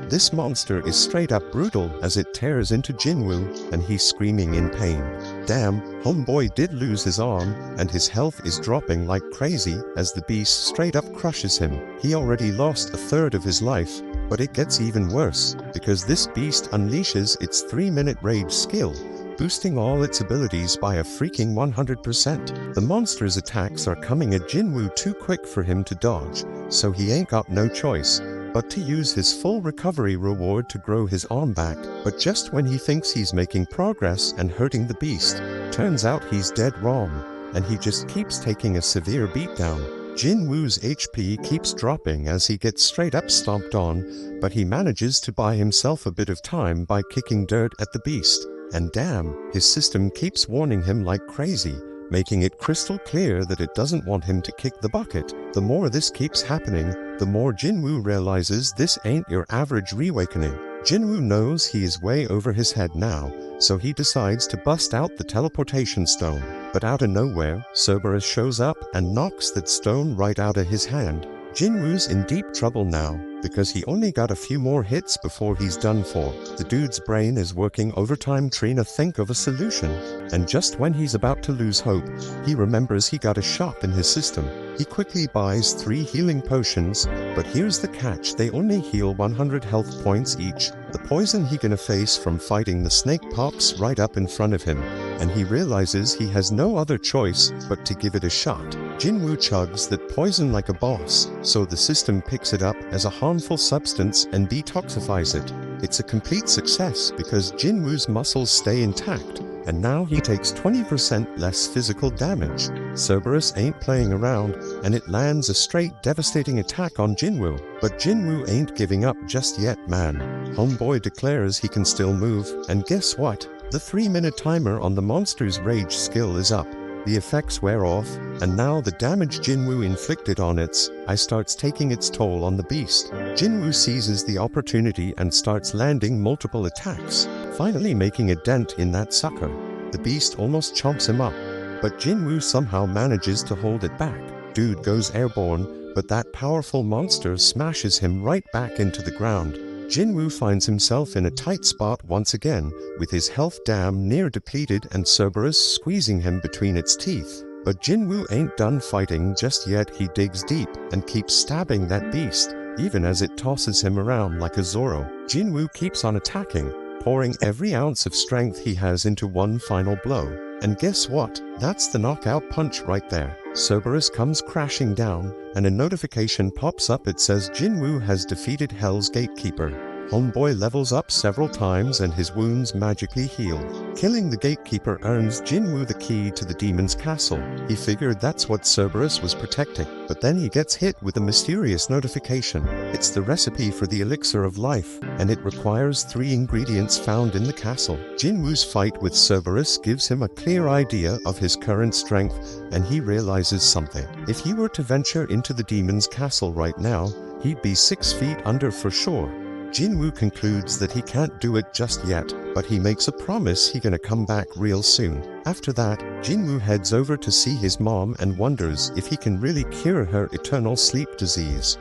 This monster is straight up brutal as it tears into Jin-woo, and he's screaming in pain. Damn, homeboy did lose his arm, and his health is dropping like crazy as the beast straight up crushes him. He already lost a third of his life, but it gets even worse, because this beast unleashes its 3-minute rage skill, boosting all its abilities by a freaking 100%. The monster's attacks are coming at Jin-woo too quick for him to dodge, so he ain't got no choice but to use his full recovery reward to grow his arm back. But just when he thinks he's making progress and hurting the beast, turns out he's dead wrong, and he just keeps taking a severe beatdown. Jin-woo's HP keeps dropping as he gets straight up stomped on, but he manages to buy himself a bit of time by kicking dirt at the beast. And damn, his system keeps warning him like crazy, making it crystal clear that it doesn't want him to kick the bucket. The more this keeps happening, the more Jin-woo realizes this ain't your average reawakening. Jin-woo knows he is way over his head now, so he decides to bust out the teleportation stone. But out of nowhere, Cerberus shows up and knocks that stone right out of his hand. Jin-woo's in deep trouble now, because he only got a few more hits before he's done for. The dude's brain is working overtime trying to think of a solution, and just when he's about to lose hope, he remembers he got a shop in his system. He quickly buys 3 healing potions, but here's the catch: they only heal 100 health points each. The poison he gonna face from fighting the snake pops right up in front of him, and he realizes he has no other choice but to give it a shot. Jin-woo chugs that poison like a boss, so the system picks it up as a harmful substance and detoxifies it. It's a complete success because Jin-woo's muscles stay intact, and now he takes 20% less physical damage. Cerberus ain't playing around, and it lands a straight devastating attack on Jin-woo. But Jin-woo ain't giving up just yet, man. Homeboy declares he can still move, and guess what? The 3-minute timer on the monster's rage skill is up. The effects wear off, and now the damage Jin-woo inflicted on its eye starts taking its toll on the beast. Jin-woo seizes the opportunity and starts landing multiple attacks, finally making a dent in that sucker. The beast almost chomps him up, but Jin-woo somehow manages to hold it back. Dude goes airborne, but that powerful monster smashes him right back into the ground. Jin-woo finds himself in a tight spot once again, with his health damn near depleted and Cerberus squeezing him between its teeth. But Jin-woo ain't done fighting just yet. He digs deep and keeps stabbing that beast, even as it tosses him around like a Zorro. Jin-woo keeps on attacking, pouring every ounce of strength he has into one final blow. And guess what? That's the knockout punch right there. Cerberus comes crashing down, and a notification pops up. It says Jin-woo has defeated Hell's Gatekeeper. Homeboy levels up several times and his wounds magically heal. Killing the Gatekeeper earns Jin-woo the key to the demon's castle. He figured that's what Cerberus was protecting, but then he gets hit with a mysterious notification. It's the recipe for the elixir of life, and it requires 3 ingredients found in the castle. Jin-woo's fight with Cerberus gives him a clear idea of his current strength, and he realizes something. If he were to venture into the demon's castle right now, he'd be 6 feet under for sure. Jin-woo concludes that he can't do it just yet, but he makes a promise he's gonna come back real soon. After that, Jin-woo heads over to see his mom and wonders if he can really cure her eternal sleep disease.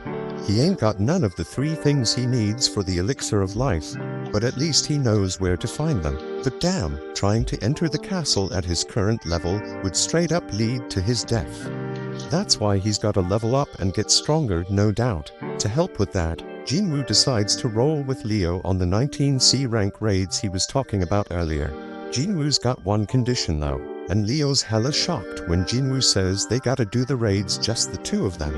He ain't got none of the 3 things he needs for the elixir of life, but at least he knows where to find them. But damn, trying to enter the castle at his current level would straight up lead to his death. That's why he's got to level up and get stronger, no doubt. To help with that, Jin-woo decides to roll with Leo on the 19 C rank raids he was talking about earlier. Jin-woo's got one condition though, and Leo's hella shocked when Jin-woo says they gotta do the raids just the 2 of them,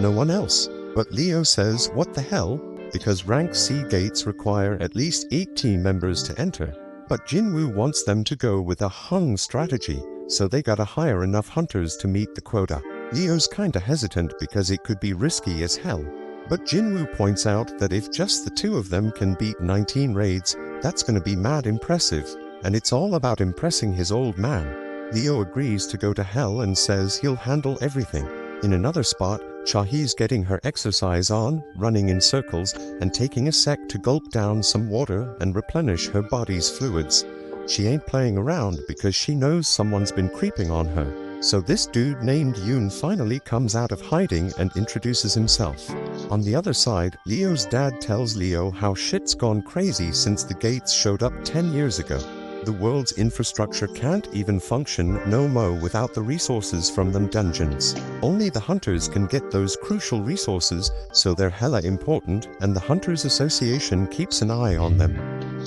no one else. But Leo says what the hell, because rank C gates require at least 8 team members to enter. But Jin-woo wants them to go with a hung strategy, so they gotta hire enough hunters to meet the quota. Leo's kinda hesitant because it could be risky as hell. But Jin-woo points out that if just the 2 of them can beat 19 raids, that's gonna be mad impressive, and it's all about impressing his old man. Leo agrees to go to hell and says he'll handle everything. In another spot, Chahi's getting her exercise on, running in circles, and taking a sec to gulp down some water and replenish her body's fluids. She ain't playing around because she knows someone's been creeping on her. So this dude named Yoon finally comes out of hiding and introduces himself. On the other side, Leo's dad tells Leo how shit's gone crazy since the gates showed up 10 years ago. The world's infrastructure can't even function no mo without the resources from them dungeons. Only the hunters can get those crucial resources, so they're hella important, and the Hunters Association keeps an eye on them.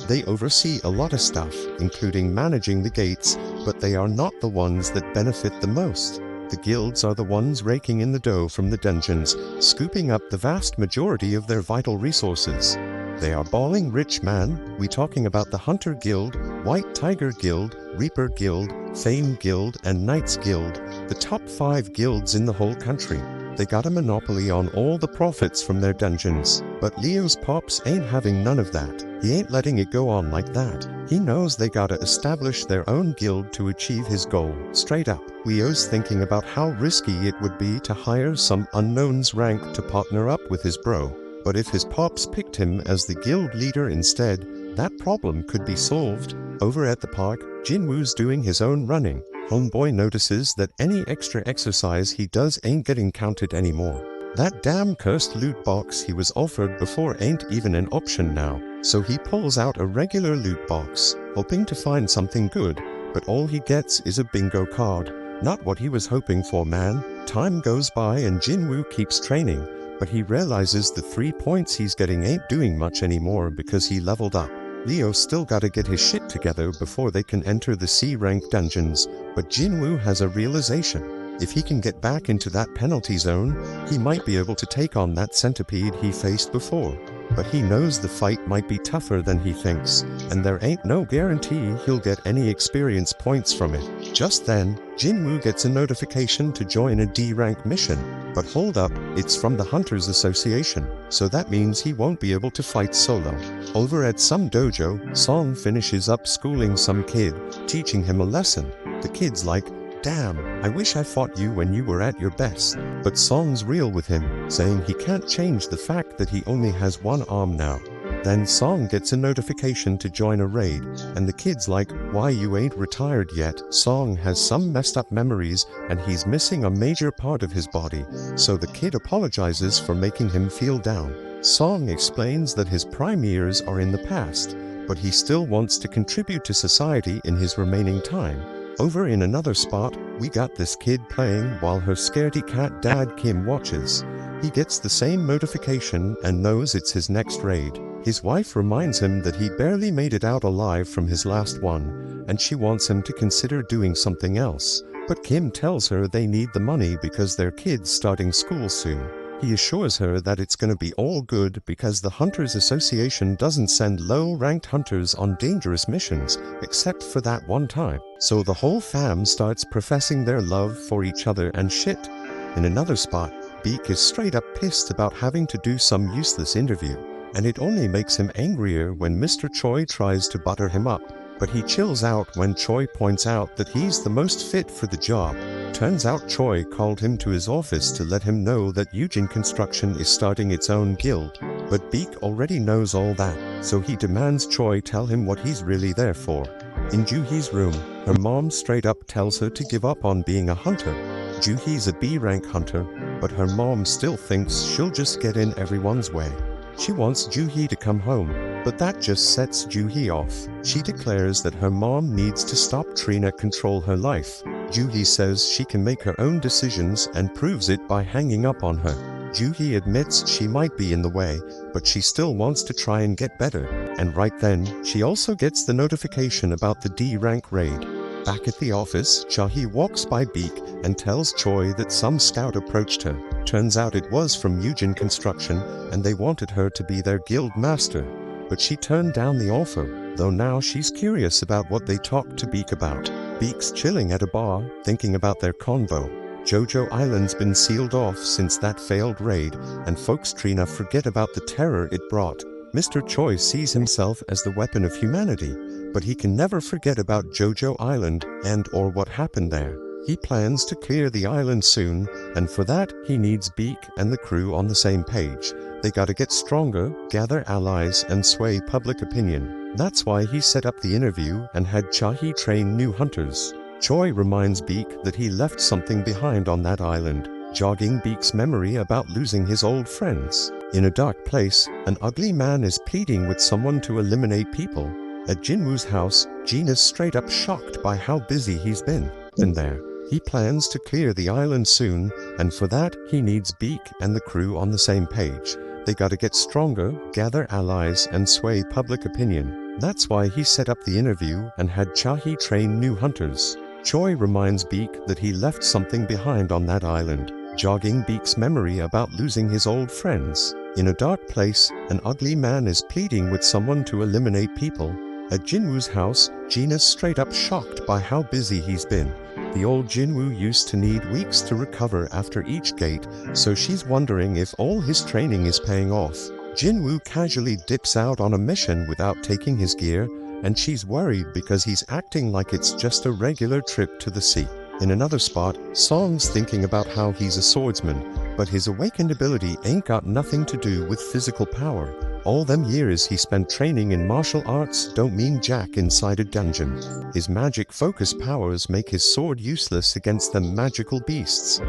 They oversee a lot of stuff, including managing the gates, but they are not the ones that benefit the most. The guilds are the ones raking in the dough from the dungeons, scooping up the vast majority of their vital resources. They are balling rich, man. We talking about the Hunter Guild, White Tiger Guild, Reaper Guild, Fame Guild, and Knights Guild, the top 5 guilds in the whole country. They got a monopoly on all the profits from their dungeons. But Leo's pops ain't having none of that. He ain't letting it go on like that. He knows they gotta establish their own guild to achieve his goal. Straight up, Leo's thinking about how risky it would be to hire some unknown's rank to partner up with his bro. But if his pops picked him as the guild leader instead, that problem could be solved. Over at the park, Jin-woo's doing his own running. Homeboy notices that any extra exercise he does ain't getting counted anymore. That damn cursed loot box he was offered before ain't even an option now, so he pulls out a regular loot box, hoping to find something good, but all he gets is a bingo card. Not what he was hoping for, man. Time goes by and Jin-woo keeps training, but he realizes the 3 points he's getting ain't doing much anymore because he leveled up. Leo still gotta get his shit together before they can enter the C-rank dungeons, but Jin-woo has a realization. If he can get back into that penalty zone, he might be able to take on that centipede he faced before. But he knows the fight might be tougher than he thinks, and there ain't no guarantee he'll get any experience points from it. Just then, Jin-woo gets a notification to join a D-rank mission. But hold up, it's from the Hunters Association, so that means he won't be able to fight solo. Over at some dojo, Song finishes up schooling some kid, teaching him a lesson. The kid's like, "Damn, I wish I fought you when you were at your best." But Song's real with him, saying he can't change the fact that he only has one arm now. Then Song gets a notification to join a raid, and the kid's like, "Why you ain't retired yet?" Song has some messed up memories, and he's missing a major part of his body, so the kid apologizes for making him feel down. Song explains that his prime years are in the past, but he still wants to contribute to society in his remaining time. Over in another spot, we got this kid playing while her scaredy cat dad Kim watches. He gets the same notification and knows it's his next raid. His wife reminds him that he barely made it out alive from his last one, and she wants him to consider doing something else. But Kim tells her they need the money because their kid's starting school soon. He assures her that it's gonna be all good because the Hunters Association doesn't send low-ranked hunters on dangerous missions, except for that one time. So the whole fam starts professing their love for each other and shit. In another spot, Beak is straight up pissed about having to do some useless interview, and it only makes him angrier when Mr. Choi tries to butter him up. But he chills out when Choi points out that he's the most fit for the job. Turns out Choi called him to his office to let him know that Eugene Construction is starting its own guild. But Beak already knows all that, so he demands Choi tell him what he's really there for. In Juhi's room, her mom straight up tells her to give up on being a hunter. Juhi's a B-rank hunter, but her mom still thinks she'll just get in everyone's way. She wants Juhi to come home, but that just sets Juhi off. She declares that her mom needs to stop Trina control her life. Juhi says she can make her own decisions and proves it by hanging up on her. Juhi admits she might be in the way, but she still wants to try and get better. And right then, she also gets the notification about the D-rank raid. Back at the office, Chahi walks by Beak and tells Choi that some scout approached her. Turns out it was from Eugene Construction, and they wanted her to be their guild master. But she turned down the offer, though now she's curious about what they talked to Beak about. Beak's chilling at a bar, thinking about their convo. Jojo Island's been sealed off since that failed raid, and folks Trina forget about the terror it brought. Mr. Choi sees himself as the weapon of humanity, but he can never forget about Jojo Island and/or what happened there. He plans to clear the island soon, and for that, he needs Beak and the crew on the same page. They gotta get stronger, gather allies, and sway public opinion. That's why he set up the interview and had Chahi train new hunters. Choi reminds Beak that he left something behind on that island, jogging Beak's memory about losing his old friends. In a dark place, an ugly man is pleading with someone to eliminate people. At Jin-woo's house, Jin is straight up shocked by how busy he's been. And there, he plans to clear the island soon, and for that, he needs Beak and the crew on the same page. They gotta get stronger, gather allies, and sway public opinion. That's why he set up the interview and had Chahi train new hunters. Choi reminds Beak that he left something behind on that island, jogging Beak's memory about losing his old friends. In a dark place, an ugly man is pleading with someone to eliminate people. At Jin-woo's house, Jin is straight up shocked by how busy he's been. The old Jin-woo used to need weeks to recover after each gate, so she's wondering if all his training is paying off. Jin-woo casually dips out on a mission without taking his gear, and she's worried because he's acting like it's just a regular trip to the sea. In another spot, Song's thinking about how he's a swordsman, but his awakened ability ain't got nothing to do with physical power. All them years he spent training in martial arts don't mean jack inside a dungeon. His magic focus powers make his sword useless against them magical beasts.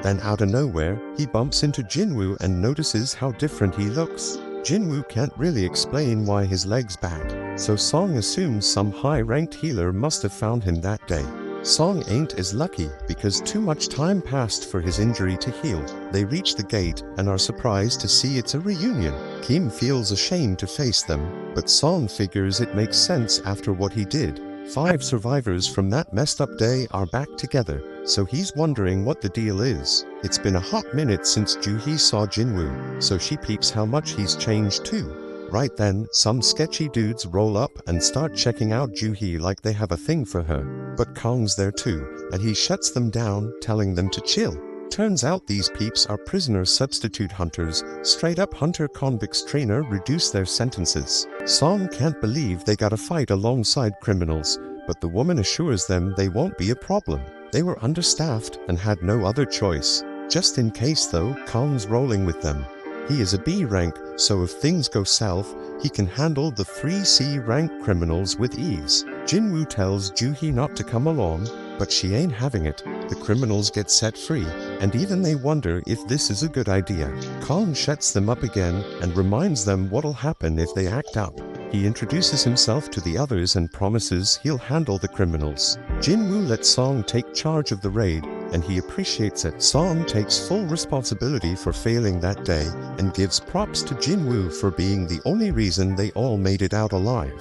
Then out of nowhere, he bumps into Jin-woo and notices how different he looks. Jin-woo can't really explain why his leg's bad, so Song assumes some high-ranked healer must have found him that day. Song ain't as lucky because too much time passed for his injury to heal. They reach the gate and are surprised to see it's a reunion. Kim feels ashamed to face them, but Song figures it makes sense after what he did. 5 survivors from that messed up day are back together, so he's wondering what the deal is. It's been a hot minute since Joo-hee saw Jin-woo, so she peeps how much he's changed too. Right then, some sketchy dudes roll up and start checking out Joo-hee like they have a thing for her. But Kong's there too, and he shuts them down, telling them to chill. Turns out these peeps are prisoner substitute hunters, straight up hunter convicts trainer reduce their sentences. Song can't believe they gotta fight alongside criminals, but the woman assures them they won't be a problem. They were understaffed and had no other choice. Just in case though, Kong's rolling with them. He is a B rank, so if things go south, he can handle the 3C rank criminals with ease. Jin-woo tells Joo-hee not to come along, but she ain't having it. The criminals get set free, and even they wonder if this is a good idea. Kong shuts them up again and reminds them what'll happen if they act up. He introduces himself to the others and promises he'll handle the criminals. Jin-woo lets Song take charge of the raid, and he appreciates it. Song takes full responsibility for failing that day and gives props to Jin-woo for being the only reason they all made it out alive.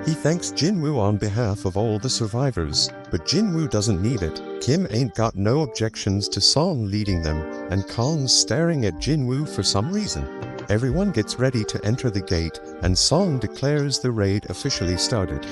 He thanks Jin-woo on behalf of all the survivors, but Jin-woo doesn't need it. Kim ain't got no objections to Song leading them, and Kong's staring at Jin-woo for some reason. Everyone gets ready to enter the gate, and Song declares the raid officially started.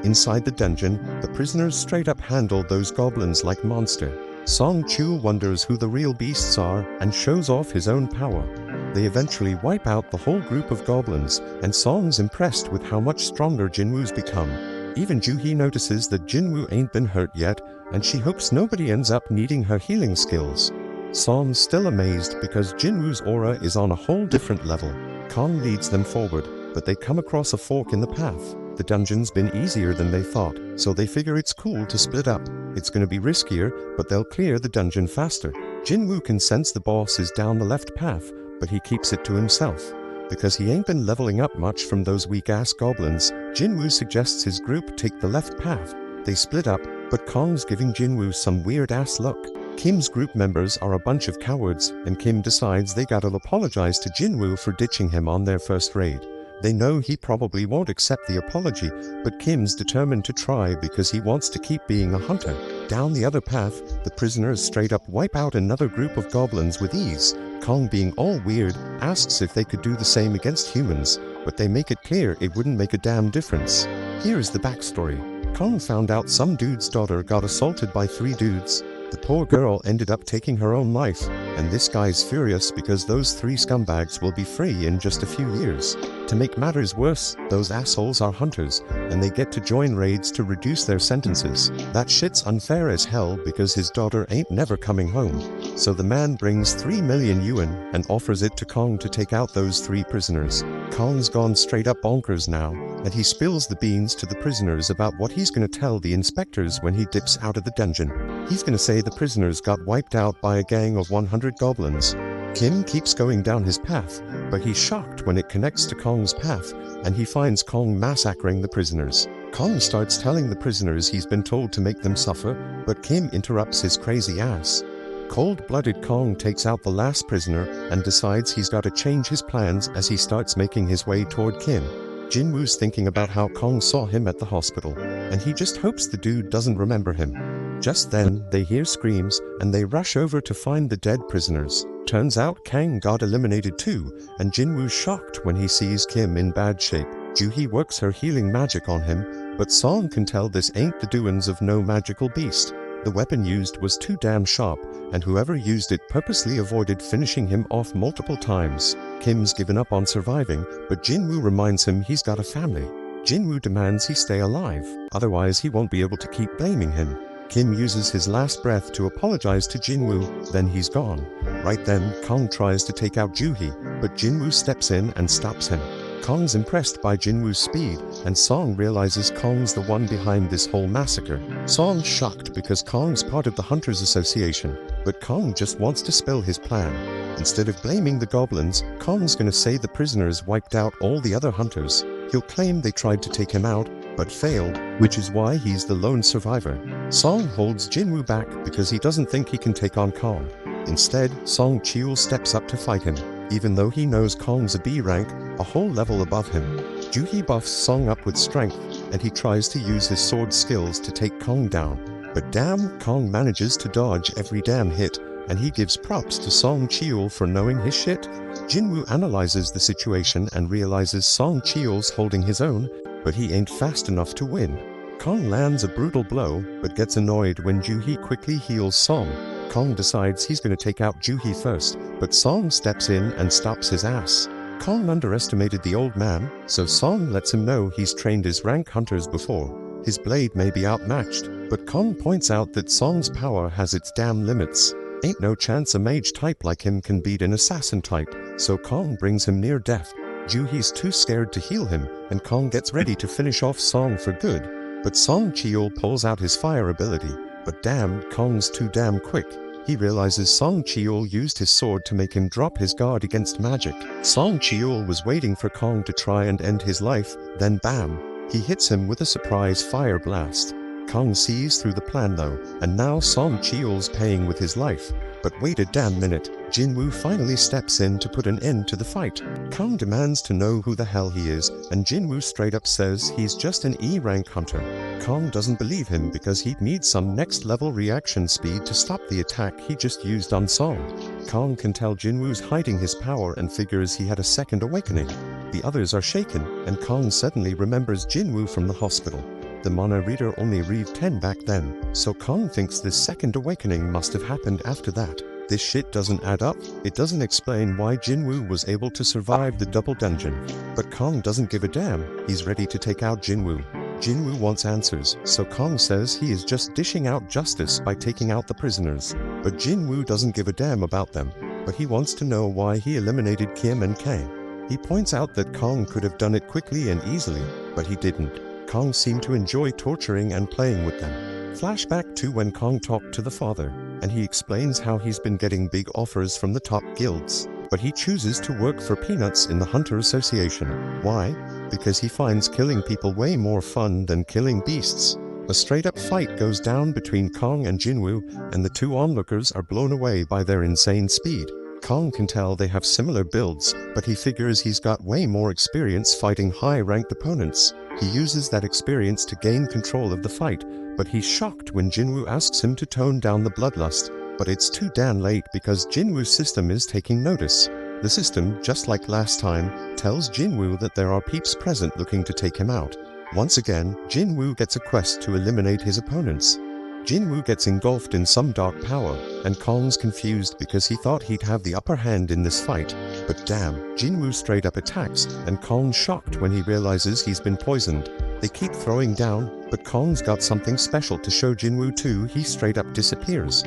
Inside the dungeon, the prisoners straight up handle those goblins like monster. Song Chu wonders who the real beasts are and shows off his own power. They eventually wipe out the whole group of goblins, and Song's impressed with how much stronger Jin-woo's become. Even Joo-hee notices that Jin-woo ain't been hurt yet, and she hopes nobody ends up needing her healing skills. Song's still amazed because Jin-woo's aura is on a whole different level. Kong leads them forward, but they come across a fork in the path. The dungeon's been easier than they thought, so they figure it's cool to split up. It's gonna be riskier, but they'll clear the dungeon faster. Jin-woo can sense the boss is down the left path, but he keeps it to himself. Because he ain't been leveling up much from those weak-ass goblins, Jin-woo suggests his group take the left path. They split up, but Kong's giving Jin-woo some weird-ass look. Kim's group members are a bunch of cowards, and Kim decides they gotta apologize to Jin-woo for ditching him on their first raid. They know he probably won't accept the apology, but Kim's determined to try because he wants to keep being a hunter. Down the other path, the prisoners straight up wipe out another group of goblins with ease. Kong, being all weird, asks if they could do the same against humans, but they make it clear it wouldn't make a damn difference. Here's the backstory. Kong found out some dude's daughter got assaulted by 3 dudes. The poor girl ended up taking her own life, and this guy's furious because those 3 scumbags will be free in just a few years. To make matters worse, those assholes are hunters, and they get to join raids to reduce their sentences. That shit's unfair as hell because his daughter ain't never coming home. So the man brings 3 million yuan and offers it to Kong to take out those 3 prisoners. Kong's gone straight up bonkers now, and he spills the beans to the prisoners about what he's gonna tell the inspectors when he dips out of the dungeon. He's gonna say the prisoners got wiped out by a gang of 100 goblins. Kim keeps going down his path, but he's shocked when it connects to Kong's path, and he finds Kong massacring the prisoners. Kong starts telling the prisoners he's been told to make them suffer, but Kim interrupts his crazy ass. Cold-blooded Kong takes out the last prisoner and decides he's got to change his plans as he starts making his way toward Kim. Jin-woo's thinking about how Kong saw him at the hospital, and he just hopes the dude doesn't remember him. Just then, they hear screams, and they rush over to find the dead prisoners. Turns out Kang got eliminated too, and Jin-woo's shocked when he sees Kim in bad shape. Joo-hee works her healing magic on him, but Song can tell this ain't the doings of no magical beast. The weapon used was too damn sharp, and whoever used it purposely avoided finishing him off multiple times. Kim's given up on surviving, but Jin-woo reminds him he's got a family. Jin-woo demands he stay alive, otherwise he won't be able to keep blaming him. Kim uses his last breath to apologize to Jin-woo, then he's gone. Right then, Kong tries to take out Joo-hee, but Jin-woo steps in and stops him. Kong's impressed by Jin-woo's speed, and Song realizes Kong's the one behind this whole massacre. Song's shocked because Kong's part of the Hunters Association, but Kong just wants to spill his plan. Instead of blaming the goblins, Kong's gonna say the prisoners wiped out all the other hunters. He'll claim they tried to take him out, but failed, which is why he's the lone survivor. Song holds Jin-woo back because he doesn't think he can take on Kong. Instead, Song Cheol steps up to fight him, even though he knows Kong's a B rank, a whole level above him. Joo-hee buffs Song up with strength, and he tries to use his sword skills to take Kong down. But damn, Kong manages to dodge every damn hit, and he gives props to Sung Jinwoo for knowing his shit. Jin-woo analyzes the situation and realizes Sung Jinwoo's holding his own, but he ain't fast enough to win. Kong lands a brutal blow, but gets annoyed when Joo-hee quickly heals Song. Kong decides he's going to take out Joo-hee first, but Song steps in and stops his ass. Kong underestimated the old man, so Song lets him know he's trained his rank hunters before. His blade may be outmatched, but Kong points out that Song's power has its damn limits. Ain't no chance a mage type like him can beat an assassin type, so Kong brings him near death. Joo-hee's too scared to heal him, and Kong gets ready to finish off Song for good. But Sung Jinwoo pulls out his fire ability, but damn, Kong's too damn quick. He realizes Sung Jinwoo used his sword to make him drop his guard against magic. Sung Jinwoo was waiting for Kong to try and end his life, then bam! He hits him with a surprise fire blast. Kong sees through the plan though, and now Sung Jinwoo's paying with his life. But wait a damn minute, Jin-woo finally steps in to put an end to the fight. Kong demands to know who the hell he is, and Jin-woo straight up says he's just an E-rank hunter. Kong doesn't believe him because he'd need some next level reaction speed to stop the attack he just used on Song. Kong can tell Jin-woo's hiding his power and figures he had a second awakening. The others are shaken, and Kong suddenly remembers Jin-woo from the hospital. The mono reader only read 10 back then, so Kong thinks this second awakening must have happened after that. This shit doesn't add up. It doesn't explain why Jin-woo was able to survive the double dungeon. But Kong doesn't give a damn. He's ready to take out Jin-woo. Jin-woo wants answers, so Kong says he is just dishing out justice by taking out the prisoners. But Jin-woo doesn't give a damn about them, but he wants to know why he eliminated Kim and Kang. He points out that Kong could have done it quickly and easily, but he didn't. Kong seemed to enjoy torturing and playing with them. Flashback to when Kong talked to the father, and he explains how he's been getting big offers from the top guilds, but he chooses to work for peanuts in the Hunter Association. Why? Because he finds killing people way more fun than killing beasts. A straight-up fight goes down between Kong and Jin-woo, and the two onlookers are blown away by their insane speed. Kong can tell they have similar builds, but he figures he's got way more experience fighting high-ranked opponents. He uses that experience to gain control of the fight, but he's shocked when Jin-woo asks him to tone down the bloodlust. But it's too damn late because Jin-woo's system is taking notice. The system, just like last time, tells Jin-woo that there are peeps present looking to take him out. Once again, Jin-woo gets a quest to eliminate his opponents. Jin-woo gets engulfed in some dark power, and Kong's confused because he thought he'd have the upper hand in this fight. But damn, Jin-woo straight up attacks, and Kong's shocked when he realizes he's been poisoned. They keep throwing down, but Kong's got something special to show Jin-woo too. He straight up disappears.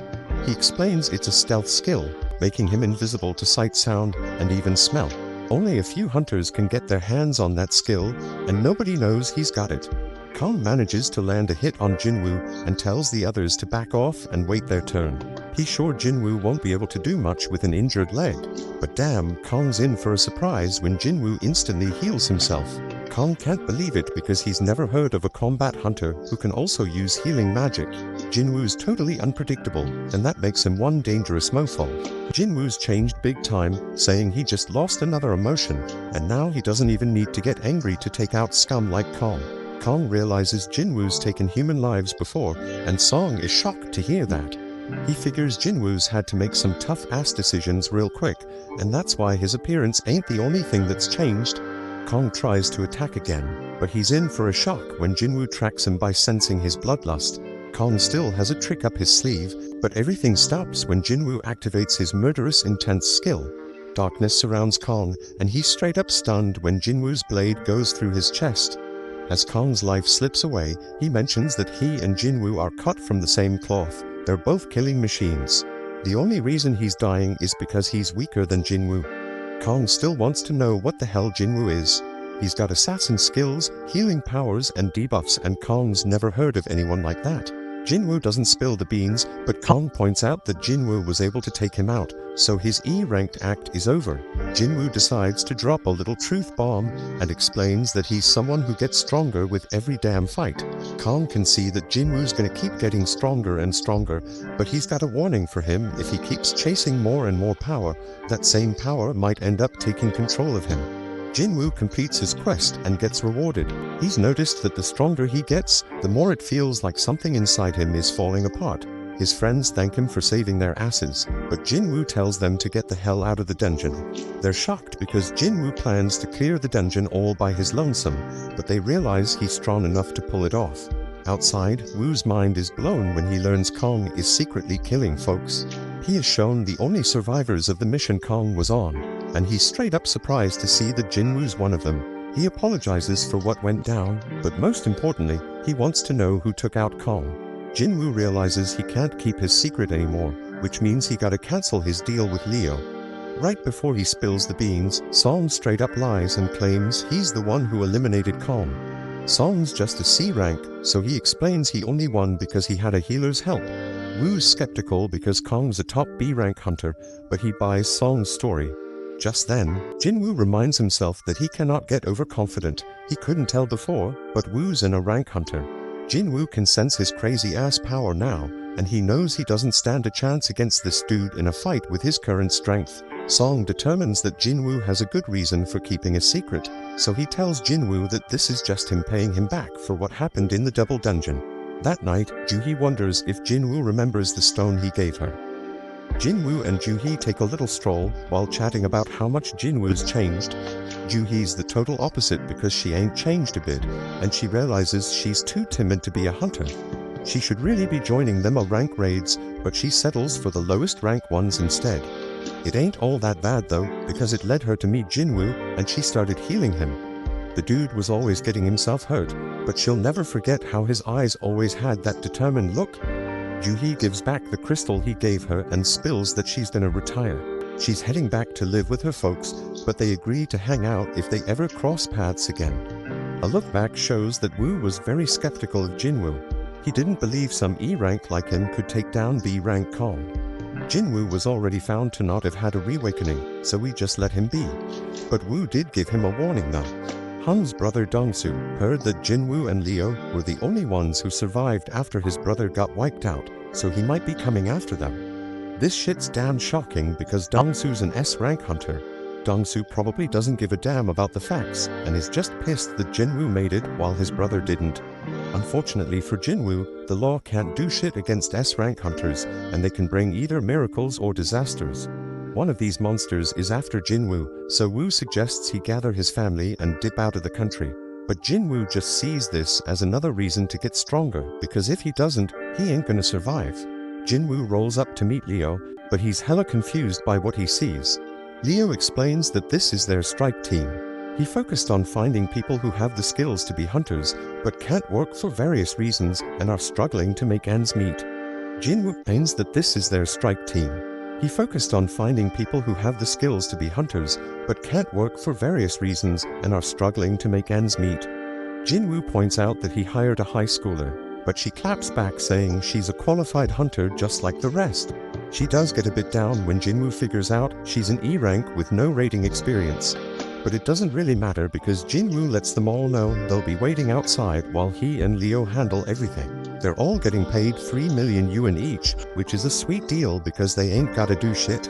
He explains it's a stealth skill, making him invisible to sight, sound, and even smell. Only a few hunters can get their hands on that skill, and nobody knows he's got it. Kong manages to land a hit on Jin-woo and tells the others to back off and wait their turn. He's sure Jin-woo won't be able to do much with an injured leg. But damn, Kong's in for a surprise when Jin-woo instantly heals himself. Kong can't believe it because he's never heard of a combat hunter who can also use healing magic. Jin-woo's totally unpredictable, and that makes him one dangerous mofo. Jin-woo's changed big time, saying he just lost another emotion, and now he doesn't even need to get angry to take out scum like Kong. Kong realizes Jin-woo's taken human lives before, and Song is shocked to hear that. He figures Jin-woo's had to make some tough-ass decisions real quick, and that's why his appearance ain't the only thing that's changed. Kong tries to attack again, but he's in for a shock when Jin-woo tracks him by sensing his bloodlust. Kong still has a trick up his sleeve, but everything stops when Jin-woo activates his murderous intense skill. Darkness surrounds Kong, and he's straight up stunned when Jin-woo's blade goes through his chest. As Kong's life slips away, he mentions that he and Jin-woo are cut from the same cloth. They're both killing machines. The only reason he's dying is because he's weaker than Jin-woo. Kong still wants to know what the hell Jin-woo is. He's got assassin skills, healing powers, and debuffs, and Kong's never heard of anyone like that. Jin-woo doesn't spill the beans, but Kong points out that Jin-woo was able to take him out, so his E-ranked act is over. Jin-woo decides to drop a little truth bomb and explains that he's someone who gets stronger with every damn fight. Kong can see that Jin-woo's gonna keep getting stronger and stronger, but he's got a warning for him: if he keeps chasing more and more power, that same power might end up taking control of him. Jin-woo completes his quest and gets rewarded. He's noticed that the stronger he gets, the more it feels like something inside him is falling apart. His friends thank him for saving their asses, but Jin-woo tells them to get the hell out of the dungeon. They're shocked because Jin-woo plans to clear the dungeon all by his lonesome, but they realize he's strong enough to pull it off. Outside, Woo's mind is blown when he learns Kong is secretly killing folks. He is shown the only survivors of the mission Kong was on, and he's straight up surprised to see that Jin-woo's one of them. He apologizes for what went down, but most importantly, he wants to know who took out Kong. Jin-woo realizes he can't keep his secret anymore, which means he gotta cancel his deal with Leo. Right before he spills the beans, Song straight up lies and claims he's the one who eliminated Kong. Song's just a C rank, so he explains he only won because he had a healer's help. Woo's skeptical because Kong's a top B rank hunter, but he buys Song's story. Just then, Jin-woo reminds himself that he cannot get overconfident. He couldn't tell before, but Woo's in a rank hunter. Jin-woo can sense his crazy-ass power now, and he knows he doesn't stand a chance against this dude in a fight with his current strength. Song determines that Jin-woo has a good reason for keeping a secret, so he tells Jin-woo that this is just him paying him back for what happened in the double dungeon. That night, Joo-hee wonders if Jin-woo remembers the stone he gave her. Jin-woo and Joo-hee take a little stroll while chatting about how much Jin-woo's changed. Joo-hee's the total opposite because she ain't changed a bit, and she realizes she's too timid to be a hunter. She should really be joining them on rank raids, but she settles for the lowest rank ones instead. It ain't all that bad though, because it led her to meet Jin-woo, and she started healing him. The dude was always getting himself hurt, but she'll never forget how his eyes always had that determined look. Joo-hee gives back the crystal he gave her and spills that she's gonna retire. She's heading back to live with her folks, but they agree to hang out if they ever cross paths again. A look back shows that Woo was very skeptical of Jin-woo. He didn't believe some E rank like him could take down B rank Kong. Jin-woo was already found to not have had a reawakening, so we just let him be. But Woo did give him a warning though. Han's brother Dong-soo heard that Jin-woo and Leo were the only ones who survived after his brother got wiped out, so he might be coming after them. This shit's damn shocking because Dong-soo's an S-rank hunter. Dong-soo probably doesn't give a damn about the facts and is just pissed that Jin-woo made it while his brother didn't. Unfortunately for Jin-woo, the law can't do shit against S-rank hunters, and they can bring either miracles or disasters. One of these monsters is after Jin-woo, so Woo suggests he gather his family and dip out of the country. But Jin-woo just sees this as another reason to get stronger, because if he doesn't, he ain't gonna survive. Jin-woo rolls up to meet Leo, but he's hella confused by what he sees. Leo explains that this is their strike team. He focused on finding people who have the skills to be hunters, but can't work for various reasons and are struggling to make ends meet. Jin-woo explains that this is their strike team. He focused on finding people who have the skills to be hunters, but can't work for various reasons and are struggling to make ends meet. Jin-woo points out that he hired a high schooler, but she claps back saying she's a qualified hunter just like the rest. She does get a bit down when Jin-woo figures out she's an E rank with no raiding experience. But it doesn't really matter because Jin-woo lets them all know they'll be waiting outside while he and Leo handle everything. They're all getting paid 3 million yuan each, which is a sweet deal because they ain't gotta do shit.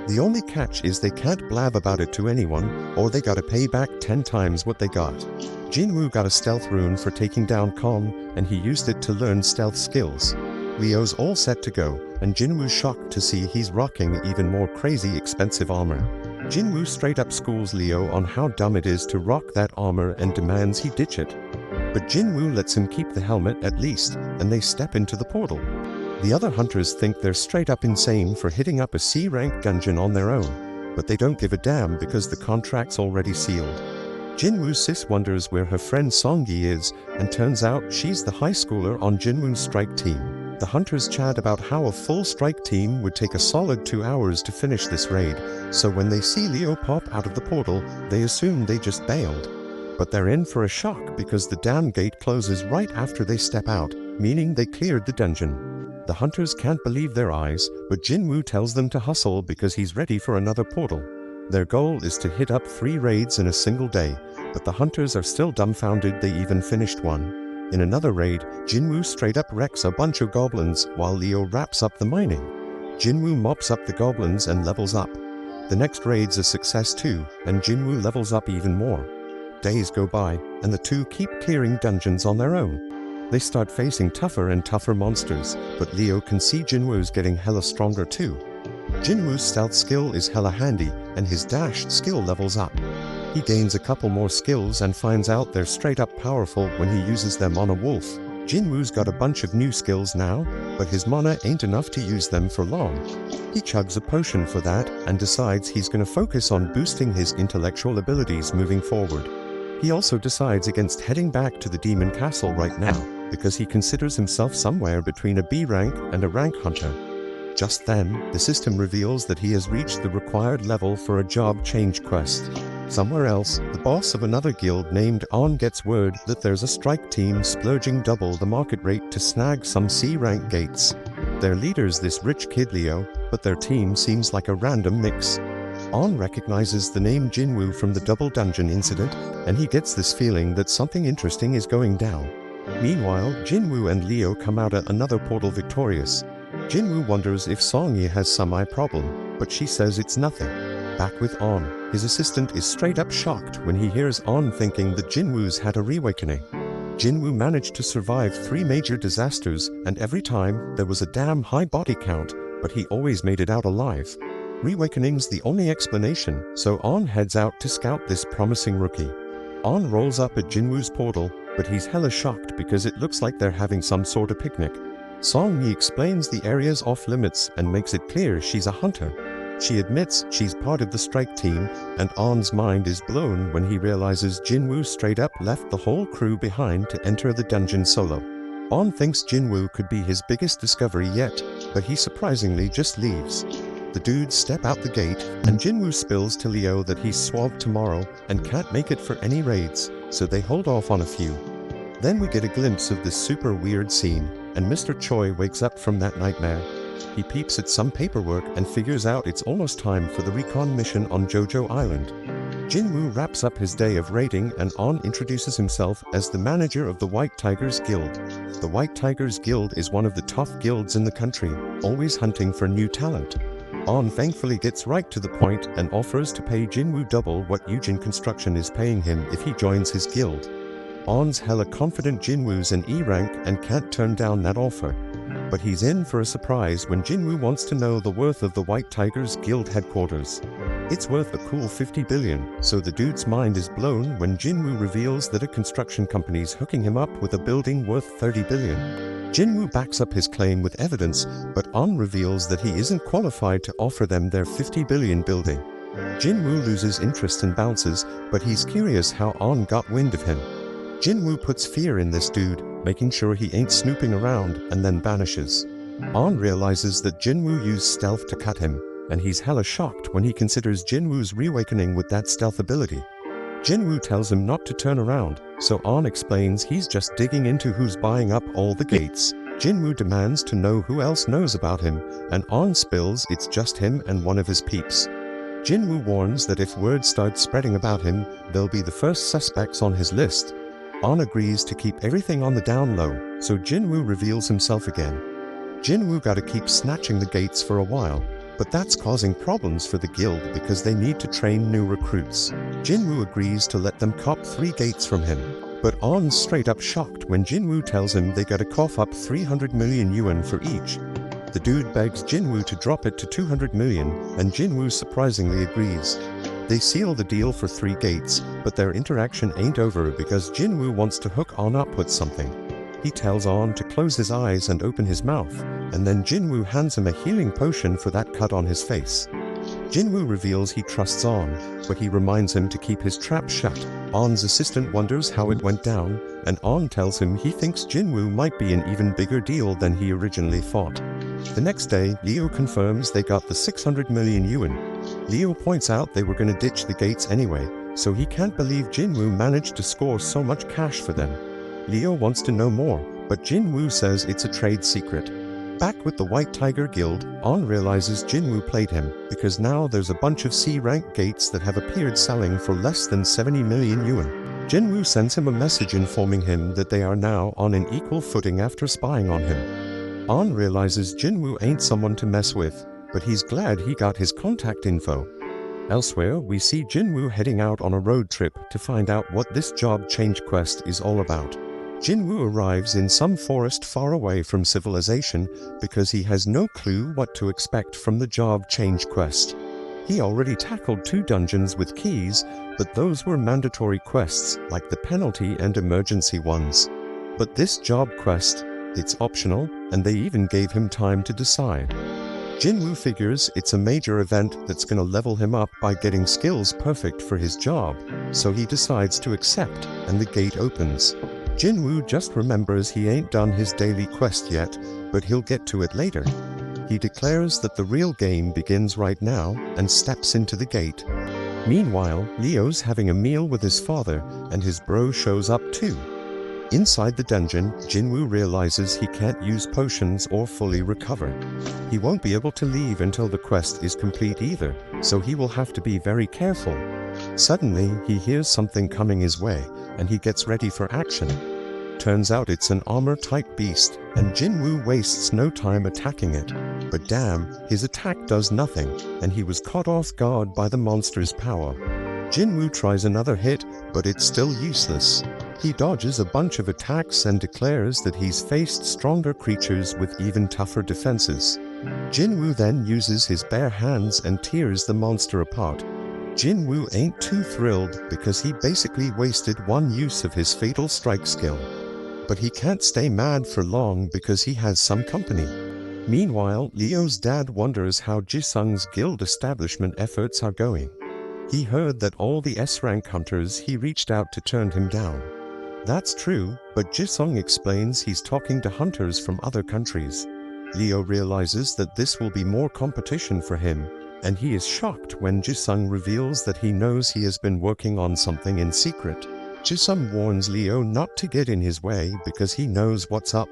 The only catch is they can't blab about it to anyone, or they gotta pay back 10 times what they got. Jin-woo got a stealth rune for taking down Kong, and he used it to learn stealth skills. Leo's all set to go, and Jin-woo's shocked to see he's rocking even more crazy expensive armor. Jin-woo straight up schools Leo on how dumb it is to rock that armor and demands he ditch it. But Jin-woo lets him keep the helmet at least, and they step into the portal. The other hunters think they're straight up insane for hitting up a C-rank dungeon on their own, but they don't give a damn because the contract's already sealed. Jin-woo's sis wonders where her friend Song-gi is, and turns out she's the high schooler on Jin-woo's strike team. The hunters chat about how a full strike team would take a solid 2 hours to finish this raid, so when they see Leo pop out of the portal, they assume they just bailed. But they're in for a shock because the damn gate closes right after they step out, meaning they cleared the dungeon. The hunters can't believe their eyes, but Jin-woo tells them to hustle because he's ready for another portal. Their goal is to hit up 3 raids in a single day, but the hunters are still dumbfounded they even finished one. In another raid, Jin-woo straight up wrecks a bunch of goblins while Leo wraps up the mining. Jin-woo mops up the goblins and levels up. The next raid's a success too, and Jin-woo levels up even more. Days go by, and the two keep clearing dungeons on their own. They start facing tougher and tougher monsters, but Leo can see Jin-woo's getting hella stronger too. Jin-woo's stealth skill is hella handy, and his dash skill levels up. He gains a couple more skills and finds out they're straight up powerful when he uses them on a wolf. Jin-woo's got a bunch of new skills now, but his mana ain't enough to use them for long. He chugs a potion for that and decides he's gonna focus on boosting his intellectual abilities moving forward. He also decides against heading back to the Demon Castle right now, because he considers himself somewhere between a B rank and a rank hunter. Just then, the system reveals that he has reached the required level for a job change quest. Somewhere else, the boss of another guild named On gets word that there's a strike team splurging double the market rate to snag some C-rank gates. Their leader's this rich kid Leo, but their team seems like a random mix. On recognizes the name Jin-woo from the double dungeon incident, and he gets this feeling that something interesting is going down. Meanwhile, Jin-woo and Leo come out at another portal victorious. Jin-woo wonders if Song-yi has some eye problem, but she says it's nothing. Back with On, his assistant is straight up shocked when he hears On thinking that Jin-woo's had a reawakening. Jin-woo managed to survive 3 major disasters, and every time there was a damn high body count, but he always made it out alive. Reawakening's the only explanation, so On heads out to scout this promising rookie. On rolls up at Jin-woo's portal, but he's hella shocked because it looks like they're having some sort of picnic. Song-yi explains the area's off limits and makes it clear she's a hunter. She admits she's part of the strike team, and On's mind is blown when he realizes Jin-woo straight up left the whole crew behind to enter the dungeon solo. On thinks Jin-woo could be his biggest discovery yet, but he surprisingly just leaves. The dudes step out the gate, and Jin-woo spills to Leo that he's swabbed tomorrow and can't make it for any raids, so they hold off on a few. Then we get a glimpse of this super weird scene, and Mr. Choi wakes up from that nightmare. He peeps at some paperwork and figures out it's almost time for the recon mission on Jojo Island. Jin-woo wraps up his day of raiding, and On introduces himself as the manager of the White Tigers Guild. The White Tigers Guild is one of the tough guilds in the country, always hunting for new talent. On thankfully gets right to the point and offers to pay Jin-woo double what Eugene Construction is paying him if he joins his guild. On's hella confident Jin-woo's an E rank and can't turn down that offer. But he's in for a surprise when Jin-woo wants to know the worth of the White Tigers Guild headquarters. It's worth a cool 50 billion, so the dude's mind is blown when Jin-woo reveals that a construction company's hooking him up with a building worth 30 billion. Jin-woo backs up his claim with evidence, but On reveals that he isn't qualified to offer them their 50 billion building. Jin-woo loses interest and bounces, but he's curious how On got wind of him. Jin-woo puts fear in this dude, making sure he ain't snooping around, and then vanishes. On realizes that Jin-woo used stealth to cut him, and he's hella shocked when he considers Jin-woo's reawakening with that stealth ability. Jin-woo tells him not to turn around, so On explains he's just digging into who's buying up all the gates. Jin-woo demands to know who else knows about him, and On spills it's just him and one of his peeps. Jin-woo warns that if word starts spreading about him, they'll be the first suspects on his list. On agrees to keep everything on the down low, so Jin-woo reveals himself again. Jin-woo gotta keep snatching the gates for a while, but that's causing problems for the guild because they need to train new recruits. Jin-woo agrees to let them cop 3 gates from him, but On's straight up shocked when Jin-woo tells him they gotta cough up 300 million yuan for each. The dude begs Jin-woo to drop it to 200 million, and Jin-woo surprisingly agrees. They seal the deal for 3 gates, but their interaction ain't over because Jin-woo wants to hook On up with something. He tells On to close his eyes and open his mouth, and then Jin-woo hands him a healing potion for that cut on his face. Jin-woo reveals he trusts On, but he reminds him to keep his trap shut. On's assistant wonders how it went down, and On tells him he thinks Jin-woo might be an even bigger deal than he originally thought. The next day, Leo confirms they got the 600 million yuan. Leo points out they were gonna ditch the gates anyway, so he can't believe Jin-woo managed to score so much cash for them. Leo wants to know more, but Jin-woo says it's a trade secret. Back with the White Tiger Guild, On realizes Jin-woo played him, because now there's a bunch of C-rank gates that have appeared selling for less than 70 million yuan. Jin-woo sends him a message informing him that they are now on an equal footing after spying on him. On realizes Jin-woo ain't someone to mess with, but he's glad he got his contact info. Elsewhere, we see Jin-woo heading out on a road trip to find out what this job change quest is all about. Jin-woo arrives in some forest far away from civilization because he has no clue what to expect from the job change quest. He already tackled 2 dungeons with keys, but those were mandatory quests like the penalty and emergency ones. But this job quest, it's optional, and they even gave him time to decide. Jin-woo figures it's a major event that's gonna level him up by getting skills perfect for his job, so he decides to accept, and the gate opens. Jin-woo just remembers he ain't done his daily quest yet, but he'll get to it later. He declares that the real game begins right now and steps into the gate. Meanwhile, Leo's having a meal with his father, and his bro shows up too. Inside the dungeon, Jin-woo realizes he can't use potions or fully recover. He won't be able to leave until the quest is complete either, so he will have to be very careful. Suddenly, he hears something coming his way, and he gets ready for action. Turns out it's an armor-type beast, and Jin-woo wastes no time attacking it. But damn, his attack does nothing, and he was caught off guard by the monster's power. Jin-woo tries another hit, but it's still useless. He dodges a bunch of attacks and declares that he's faced stronger creatures with even tougher defenses. Jin-woo then uses his bare hands and tears the monster apart. Jin-woo ain't too thrilled because he basically wasted 1 use of his fatal strike skill. But he can't stay mad for long because he has some company. Meanwhile, Leo's dad wonders how Ji-sung's guild establishment efforts are going. He heard that all the S-rank hunters he reached out to turned him down. That's true, but Ji-sung explains he's talking to hunters from other countries. Leo realizes that this will be more competition for him, and he is shocked when Ji-sung reveals that he knows he has been working on something in secret. Ji-sung warns Leo not to get in his way because he knows what's up.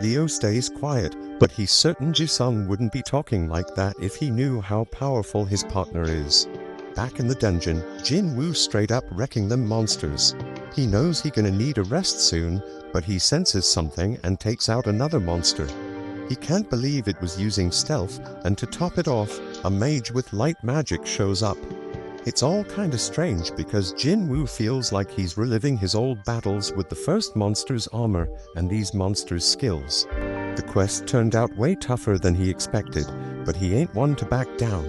Leo stays quiet, but he's certain Ji-sung wouldn't be talking like that if he knew how powerful his partner is. Back in the dungeon, Jin-woo straight up wrecking them monsters. He knows he's gonna need a rest soon, but he senses something and takes out another monster. He can't believe it was using stealth, and to top it off, a mage with light magic shows up. It's all kinda strange because Jin-woo feels like he's reliving his old battles with the first monster's armor and these monsters' skills. The quest turned out way tougher than he expected, but he ain't one to back down.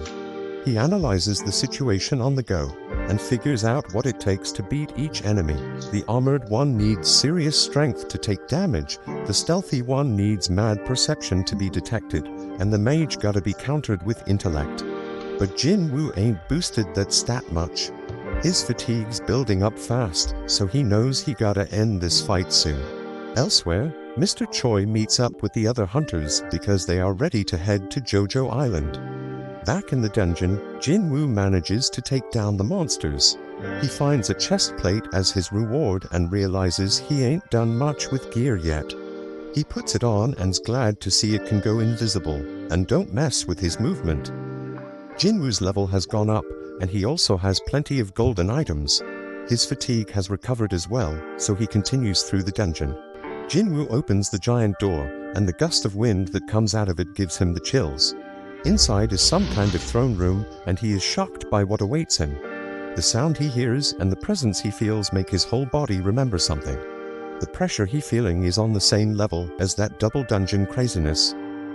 He analyzes the situation on the go, and figures out what it takes to beat each enemy. The armored one needs serious strength to take damage, the stealthy one needs mad perception to be detected, and the mage gotta be countered with intellect. But Jin-woo ain't boosted that stat much. His fatigue's building up fast, so he knows he gotta end this fight soon. Elsewhere, Mr. Choi meets up with the other hunters because they are ready to head to Jojo Island. Back in the dungeon, Jin-woo manages to take down the monsters. He finds a chest plate as his reward and realizes he ain't done much with gear yet. He puts it on and's glad to see it can go invisible, and don't mess with his movement. Jin-woo's level has gone up, and he also has plenty of golden items. His fatigue has recovered as well, so he continues through the dungeon. Jin-woo opens the giant door, and the gust of wind that comes out of it gives him the chills. Inside is some kind of throne room, and he is shocked by what awaits him. The sound he hears and the presence he feels make his whole body remember something. The pressure he's feeling is on the same level as that double dungeon craziness.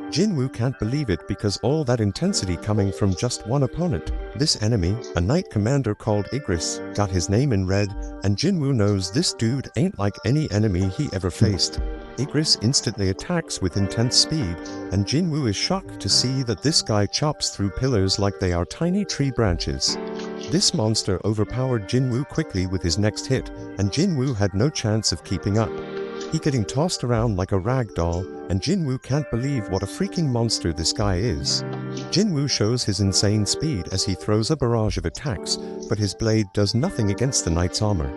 Jin-woo can't believe it because all that intensity coming from just one opponent. This enemy, a knight commander called Igris, got his name in red, and Jin-woo knows this dude ain't like any enemy he ever faced. Igris instantly attacks with intense speed, and Jin-woo is shocked to see that this guy chops through pillars like they are tiny tree branches. This monster overpowered Jin-woo quickly with his next hit, and Jin-woo had no chance of keeping up. He getting tossed around like a rag doll, and Jin-woo can't believe what a freaking monster this guy is. Jin-woo shows his insane speed as he throws a barrage of attacks, but his blade does nothing against the knight's armor.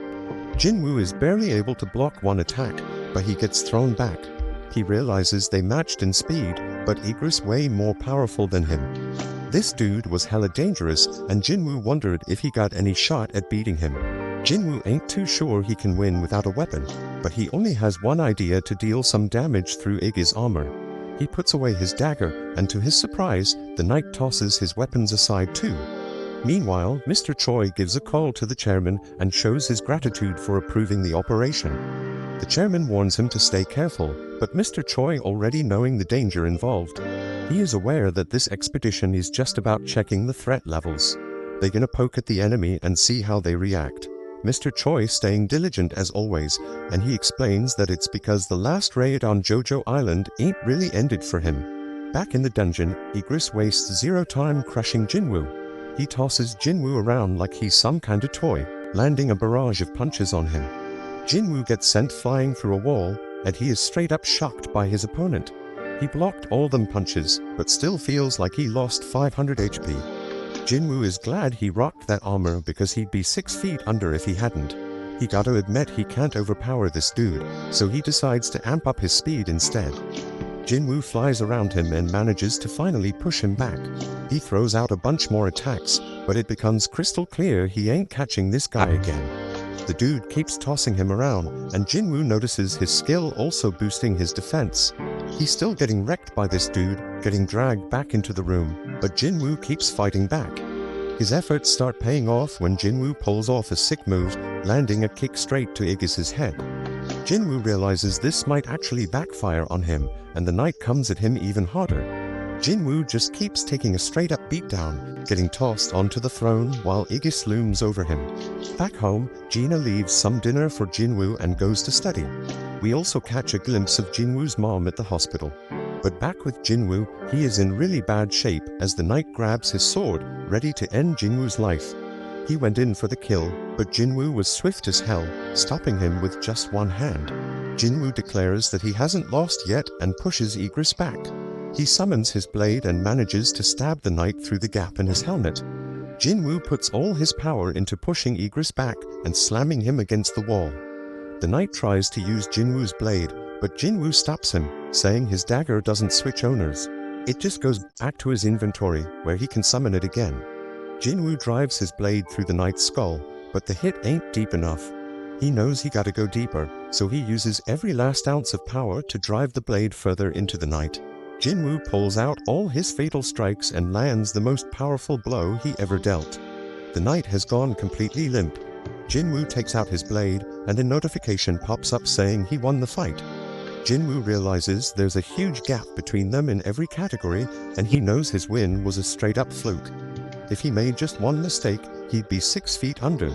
Jin-woo is barely able to block one attack, but he gets thrown back. He realizes they matched in speed, but Igris way more powerful than him. This dude was hella dangerous, and Jin-woo wondered if he got any shot at beating him. Jin-woo ain't too sure he can win without a weapon, but he only has one idea to deal some damage through Iggy's armor. He puts away his dagger, and to his surprise, the knight tosses his weapons aside too. Meanwhile, Mr. Choi gives a call to the chairman and shows his gratitude for approving the operation. The chairman warns him to stay careful, but Mr. Choi, already knowing the danger involved, he is aware that this expedition is just about checking the threat levels. They're gonna poke at the enemy and see how they react. Mr. Choi staying diligent as always, and he explains that it's because the last raid on Jojo Island ain't really ended for him. Back in the dungeon, Igris wastes zero time crushing Jin-woo. He tosses Jin-woo around like he's some kind of toy, landing a barrage of punches on him. Jin-woo gets sent flying through a wall, and he is straight up shocked by his opponent. He blocked all them punches, but still feels like he lost 500 HP. Jin-woo is glad he rocked that armor because he'd be 6 feet under if he hadn't. He gotta admit he can't overpower this dude, so he decides to amp up his speed instead. Jin-woo flies around him and manages to finally push him back. He throws out a bunch more attacks, but it becomes crystal clear he ain't catching this guy again. The dude keeps tossing him around, and Jin-woo notices his skill also boosting his defense. He's still getting wrecked by this dude, getting dragged back into the room, but Jin-woo keeps fighting back. His efforts start paying off when Jin-woo pulls off a sick move, landing a kick straight to Iggis's head. Jin-woo realizes this might actually backfire on him, and the knight comes at him even harder. Jin-woo just keeps taking a straight-up beatdown, getting tossed onto the throne while Iggis looms over him. Back home, Gina leaves some dinner for Jin-woo and goes to study. We also catch a glimpse of Jin-woo's mom at the hospital. But back with Jin-woo, he is in really bad shape as the knight grabs his sword, ready to end Jin-woo's life. He went in for the kill, but Jin-woo was swift as hell, stopping him with just one hand. Jin-woo declares that he hasn't lost yet and pushes Igris back. He summons his blade and manages to stab the knight through the gap in his helmet. Jin-woo puts all his power into pushing Igris back and slamming him against the wall. The knight tries to use Jin-woo's blade, but Jin-woo stops him, saying his dagger doesn't switch owners. It just goes back to his inventory, where he can summon it again. Jin-woo drives his blade through the knight's skull, but the hit ain't deep enough. He knows he gotta go deeper, so he uses every last ounce of power to drive the blade further into the knight. Jin-woo pulls out all his fatal strikes and lands the most powerful blow he ever dealt. The knight has gone completely limp. Jin-woo takes out his blade, and a notification pops up saying he won the fight. Jin-woo realizes there's a huge gap between them in every category, and he knows his win was a straight-up fluke. If he made just one mistake, he'd be 6 feet under.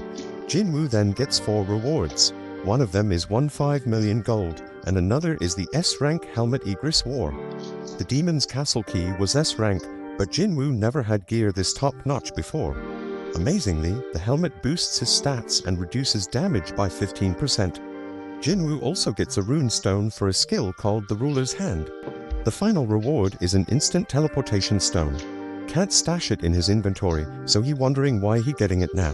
Jin-woo then gets 4 rewards. One of them is 15 million gold, and another is the S-rank helmet Igris wore. The demon's castle key was S-rank, but Jin-woo never had gear this top-notch before. Amazingly, the helmet boosts his stats and reduces damage by 15%. Jin-woo also gets a rune stone for a skill called the Ruler's Hand. The final reward is an instant teleportation stone. Can't stash it in his inventory, so he wondering why he getting it now.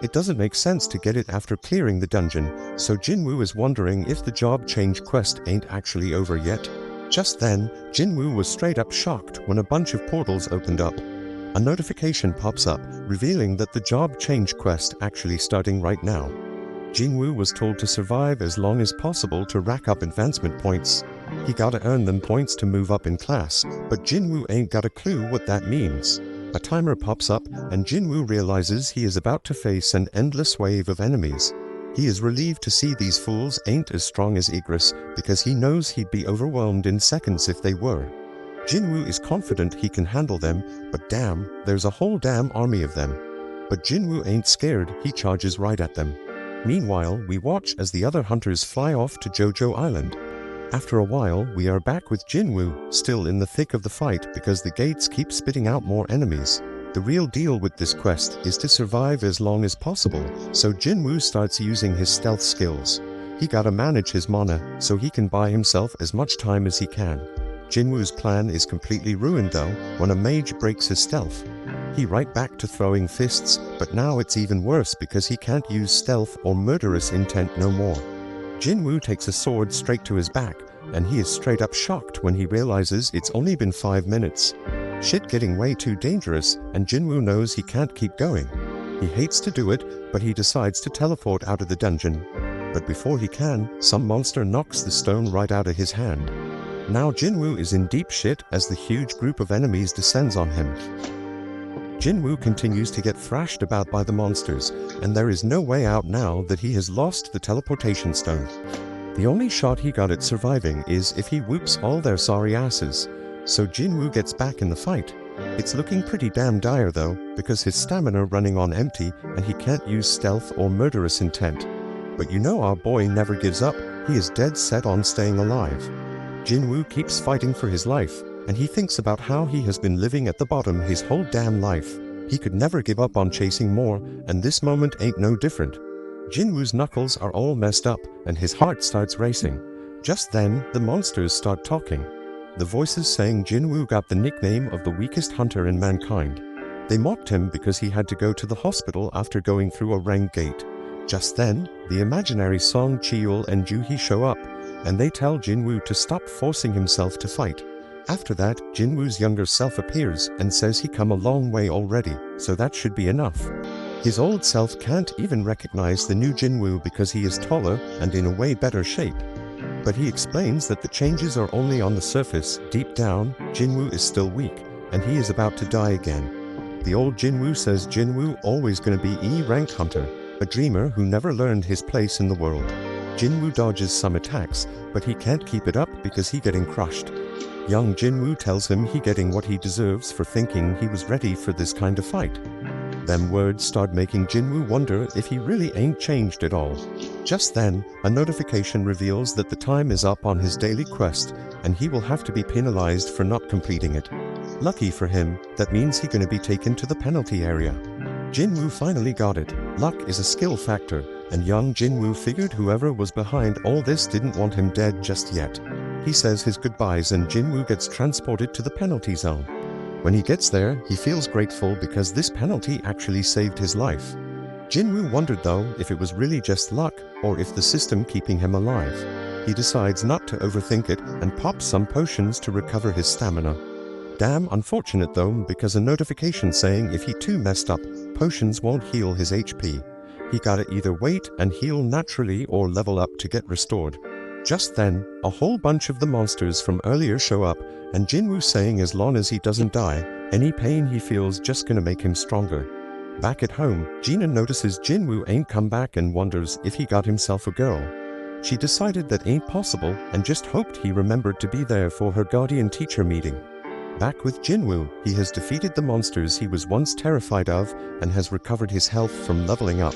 It doesn't make sense to get it after clearing the dungeon, so Jin-woo is wondering if the job change quest ain't actually over yet. Just then, Jin-woo was straight up shocked when a bunch of portals opened up. A notification pops up, revealing that the job change quest actually starting right now. Jin-woo was told to survive as long as possible to rack up advancement points. He gotta earn them points to move up in class, but Jin-woo ain't got a clue what that means. A timer pops up, and Jin-woo realizes he is about to face an endless wave of enemies. He is relieved to see these fools ain't as strong as Igris, because he knows he'd be overwhelmed in seconds if they were. Jin-woo is confident he can handle them, but damn, there's a whole damn army of them. But Jin-woo ain't scared, he charges right at them. Meanwhile, we watch as the other hunters fly off to Jojo Island. After a while, we are back with Jin-woo, still in the thick of the fight because the gates keep spitting out more enemies. The real deal with this quest is to survive as long as possible, so Jin-woo starts using his stealth skills. He gotta manage his mana, so he can buy himself as much time as he can. Jin-woo's plan is completely ruined though, when a mage breaks his stealth. He right back to throwing fists, but now it's even worse because he can't use stealth or murderous intent no more. Jin-woo takes a sword straight to his back, and he is straight up shocked when he realizes it's only been 5 minutes. Shit getting way too dangerous, and Jin-woo knows he can't keep going. He hates to do it, but he decides to teleport out of the dungeon. But before he can, some monster knocks the stone right out of his hand. Now Jin-woo is in deep shit as the huge group of enemies descends on him. Jin-woo continues to get thrashed about by the monsters, and there is no way out now that he has lost the teleportation stone. The only shot he got at surviving is if he whoops all their sorry asses, so Jin-woo gets back in the fight. It's looking pretty damn dire though, because his stamina running on empty and he can't use stealth or murderous intent. But you know our boy never gives up, he is dead set on staying alive. Jin-woo keeps fighting for his life, and he thinks about how he has been living at the bottom his whole damn life. He could never give up on chasing more, and this moment ain't no different. Jin-woo's knuckles are all messed up, and his heart starts racing. Just then, the monsters start talking. The voices saying Jin-woo got the nickname of the weakest hunter in mankind. They mocked him because he had to go to the hospital after going through a rank gate. Just then, the imaginary Song Cheol and Joo-hee show up, and they tell Jin-woo to stop forcing himself to fight. After that, Jin-woo's younger self appears and says he come a long way already, so that should be enough. His old self can't even recognize the new Jin-woo because he is taller and in a way better shape. But he explains that the changes are only on the surface. Deep down, Jin-woo is still weak, and he is about to die again. The old Jin-woo says Jin-woo always gonna be E-rank hunter, a dreamer who never learned his place in the world. Jin-woo dodges some attacks, but he can't keep it up because he getting crushed. Young Jin-woo tells him he getting what he deserves for thinking he was ready for this kind of fight. Them words start making Jin-woo wonder if he really ain't changed at all. Just then, a notification reveals that the time is up on his daily quest, and he will have to be penalized for not completing it. Lucky for him, that means he gonna be taken to the penalty area. Jin-woo finally got it. Luck is a skill factor, and young Jin-woo figured whoever was behind all this didn't want him dead just yet. He says his goodbyes and Jin-woo gets transported to the penalty zone. When he gets there, he feels grateful because this penalty actually saved his life. Jin-woo wondered though if it was really just luck or if the system keeping him alive. He decides not to overthink it and pops some potions to recover his stamina. Damn unfortunate though, because a notification saying if he too messed up, potions won't heal his HP. He gotta either wait and heal naturally or level up to get restored. Just then, a whole bunch of the monsters from earlier show up, and Jin-woo saying as long as he doesn't die, any pain he feels just gonna make him stronger. Back at home, Gina notices Jin-woo ain't come back and wonders if he got himself a girl. She decided that ain't possible and just hoped he remembered to be there for her guardian teacher meeting. Back with Jin-woo, he has defeated the monsters he was once terrified of and has recovered his health from leveling up.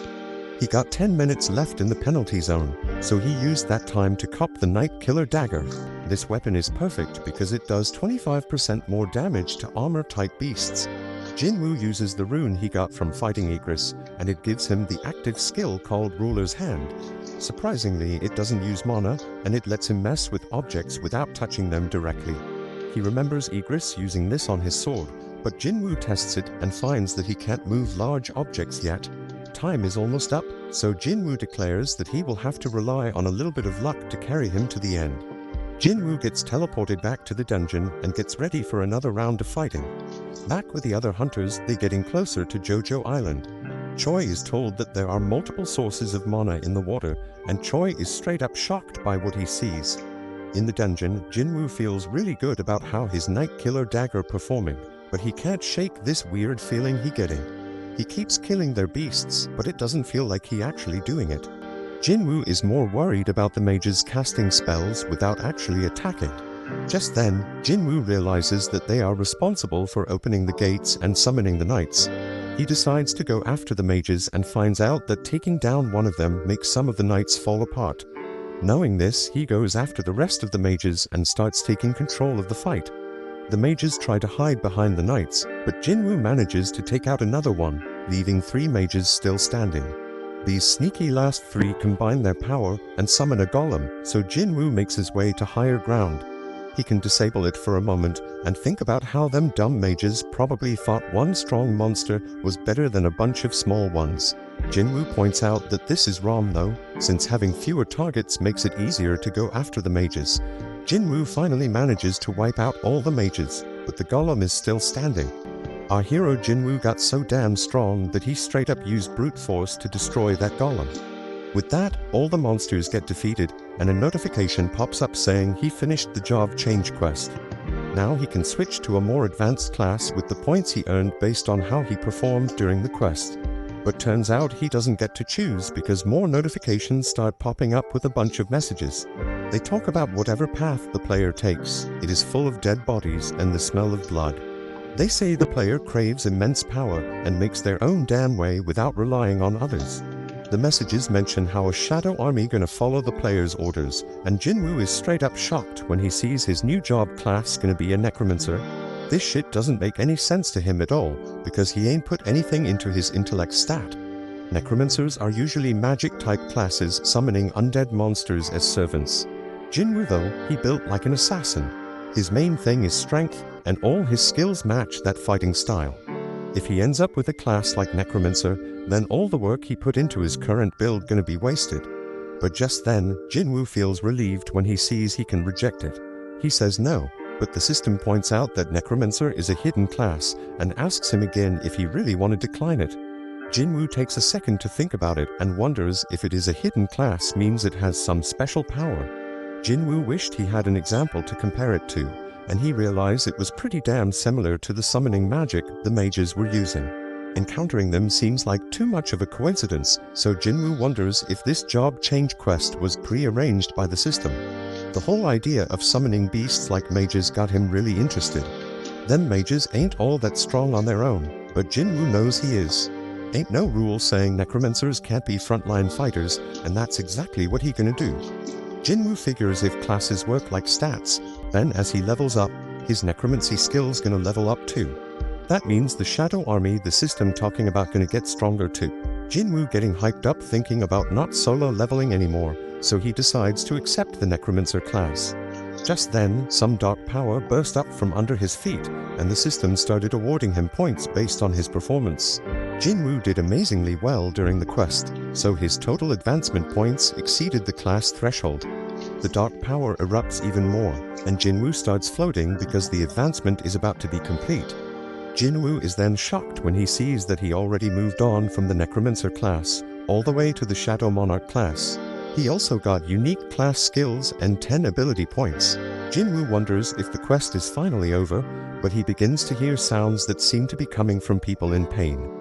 He got 10 minutes left in the penalty zone, so he used that time to cop the Night Killer Dagger. This weapon is perfect because it does 25% more damage to armor-type beasts. Jin-woo uses the rune he got from fighting Igris, and it gives him the active skill called Ruler's Hand. Surprisingly, it doesn't use mana, and it lets him mess with objects without touching them directly. He remembers Igris using this on his sword, but Jin-woo tests it and finds that he can't move large objects yet. Time is almost up, so Jin-woo declares that he will have to rely on a little bit of luck to carry him to the end. Jin-woo gets teleported back to the dungeon and gets ready for another round of fighting. Back with the other hunters, they're getting closer to Jojo Island. Choi is told that there are multiple sources of mana in the water, and Choi is straight up shocked by what he sees. In the dungeon, Jin-woo feels really good about how his Night Killer Dagger performing, but he can't shake this weird feeling he getting. He keeps killing their beasts, but it doesn't feel like he actually doing it. Jin-woo is more worried about the mages casting spells without actually attacking. Just then, Jin-woo realizes that they are responsible for opening the gates and summoning the knights. He decides to go after the mages and finds out that taking down one of them makes some of the knights fall apart. Knowing this, he goes after the rest of the mages and starts taking control of the fight. The mages try to hide behind the knights, but Jin-woo manages to take out another one, leaving 3 mages still standing. These sneaky last 3 combine their power and summon a golem, so Jin-woo makes his way to higher ground. He can disable it for a moment and think about how them dumb mages probably thought one strong monster was better than a bunch of small ones. Jin-woo points out that this is wrong though, since having fewer targets makes it easier to go after the mages. Jin-woo finally manages to wipe out all the mages, but the golem is still standing. Our hero Jin-woo got so damn strong that he straight up used brute force to destroy that golem. With that, all the monsters get defeated, and a notification pops up saying he finished the job change quest. Now he can switch to a more advanced class with the points he earned based on how he performed during the quest. But turns out he doesn't get to choose because more notifications start popping up with a bunch of messages. They talk about whatever path the player takes. It is full of dead bodies and the smell of blood. They say the player craves immense power and makes their own damn way without relying on others. The messages mention how a shadow army gonna follow the player's orders, and Jin-woo is straight up shocked when he sees his new job class gonna be a necromancer. This shit doesn't make any sense to him at all, because he ain't put anything into his intellect stat. Necromancers are usually magic-type classes summoning undead monsters as servants. Jin-woo though, he built like an assassin. His main thing is strength, and all his skills match that fighting style. If he ends up with a class like Necromancer, then all the work he put into his current build gonna be wasted. But just then, Jin-woo feels relieved when he sees he can reject it. He says no, but the system points out that Necromancer is a hidden class and asks him again if he really want to decline it. Jin-woo takes a second to think about it and wonders if it is a hidden class means it has some special power. Jin-woo wished he had an example to compare it to, and he realized it was pretty damn similar to the summoning magic the mages were using. Encountering them seems like too much of a coincidence, so Jin-woo wonders if this job change quest was pre-arranged by the system. The whole idea of summoning beasts like mages got him really interested. Them mages ain't all that strong on their own, but Jin-woo knows he is. Ain't no rule saying necromancers can't be frontline fighters, and that's exactly what he gonna do. Jin-woo figures if classes work like stats, then as he levels up, his necromancy skills gonna level up too. That means the shadow army the system talking about gonna get stronger too. Jin-woo getting hyped up thinking about not solo leveling anymore, so he decides to accept the necromancer class. Just then, some dark power burst up from under his feet, and the system started awarding him points based on his performance. Jin-woo did amazingly well during the quest, so his total advancement points exceeded the class threshold. The dark power erupts even more, and Jin-woo starts floating because the advancement is about to be complete. Jin-woo is then shocked when he sees that he already moved on from the Necromancer class, all the way to the Shadow Monarch class. He also got unique class skills and 10 ability points. Jin-woo wonders if the quest is finally over, but he begins to hear sounds that seem to be coming from people in pain.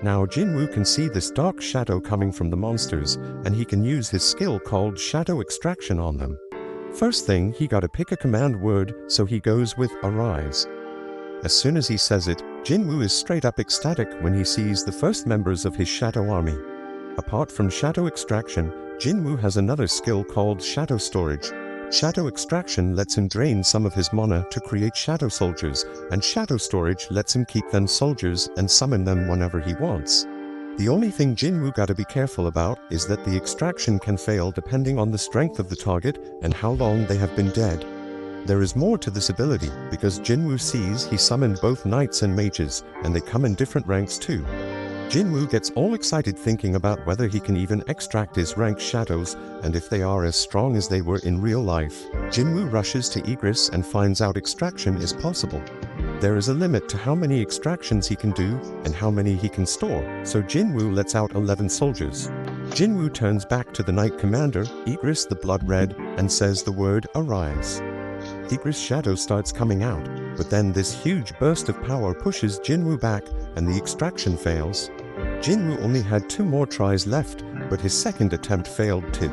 Now Jin-woo can see this dark shadow coming from the monsters, and he can use his skill called Shadow Extraction on them. First thing, he gotta pick a command word, so he goes with Arise. As soon as he says it, Jin-woo is straight up ecstatic when he sees the first members of his shadow army. Apart from Shadow Extraction, Jin-woo has another skill called Shadow Storage. Shadow Extraction lets him drain some of his mana to create shadow soldiers, and Shadow Storage lets him keep them soldiers and summon them whenever he wants. The only thing Jin-woo gotta be careful about is that the extraction can fail depending on the strength of the target and how long they have been dead. There is more to this ability, because Jin-woo sees he summoned both knights and mages, and they come in different ranks too. Jin-woo gets all excited thinking about whether he can even extract his ranked shadows, and if they are as strong as they were in real life. Jin-woo rushes to Egress and finds out extraction is possible. There is a limit to how many extractions he can do, and how many he can store, so Jin-woo lets out 11 soldiers. Jin-woo turns back to the Knight Commander, Egress the Blood Red, and says the word Arise. Egress' shadow starts coming out, but then this huge burst of power pushes Jin-woo back, and the extraction fails. Jin-woo only had 2 more tries left, but his second attempt failed too.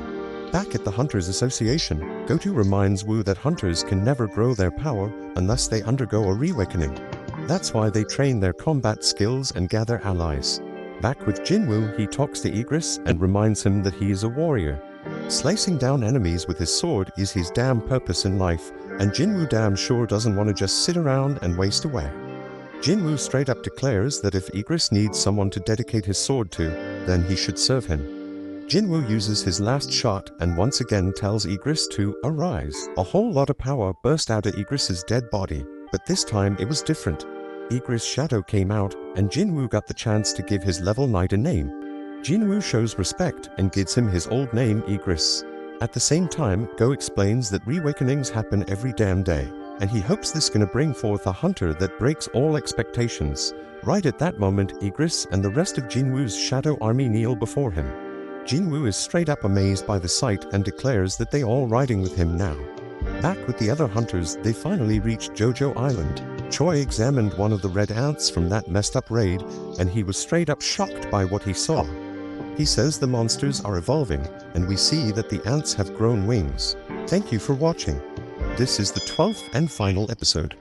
Back at the Hunters Association, Goto reminds Woo that hunters can never grow their power unless they undergo a reawakening. That's why they train their combat skills and gather allies. Back with Jin-woo, he talks to Egress and reminds him that he is a warrior. Slicing down enemies with his sword is his damn purpose in life, and Jin-woo damn sure doesn't want to just sit around and waste away. Jin-woo straight up declares that if Egress needs someone to dedicate his sword to, then he should serve him. Jin-woo uses his last shot and once again tells Egress to arise. A whole lot of power burst out of Egress's dead body, but this time it was different. Egress' shadow came out, and Jin-woo got the chance to give his level knight a name. Jin-woo shows respect and gives him his old name Egress. At the same time, Go explains that reawakenings happen every damn day, and he hopes this gonna bring forth a hunter that breaks all expectations. Right at that moment, Egress and the rest of Jin-woo's shadow army kneel before him. Jin-woo is straight up amazed by the sight and declares that they all riding with him now. Back with the other hunters, they finally reached Jojo Island. Choi examined one of the red ants from that messed up raid, and he was straight up shocked by what he saw. He says the monsters are evolving, and we see that the ants have grown wings. Thank you for watching. This is the 12th and final episode.